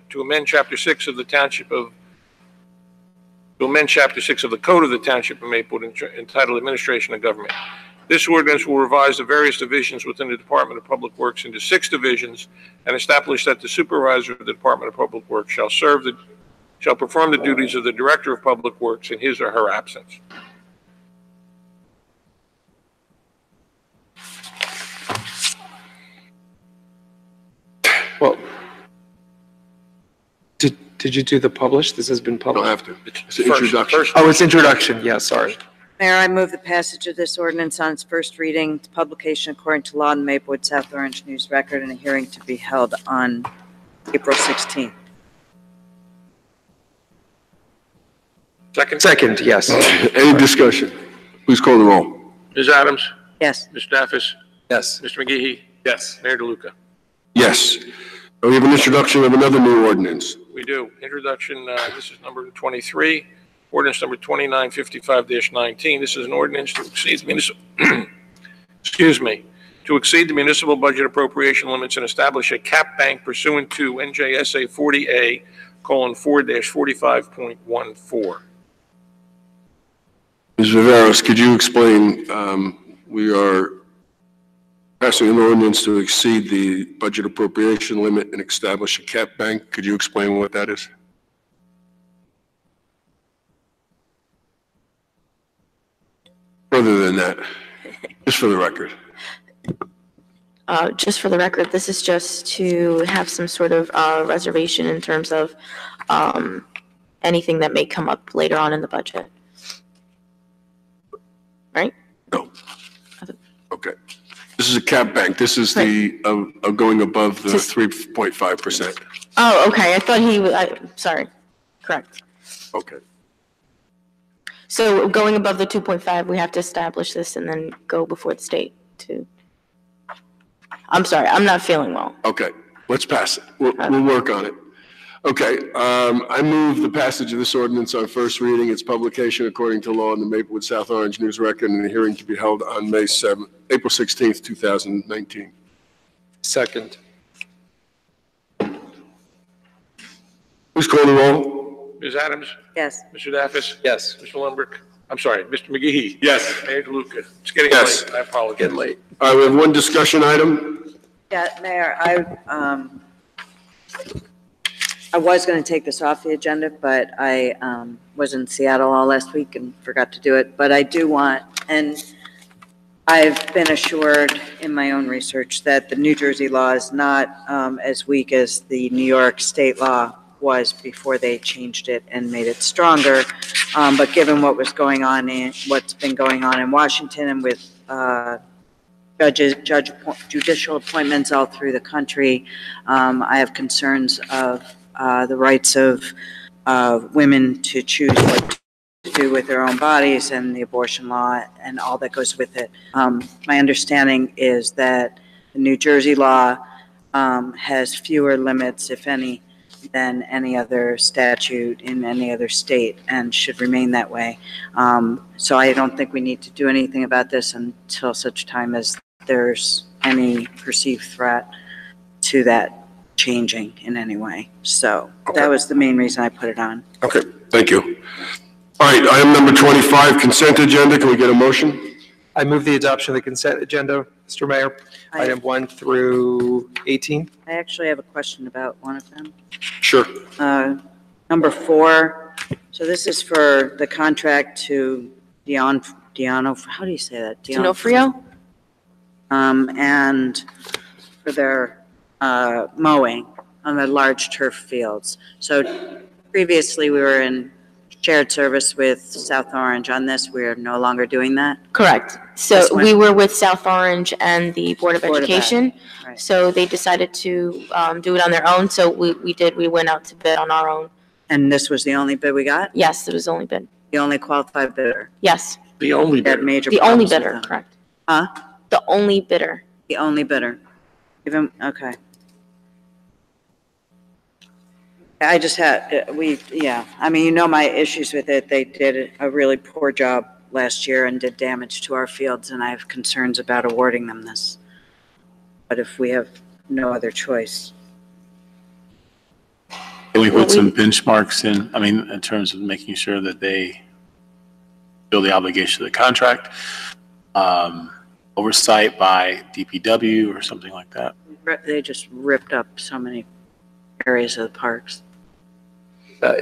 Speaker 2: to amend Chapter 6 of the Township of, to amend Chapter 6 of the Code of the Township of Maplewood entitled Administration of Government. This ordinance will revise the various divisions within the Department of Public Works into 6 divisions and establish that the supervisor of the Department of Public Works shall perform the duties of the Director of Public Works in his or her absence.
Speaker 3: Well, did you do the publish? This has been published.
Speaker 1: Don't have to. It's an introduction.
Speaker 3: Oh, it's introduction. Yeah, sorry.
Speaker 4: Mayor, I move the passage of this ordinance on its first reading, its publication according to law in the Maplewood South Orange News Record, and a hearing to be held on April 16th.
Speaker 2: Second,
Speaker 3: yes.
Speaker 1: Any discussion? Please call the roll.
Speaker 2: Ms. Adams?
Speaker 4: Yes.
Speaker 2: Mr. Daffis?
Speaker 3: Yes.
Speaker 2: Mr. McGehee?
Speaker 8: Yes.
Speaker 2: Mayor DeLuca?
Speaker 1: Yes. We have an introduction of another new ordinance.
Speaker 2: We do. Introduction, this is number 23, ordinance number 2955-19. This is an ordinance to exceed the municipal, to exceed the municipal budget appropriation limits and establish a cap bank pursuant to NJSA 40A:4-45.14.
Speaker 1: Ms. Viveros, could you explain, we are passing an ordinance to exceed the budget appropriation limit and establish a cap bank. Could you explain what that is? Further than that, just for the record.
Speaker 16: Just for the record, this is just to have some sort of reservation in terms of anything that may come up later on in the budget. Right?
Speaker 1: No. Okay. This is a cap bank. This is the, going above the 3.5%.
Speaker 16: Oh, okay. I thought he was, sorry. Correct.
Speaker 1: Okay.
Speaker 16: So going above the 2.5, we have to establish this and then go before the state to, I'm sorry, I'm not feeling well.
Speaker 1: Okay, let's pass it. We'll work on it. Okay, I move the passage of this ordinance on first reading, its publication according to law in the Maplewood South Orange News Record, and the hearing to be held on April 16th, 2019.
Speaker 3: Second.
Speaker 1: Please call the roll.
Speaker 2: Ms. Adams?
Speaker 4: Yes.
Speaker 2: Mr. Daffis?
Speaker 3: Yes.
Speaker 2: Mr. Lundberg? I'm sorry, Mr. McGehee?
Speaker 8: Yes.
Speaker 2: Mayor DeLuca? It's getting
Speaker 1: Yes.
Speaker 2: late. I apologize.
Speaker 3: Late.
Speaker 1: All right, we have one discussion item.
Speaker 4: Yeah, Mayor, I was going to take this off the agenda, but I was in Seattle all last week and forgot to do it. But I do want, and I've been assured in my own research that the New Jersey law is not as weak as the New York state law was before they changed it and made it stronger. But given what was going on what's been going on in Washington and with judicial appointments all through the country, I have concerns of the rights of women to choose what to do with their own bodies and the abortion law and all that goes with it. My understanding is that the New Jersey law has fewer limits, if any, than any other statute in any other state and should remain that way. So I don't think we need to do anything about this until such time as there's any perceived threat to that changing in any way. So that was the main reason I put it on.
Speaker 1: Okay, thank you. All right, item number 25, consent agenda. Can we get a motion?
Speaker 3: I move the adoption of the consent agenda, Mr. Mayor, item 1 through 18.
Speaker 4: I actually have a question about one of them.
Speaker 1: Sure.
Speaker 4: Number 4, so this is for the contract to Diano, how do you say that?
Speaker 16: D'Onofrio?
Speaker 4: And for their mowing on the large turf fields. So previously, we were in shared service with South Orange. On this, we're no longer doing that?
Speaker 16: Correct. So we were with South Orange and the Board of Education.
Speaker 4: Right.
Speaker 16: So they decided to do it on their own. So we went out to bid on our own.
Speaker 4: And this was the only bid we got?
Speaker 16: Yes, it was the only bid.
Speaker 4: The only qualified bidder?
Speaker 16: Yes.
Speaker 2: The only
Speaker 4: Had major
Speaker 16: The only
Speaker 4: problems with
Speaker 16: bidder,
Speaker 4: them.
Speaker 16: correct.
Speaker 4: Huh?
Speaker 16: The only bidder.
Speaker 4: The only bidder. Even, okay. I just had, I mean, you know my issues with it. They did a really poor job last year and did damage to our fields, and I have concerns about awarding them this. But if we have no other choice.
Speaker 6: Can we put some benchmarks in terms of making sure that they fulfill the obligation of the contract? Oversight by DPW or something like that?
Speaker 4: They just ripped up so many areas of the parks.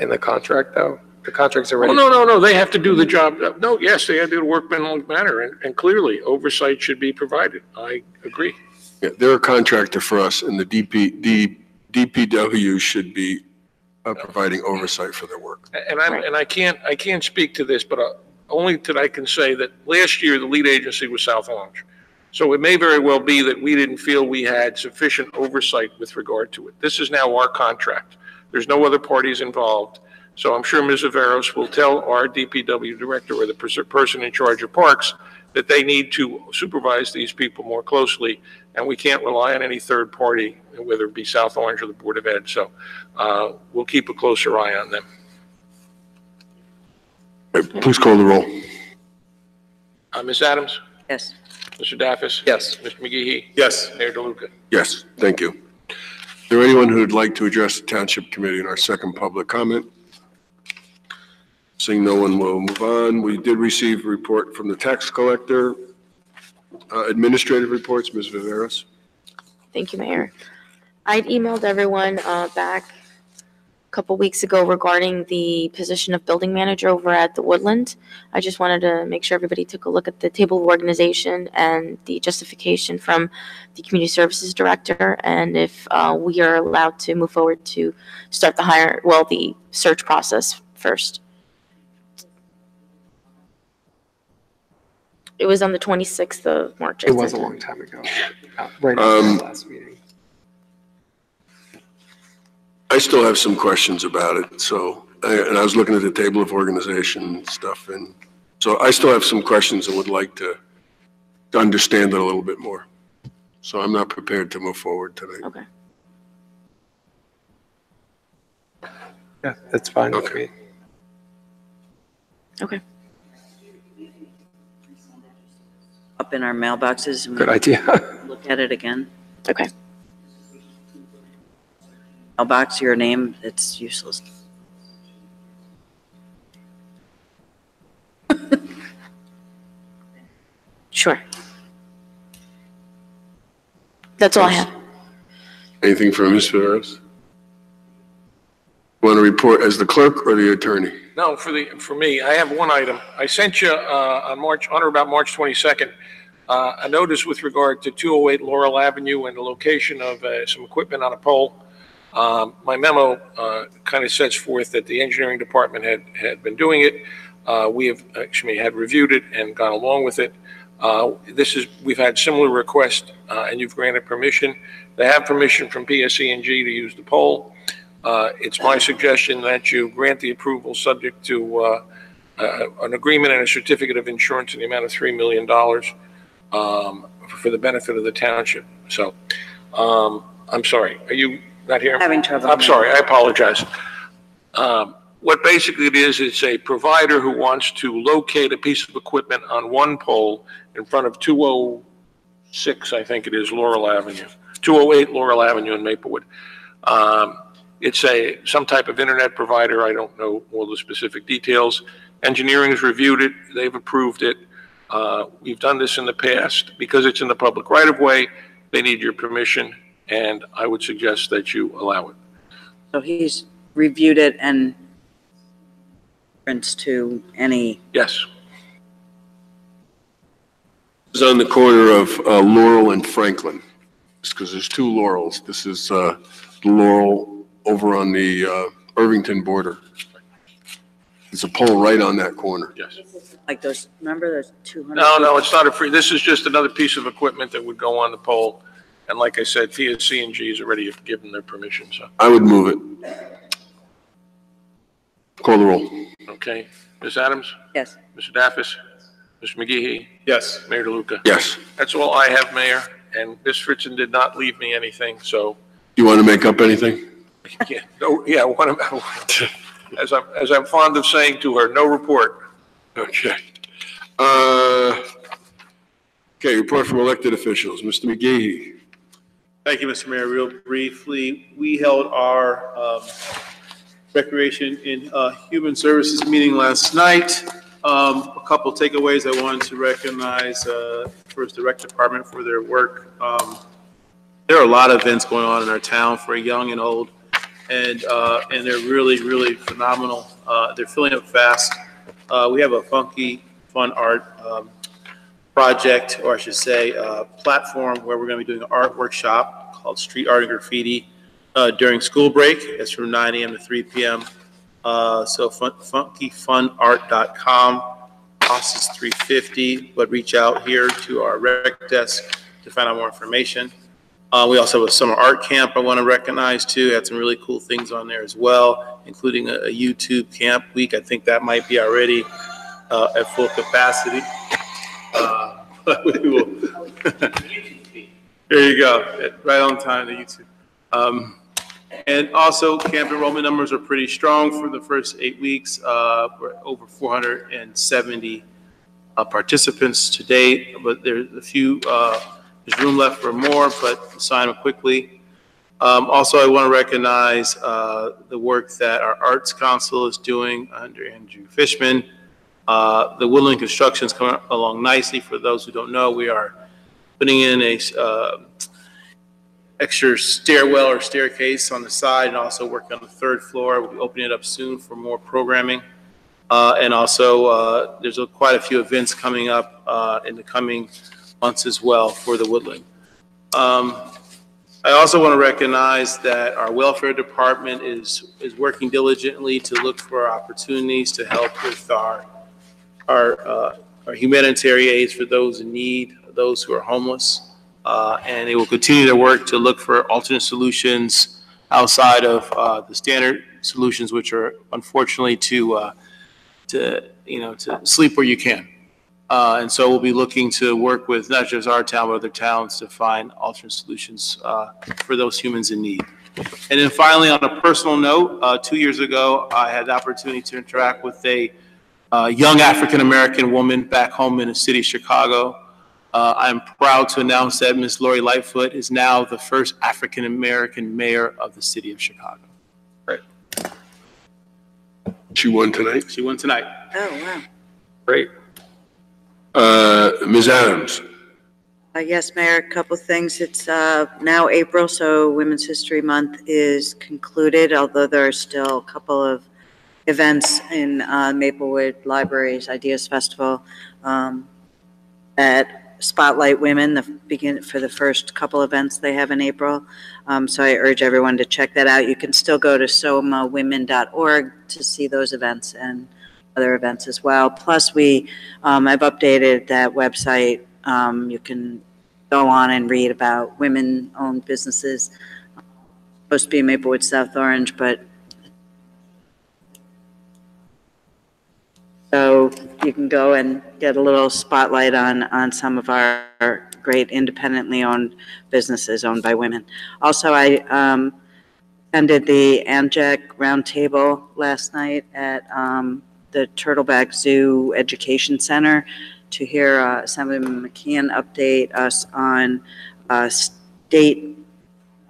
Speaker 3: In the contract, though? The contract's already.
Speaker 2: Oh, no, they have to do the job. No, yes, they have to do the workmanlike manner, and clearly, oversight should be provided. I agree.
Speaker 1: Yeah, they're a contractor for us, and the DPW should be providing oversight for their work.
Speaker 2: And I can't speak to this, but only that I can say that last year, the lead agency was South Orange. So it may very well be that we didn't feel we had sufficient oversight with regard to it. This is now our contract. There's no other parties involved. So I'm sure Ms. Averos will tell our DPW director or the person in charge of parks that they need to supervise these people more closely, and we can't rely on any third party, whether it be South Orange or the Board of Ed. So we'll keep a closer eye on them.
Speaker 1: Please call the roll.
Speaker 2: Ms. Adams?
Speaker 4: Yes.
Speaker 2: Mr. Daffis?
Speaker 3: Yes.
Speaker 2: Mr. McGehee?
Speaker 8: Yes.
Speaker 2: Mayor DeLuca?
Speaker 1: Yes, thank you. Is there anyone who would like to address the Township Committee in our second public comment? Seeing no one, will move on. We did receive a report from the tax collector. Administrative reports, Ms. Viveros.
Speaker 16: Thank you, Mayor. I'd emailed everyone back a couple weeks ago regarding the position of building manager over at the Woodland. I just wanted to make sure everybody took a look at the table of organization and the justification from the community services director, and if we are allowed to move forward to start the search process first. It was on the 26th of March.
Speaker 3: It was a long time ago, right after the last meeting.
Speaker 1: I still have some questions about it, so, and I was looking at the table of organization and stuff, and so I still have some questions and would like to understand it a little bit more. So I'm not prepared to move forward tonight.
Speaker 16: Okay.
Speaker 3: Yeah, that's fine with me.
Speaker 16: Okay.
Speaker 4: Up in our mailboxes. And
Speaker 3: Good idea.
Speaker 4: Look at it again.
Speaker 16: Okay.
Speaker 4: Mailbox, your name, it's useless.
Speaker 16: Sure. That's all I have.
Speaker 1: Anything from Ms. Viveros? Want to report as the clerk or the attorney?
Speaker 2: No, for me, I have one item. I sent you on or about March 22nd, a notice with regard to 208 Laurel Avenue and the location of some equipment on a pole. My memo kind of sets forth that the engineering department had been doing it. We have actually had reviewed it and gone along with it. We've had similar requests, and you've granted permission. They have permission from PSE&G to use the pole. It's my suggestion that you grant the approval subject to an agreement and a certificate of insurance in the amount of $3 million for the benefit of the township. So, I'm sorry, are you not here?
Speaker 4: Having trouble.
Speaker 2: I'm sorry, I apologize. What basically it is, it's a provider who wants to locate a piece of equipment on one pole in front of 206, I think it is, Laurel Avenue, 208 Laurel Avenue in Maplewood. It's some type of internet provider. I don't know all the specific details. Engineering has reviewed it. They've approved it. We've done this in the past. Because it's in the public right-of-way, they need your permission, and I would suggest that you allow it.
Speaker 4: So he's reviewed it and reference to any.
Speaker 2: Yes.
Speaker 1: It's on the corner of Laurel and Franklin, just because there's two Laurels. This is the Laurel over on the Irvington border. There's a pole right on that corner.
Speaker 2: Yes.
Speaker 4: Like those, remember those 200?
Speaker 2: No, it's not a free, this is just another piece of equipment that would go on the pole. And like I said, TSC&G has already given their permission, so.
Speaker 1: I would move it. Call the roll.
Speaker 2: Okay. Ms. Adams?
Speaker 4: Yes.
Speaker 2: Mr. Daffis? Mr. McGehee?
Speaker 8: Yes.
Speaker 2: Mayor DeLuca?
Speaker 1: Yes.
Speaker 2: That's all I have, Mayor, and Ms. Fritzen did not leave me anything, so.
Speaker 1: You want to make up anything?
Speaker 2: Yeah, no, yeah, as I'm fond of saying to her, no report.
Speaker 1: Okay. Okay, report from elected officials. Mr. McGehee.
Speaker 8: Thank you, Mr. Mayor. Real briefly, we held our Recreation and Human Services meeting last night. A couple takeaways. I wanted to recognize first the rec department for their work. There are a lot of events going on in our town for young and old, and they're really, really phenomenal. They're filling up fast. We have a funky, fun art project, or I should say, platform where we're going to be doing an art workshop called Street Art and Graffiti during school break. It's from 9 a.m. to 3 p.m. So funkyfunart.com. Cost is $350, but reach out here to our rec desk to find out more information. We also have a summer art camp I want to recognize too. Had some really cool things on there as well, including a YouTube camp week. I think that might be already at full capacity. There you go, right on time, the YouTube. And also, camp enrollment numbers are pretty strong for the first 8 weeks. We're over 470 participants to date, but there's a few. There's room left for more, but sign up quickly. Also, I want to recognize the work that our Arts Council is doing under Andrew Fishman. The Woodland construction is coming along nicely. For those who don't know, we are putting in a extra stairwell or staircase on the side, and also working on the third floor. We'll be opening it up soon for more programming. And also, there's quite a few events coming up in the coming months as well for the Woodland. I also want to recognize that our welfare department is working diligently to look for opportunities to help with our humanitarian aids for those in need, those who are homeless. And they will continue to work to look for alternate solutions outside of the standard solutions, which are unfortunately to sleep where you can. And so we'll be looking to work with not just our town, but other towns to find alternate solutions for those humans in need. And then finally, on a personal note, 2 years ago, I had the opportunity to interact with a young African-American woman back home in the city of Chicago. I'm proud to announce that Ms. Lori Lightfoot is now the first African-American mayor of the city of Chicago. Great.
Speaker 1: She won tonight?
Speaker 8: She won tonight.
Speaker 4: Oh, wow.
Speaker 2: Great.
Speaker 1: Ms. Adams.
Speaker 4: Yes, Mayor, a couple things. It's now April, so Women's History Month is concluded, although there are still a couple of events in Maplewood Library's Ideas Festival at Spotlight Women for the first couple events they have in April. So I urge everyone to check that out. You can still go to somawomen.org to see those events and other events as well. Plus, I've updated that website. You can go on and read about women-owned businesses supposed to be Maplewood South Orange, but so you can go and get a little spotlight on some of our great independently owned businesses owned by women. Also, I attended the ANJAC roundtable last night at the Turtleback Zoo Education Center to hear Assemblyman McKeon update us on state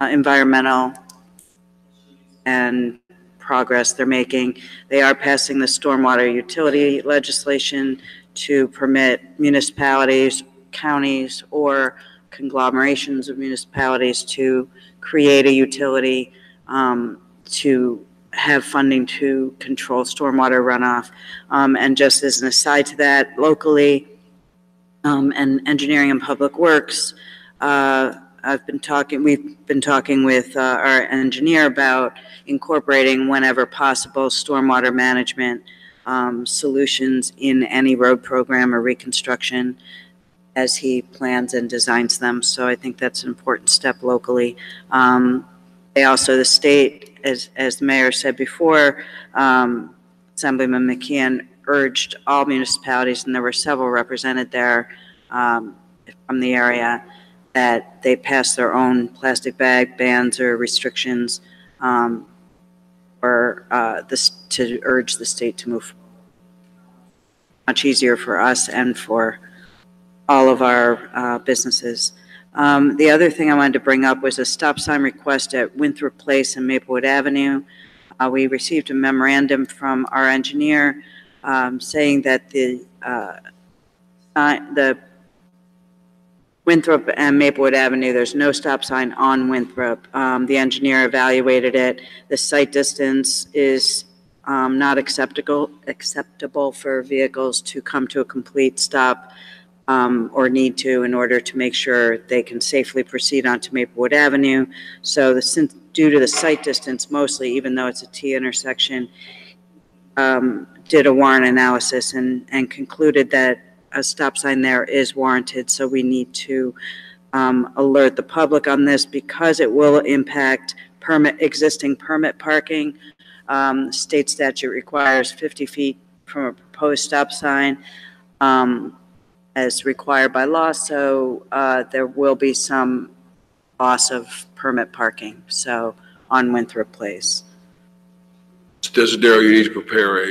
Speaker 4: environmental and progress they're making. They are passing the stormwater utility legislation to permit municipalities, counties, or conglomerations of municipalities to create a utility to have funding to control stormwater runoff. And just as an aside to that, locally, and Engineering and Public Works, we've been talking with our engineer about incorporating, whenever possible, stormwater management solutions in any road program or reconstruction as he plans and designs them. So I think that's an important step locally. They also, the state, as the mayor said before, Assemblyman McKeon urged all municipalities, and there were several represented there from the area, that they pass their own plastic bag bans or restrictions, or to urge the state to move. Much easier for us and for all of our businesses. The other thing I wanted to bring up was a stop sign request at Winthrop Place and Maplewood Avenue. We received a memorandum from our engineer saying that the Winthrop and Maplewood Avenue, there's no stop sign on Winthrop. The engineer evaluated it. The sight distance is not acceptable for vehicles to come to a complete stop or need to, in order to make sure they can safely proceed onto Maplewood Avenue. So due to the sight distance mostly, even though it's a T intersection, did a warrant analysis and concluded that a stop sign there is warranted. So we need to alert the public on this because it will impact existing permit parking. State statute requires 50 feet from a proposed stop sign as required by law. So there will be some loss of permit parking. So on Winthrop Place.
Speaker 1: Mr. Desiderio, you need to prepare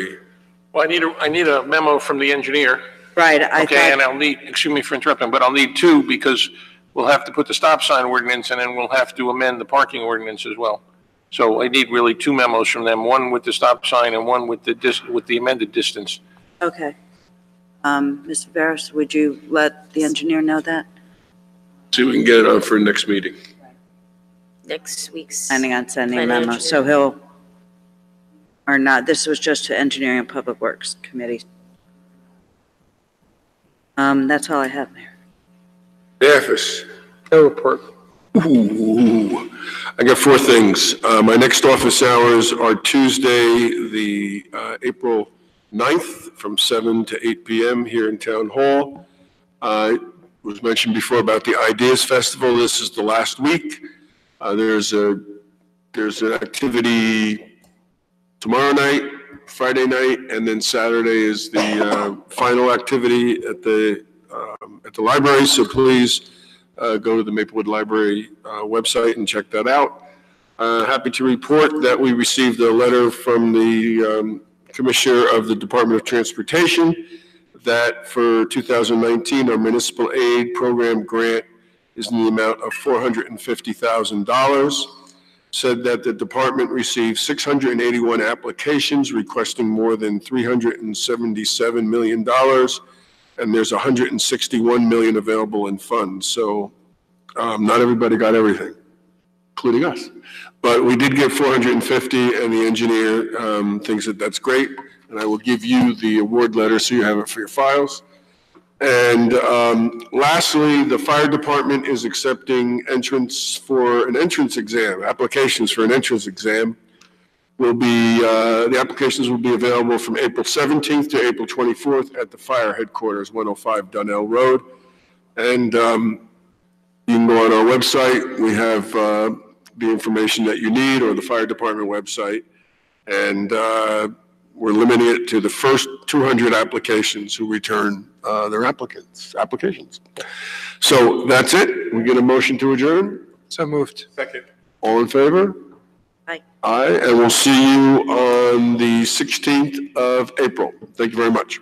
Speaker 2: Well, I need a memo from the engineer.
Speaker 4: Right.
Speaker 2: And I'll need, excuse me for interrupting, but I'll need two, because we'll have to put the stop sign ordinance and then we'll have to amend the parking ordinance as well. So I need really two memos from them, one with the stop sign and one with the amended distance.
Speaker 4: Okay. Mr. Veras, would you let the engineer know that?
Speaker 1: See if we can get it on for next meeting.
Speaker 16: Next week's.
Speaker 4: Planning on sending a memo. So he'll, or not, this was just to Engineering and Public Works Committee. That's all I have, Mayor.
Speaker 1: Mathis.
Speaker 3: No report.
Speaker 1: Ooh, I got four things. My next office hours are Tuesday, the April 9th from 7 to 8 p.m. here in Town Hall. It was mentioned before about the Ideas Festival. This is the last week. There's an activity tomorrow night, Friday night, and then Saturday is the final activity at the library. So please go to the Maplewood Library website and check that out. Happy to report that we received a letter from the Commissioner of the Department of Transportation that for 2019, our municipal aid program grant is in the amount of $450,000. Said that the department received 681 applications requesting more than $377 million, and there's 161 million available in funds. So not everybody got everything, including us. But we did get 450, and the engineer thinks that that's great. And I will give you the award letter so you have it for your files. And lastly, the fire department is accepting entrance for an entrance exam, applications for an entrance exam. The applications will be available from April 17th to April 24th at the fire headquarters, 105 Donnell Road. And you can go on our website. We have the information that you need or the fire department website. And we're limiting it to the first 200 applications who return their applications. So that's it. We get a motion to adjourn?
Speaker 3: So moved.
Speaker 1: Second. All in favor?
Speaker 4: Aye.
Speaker 1: Aye, and we'll see you on the 16th of April. Thank you very much.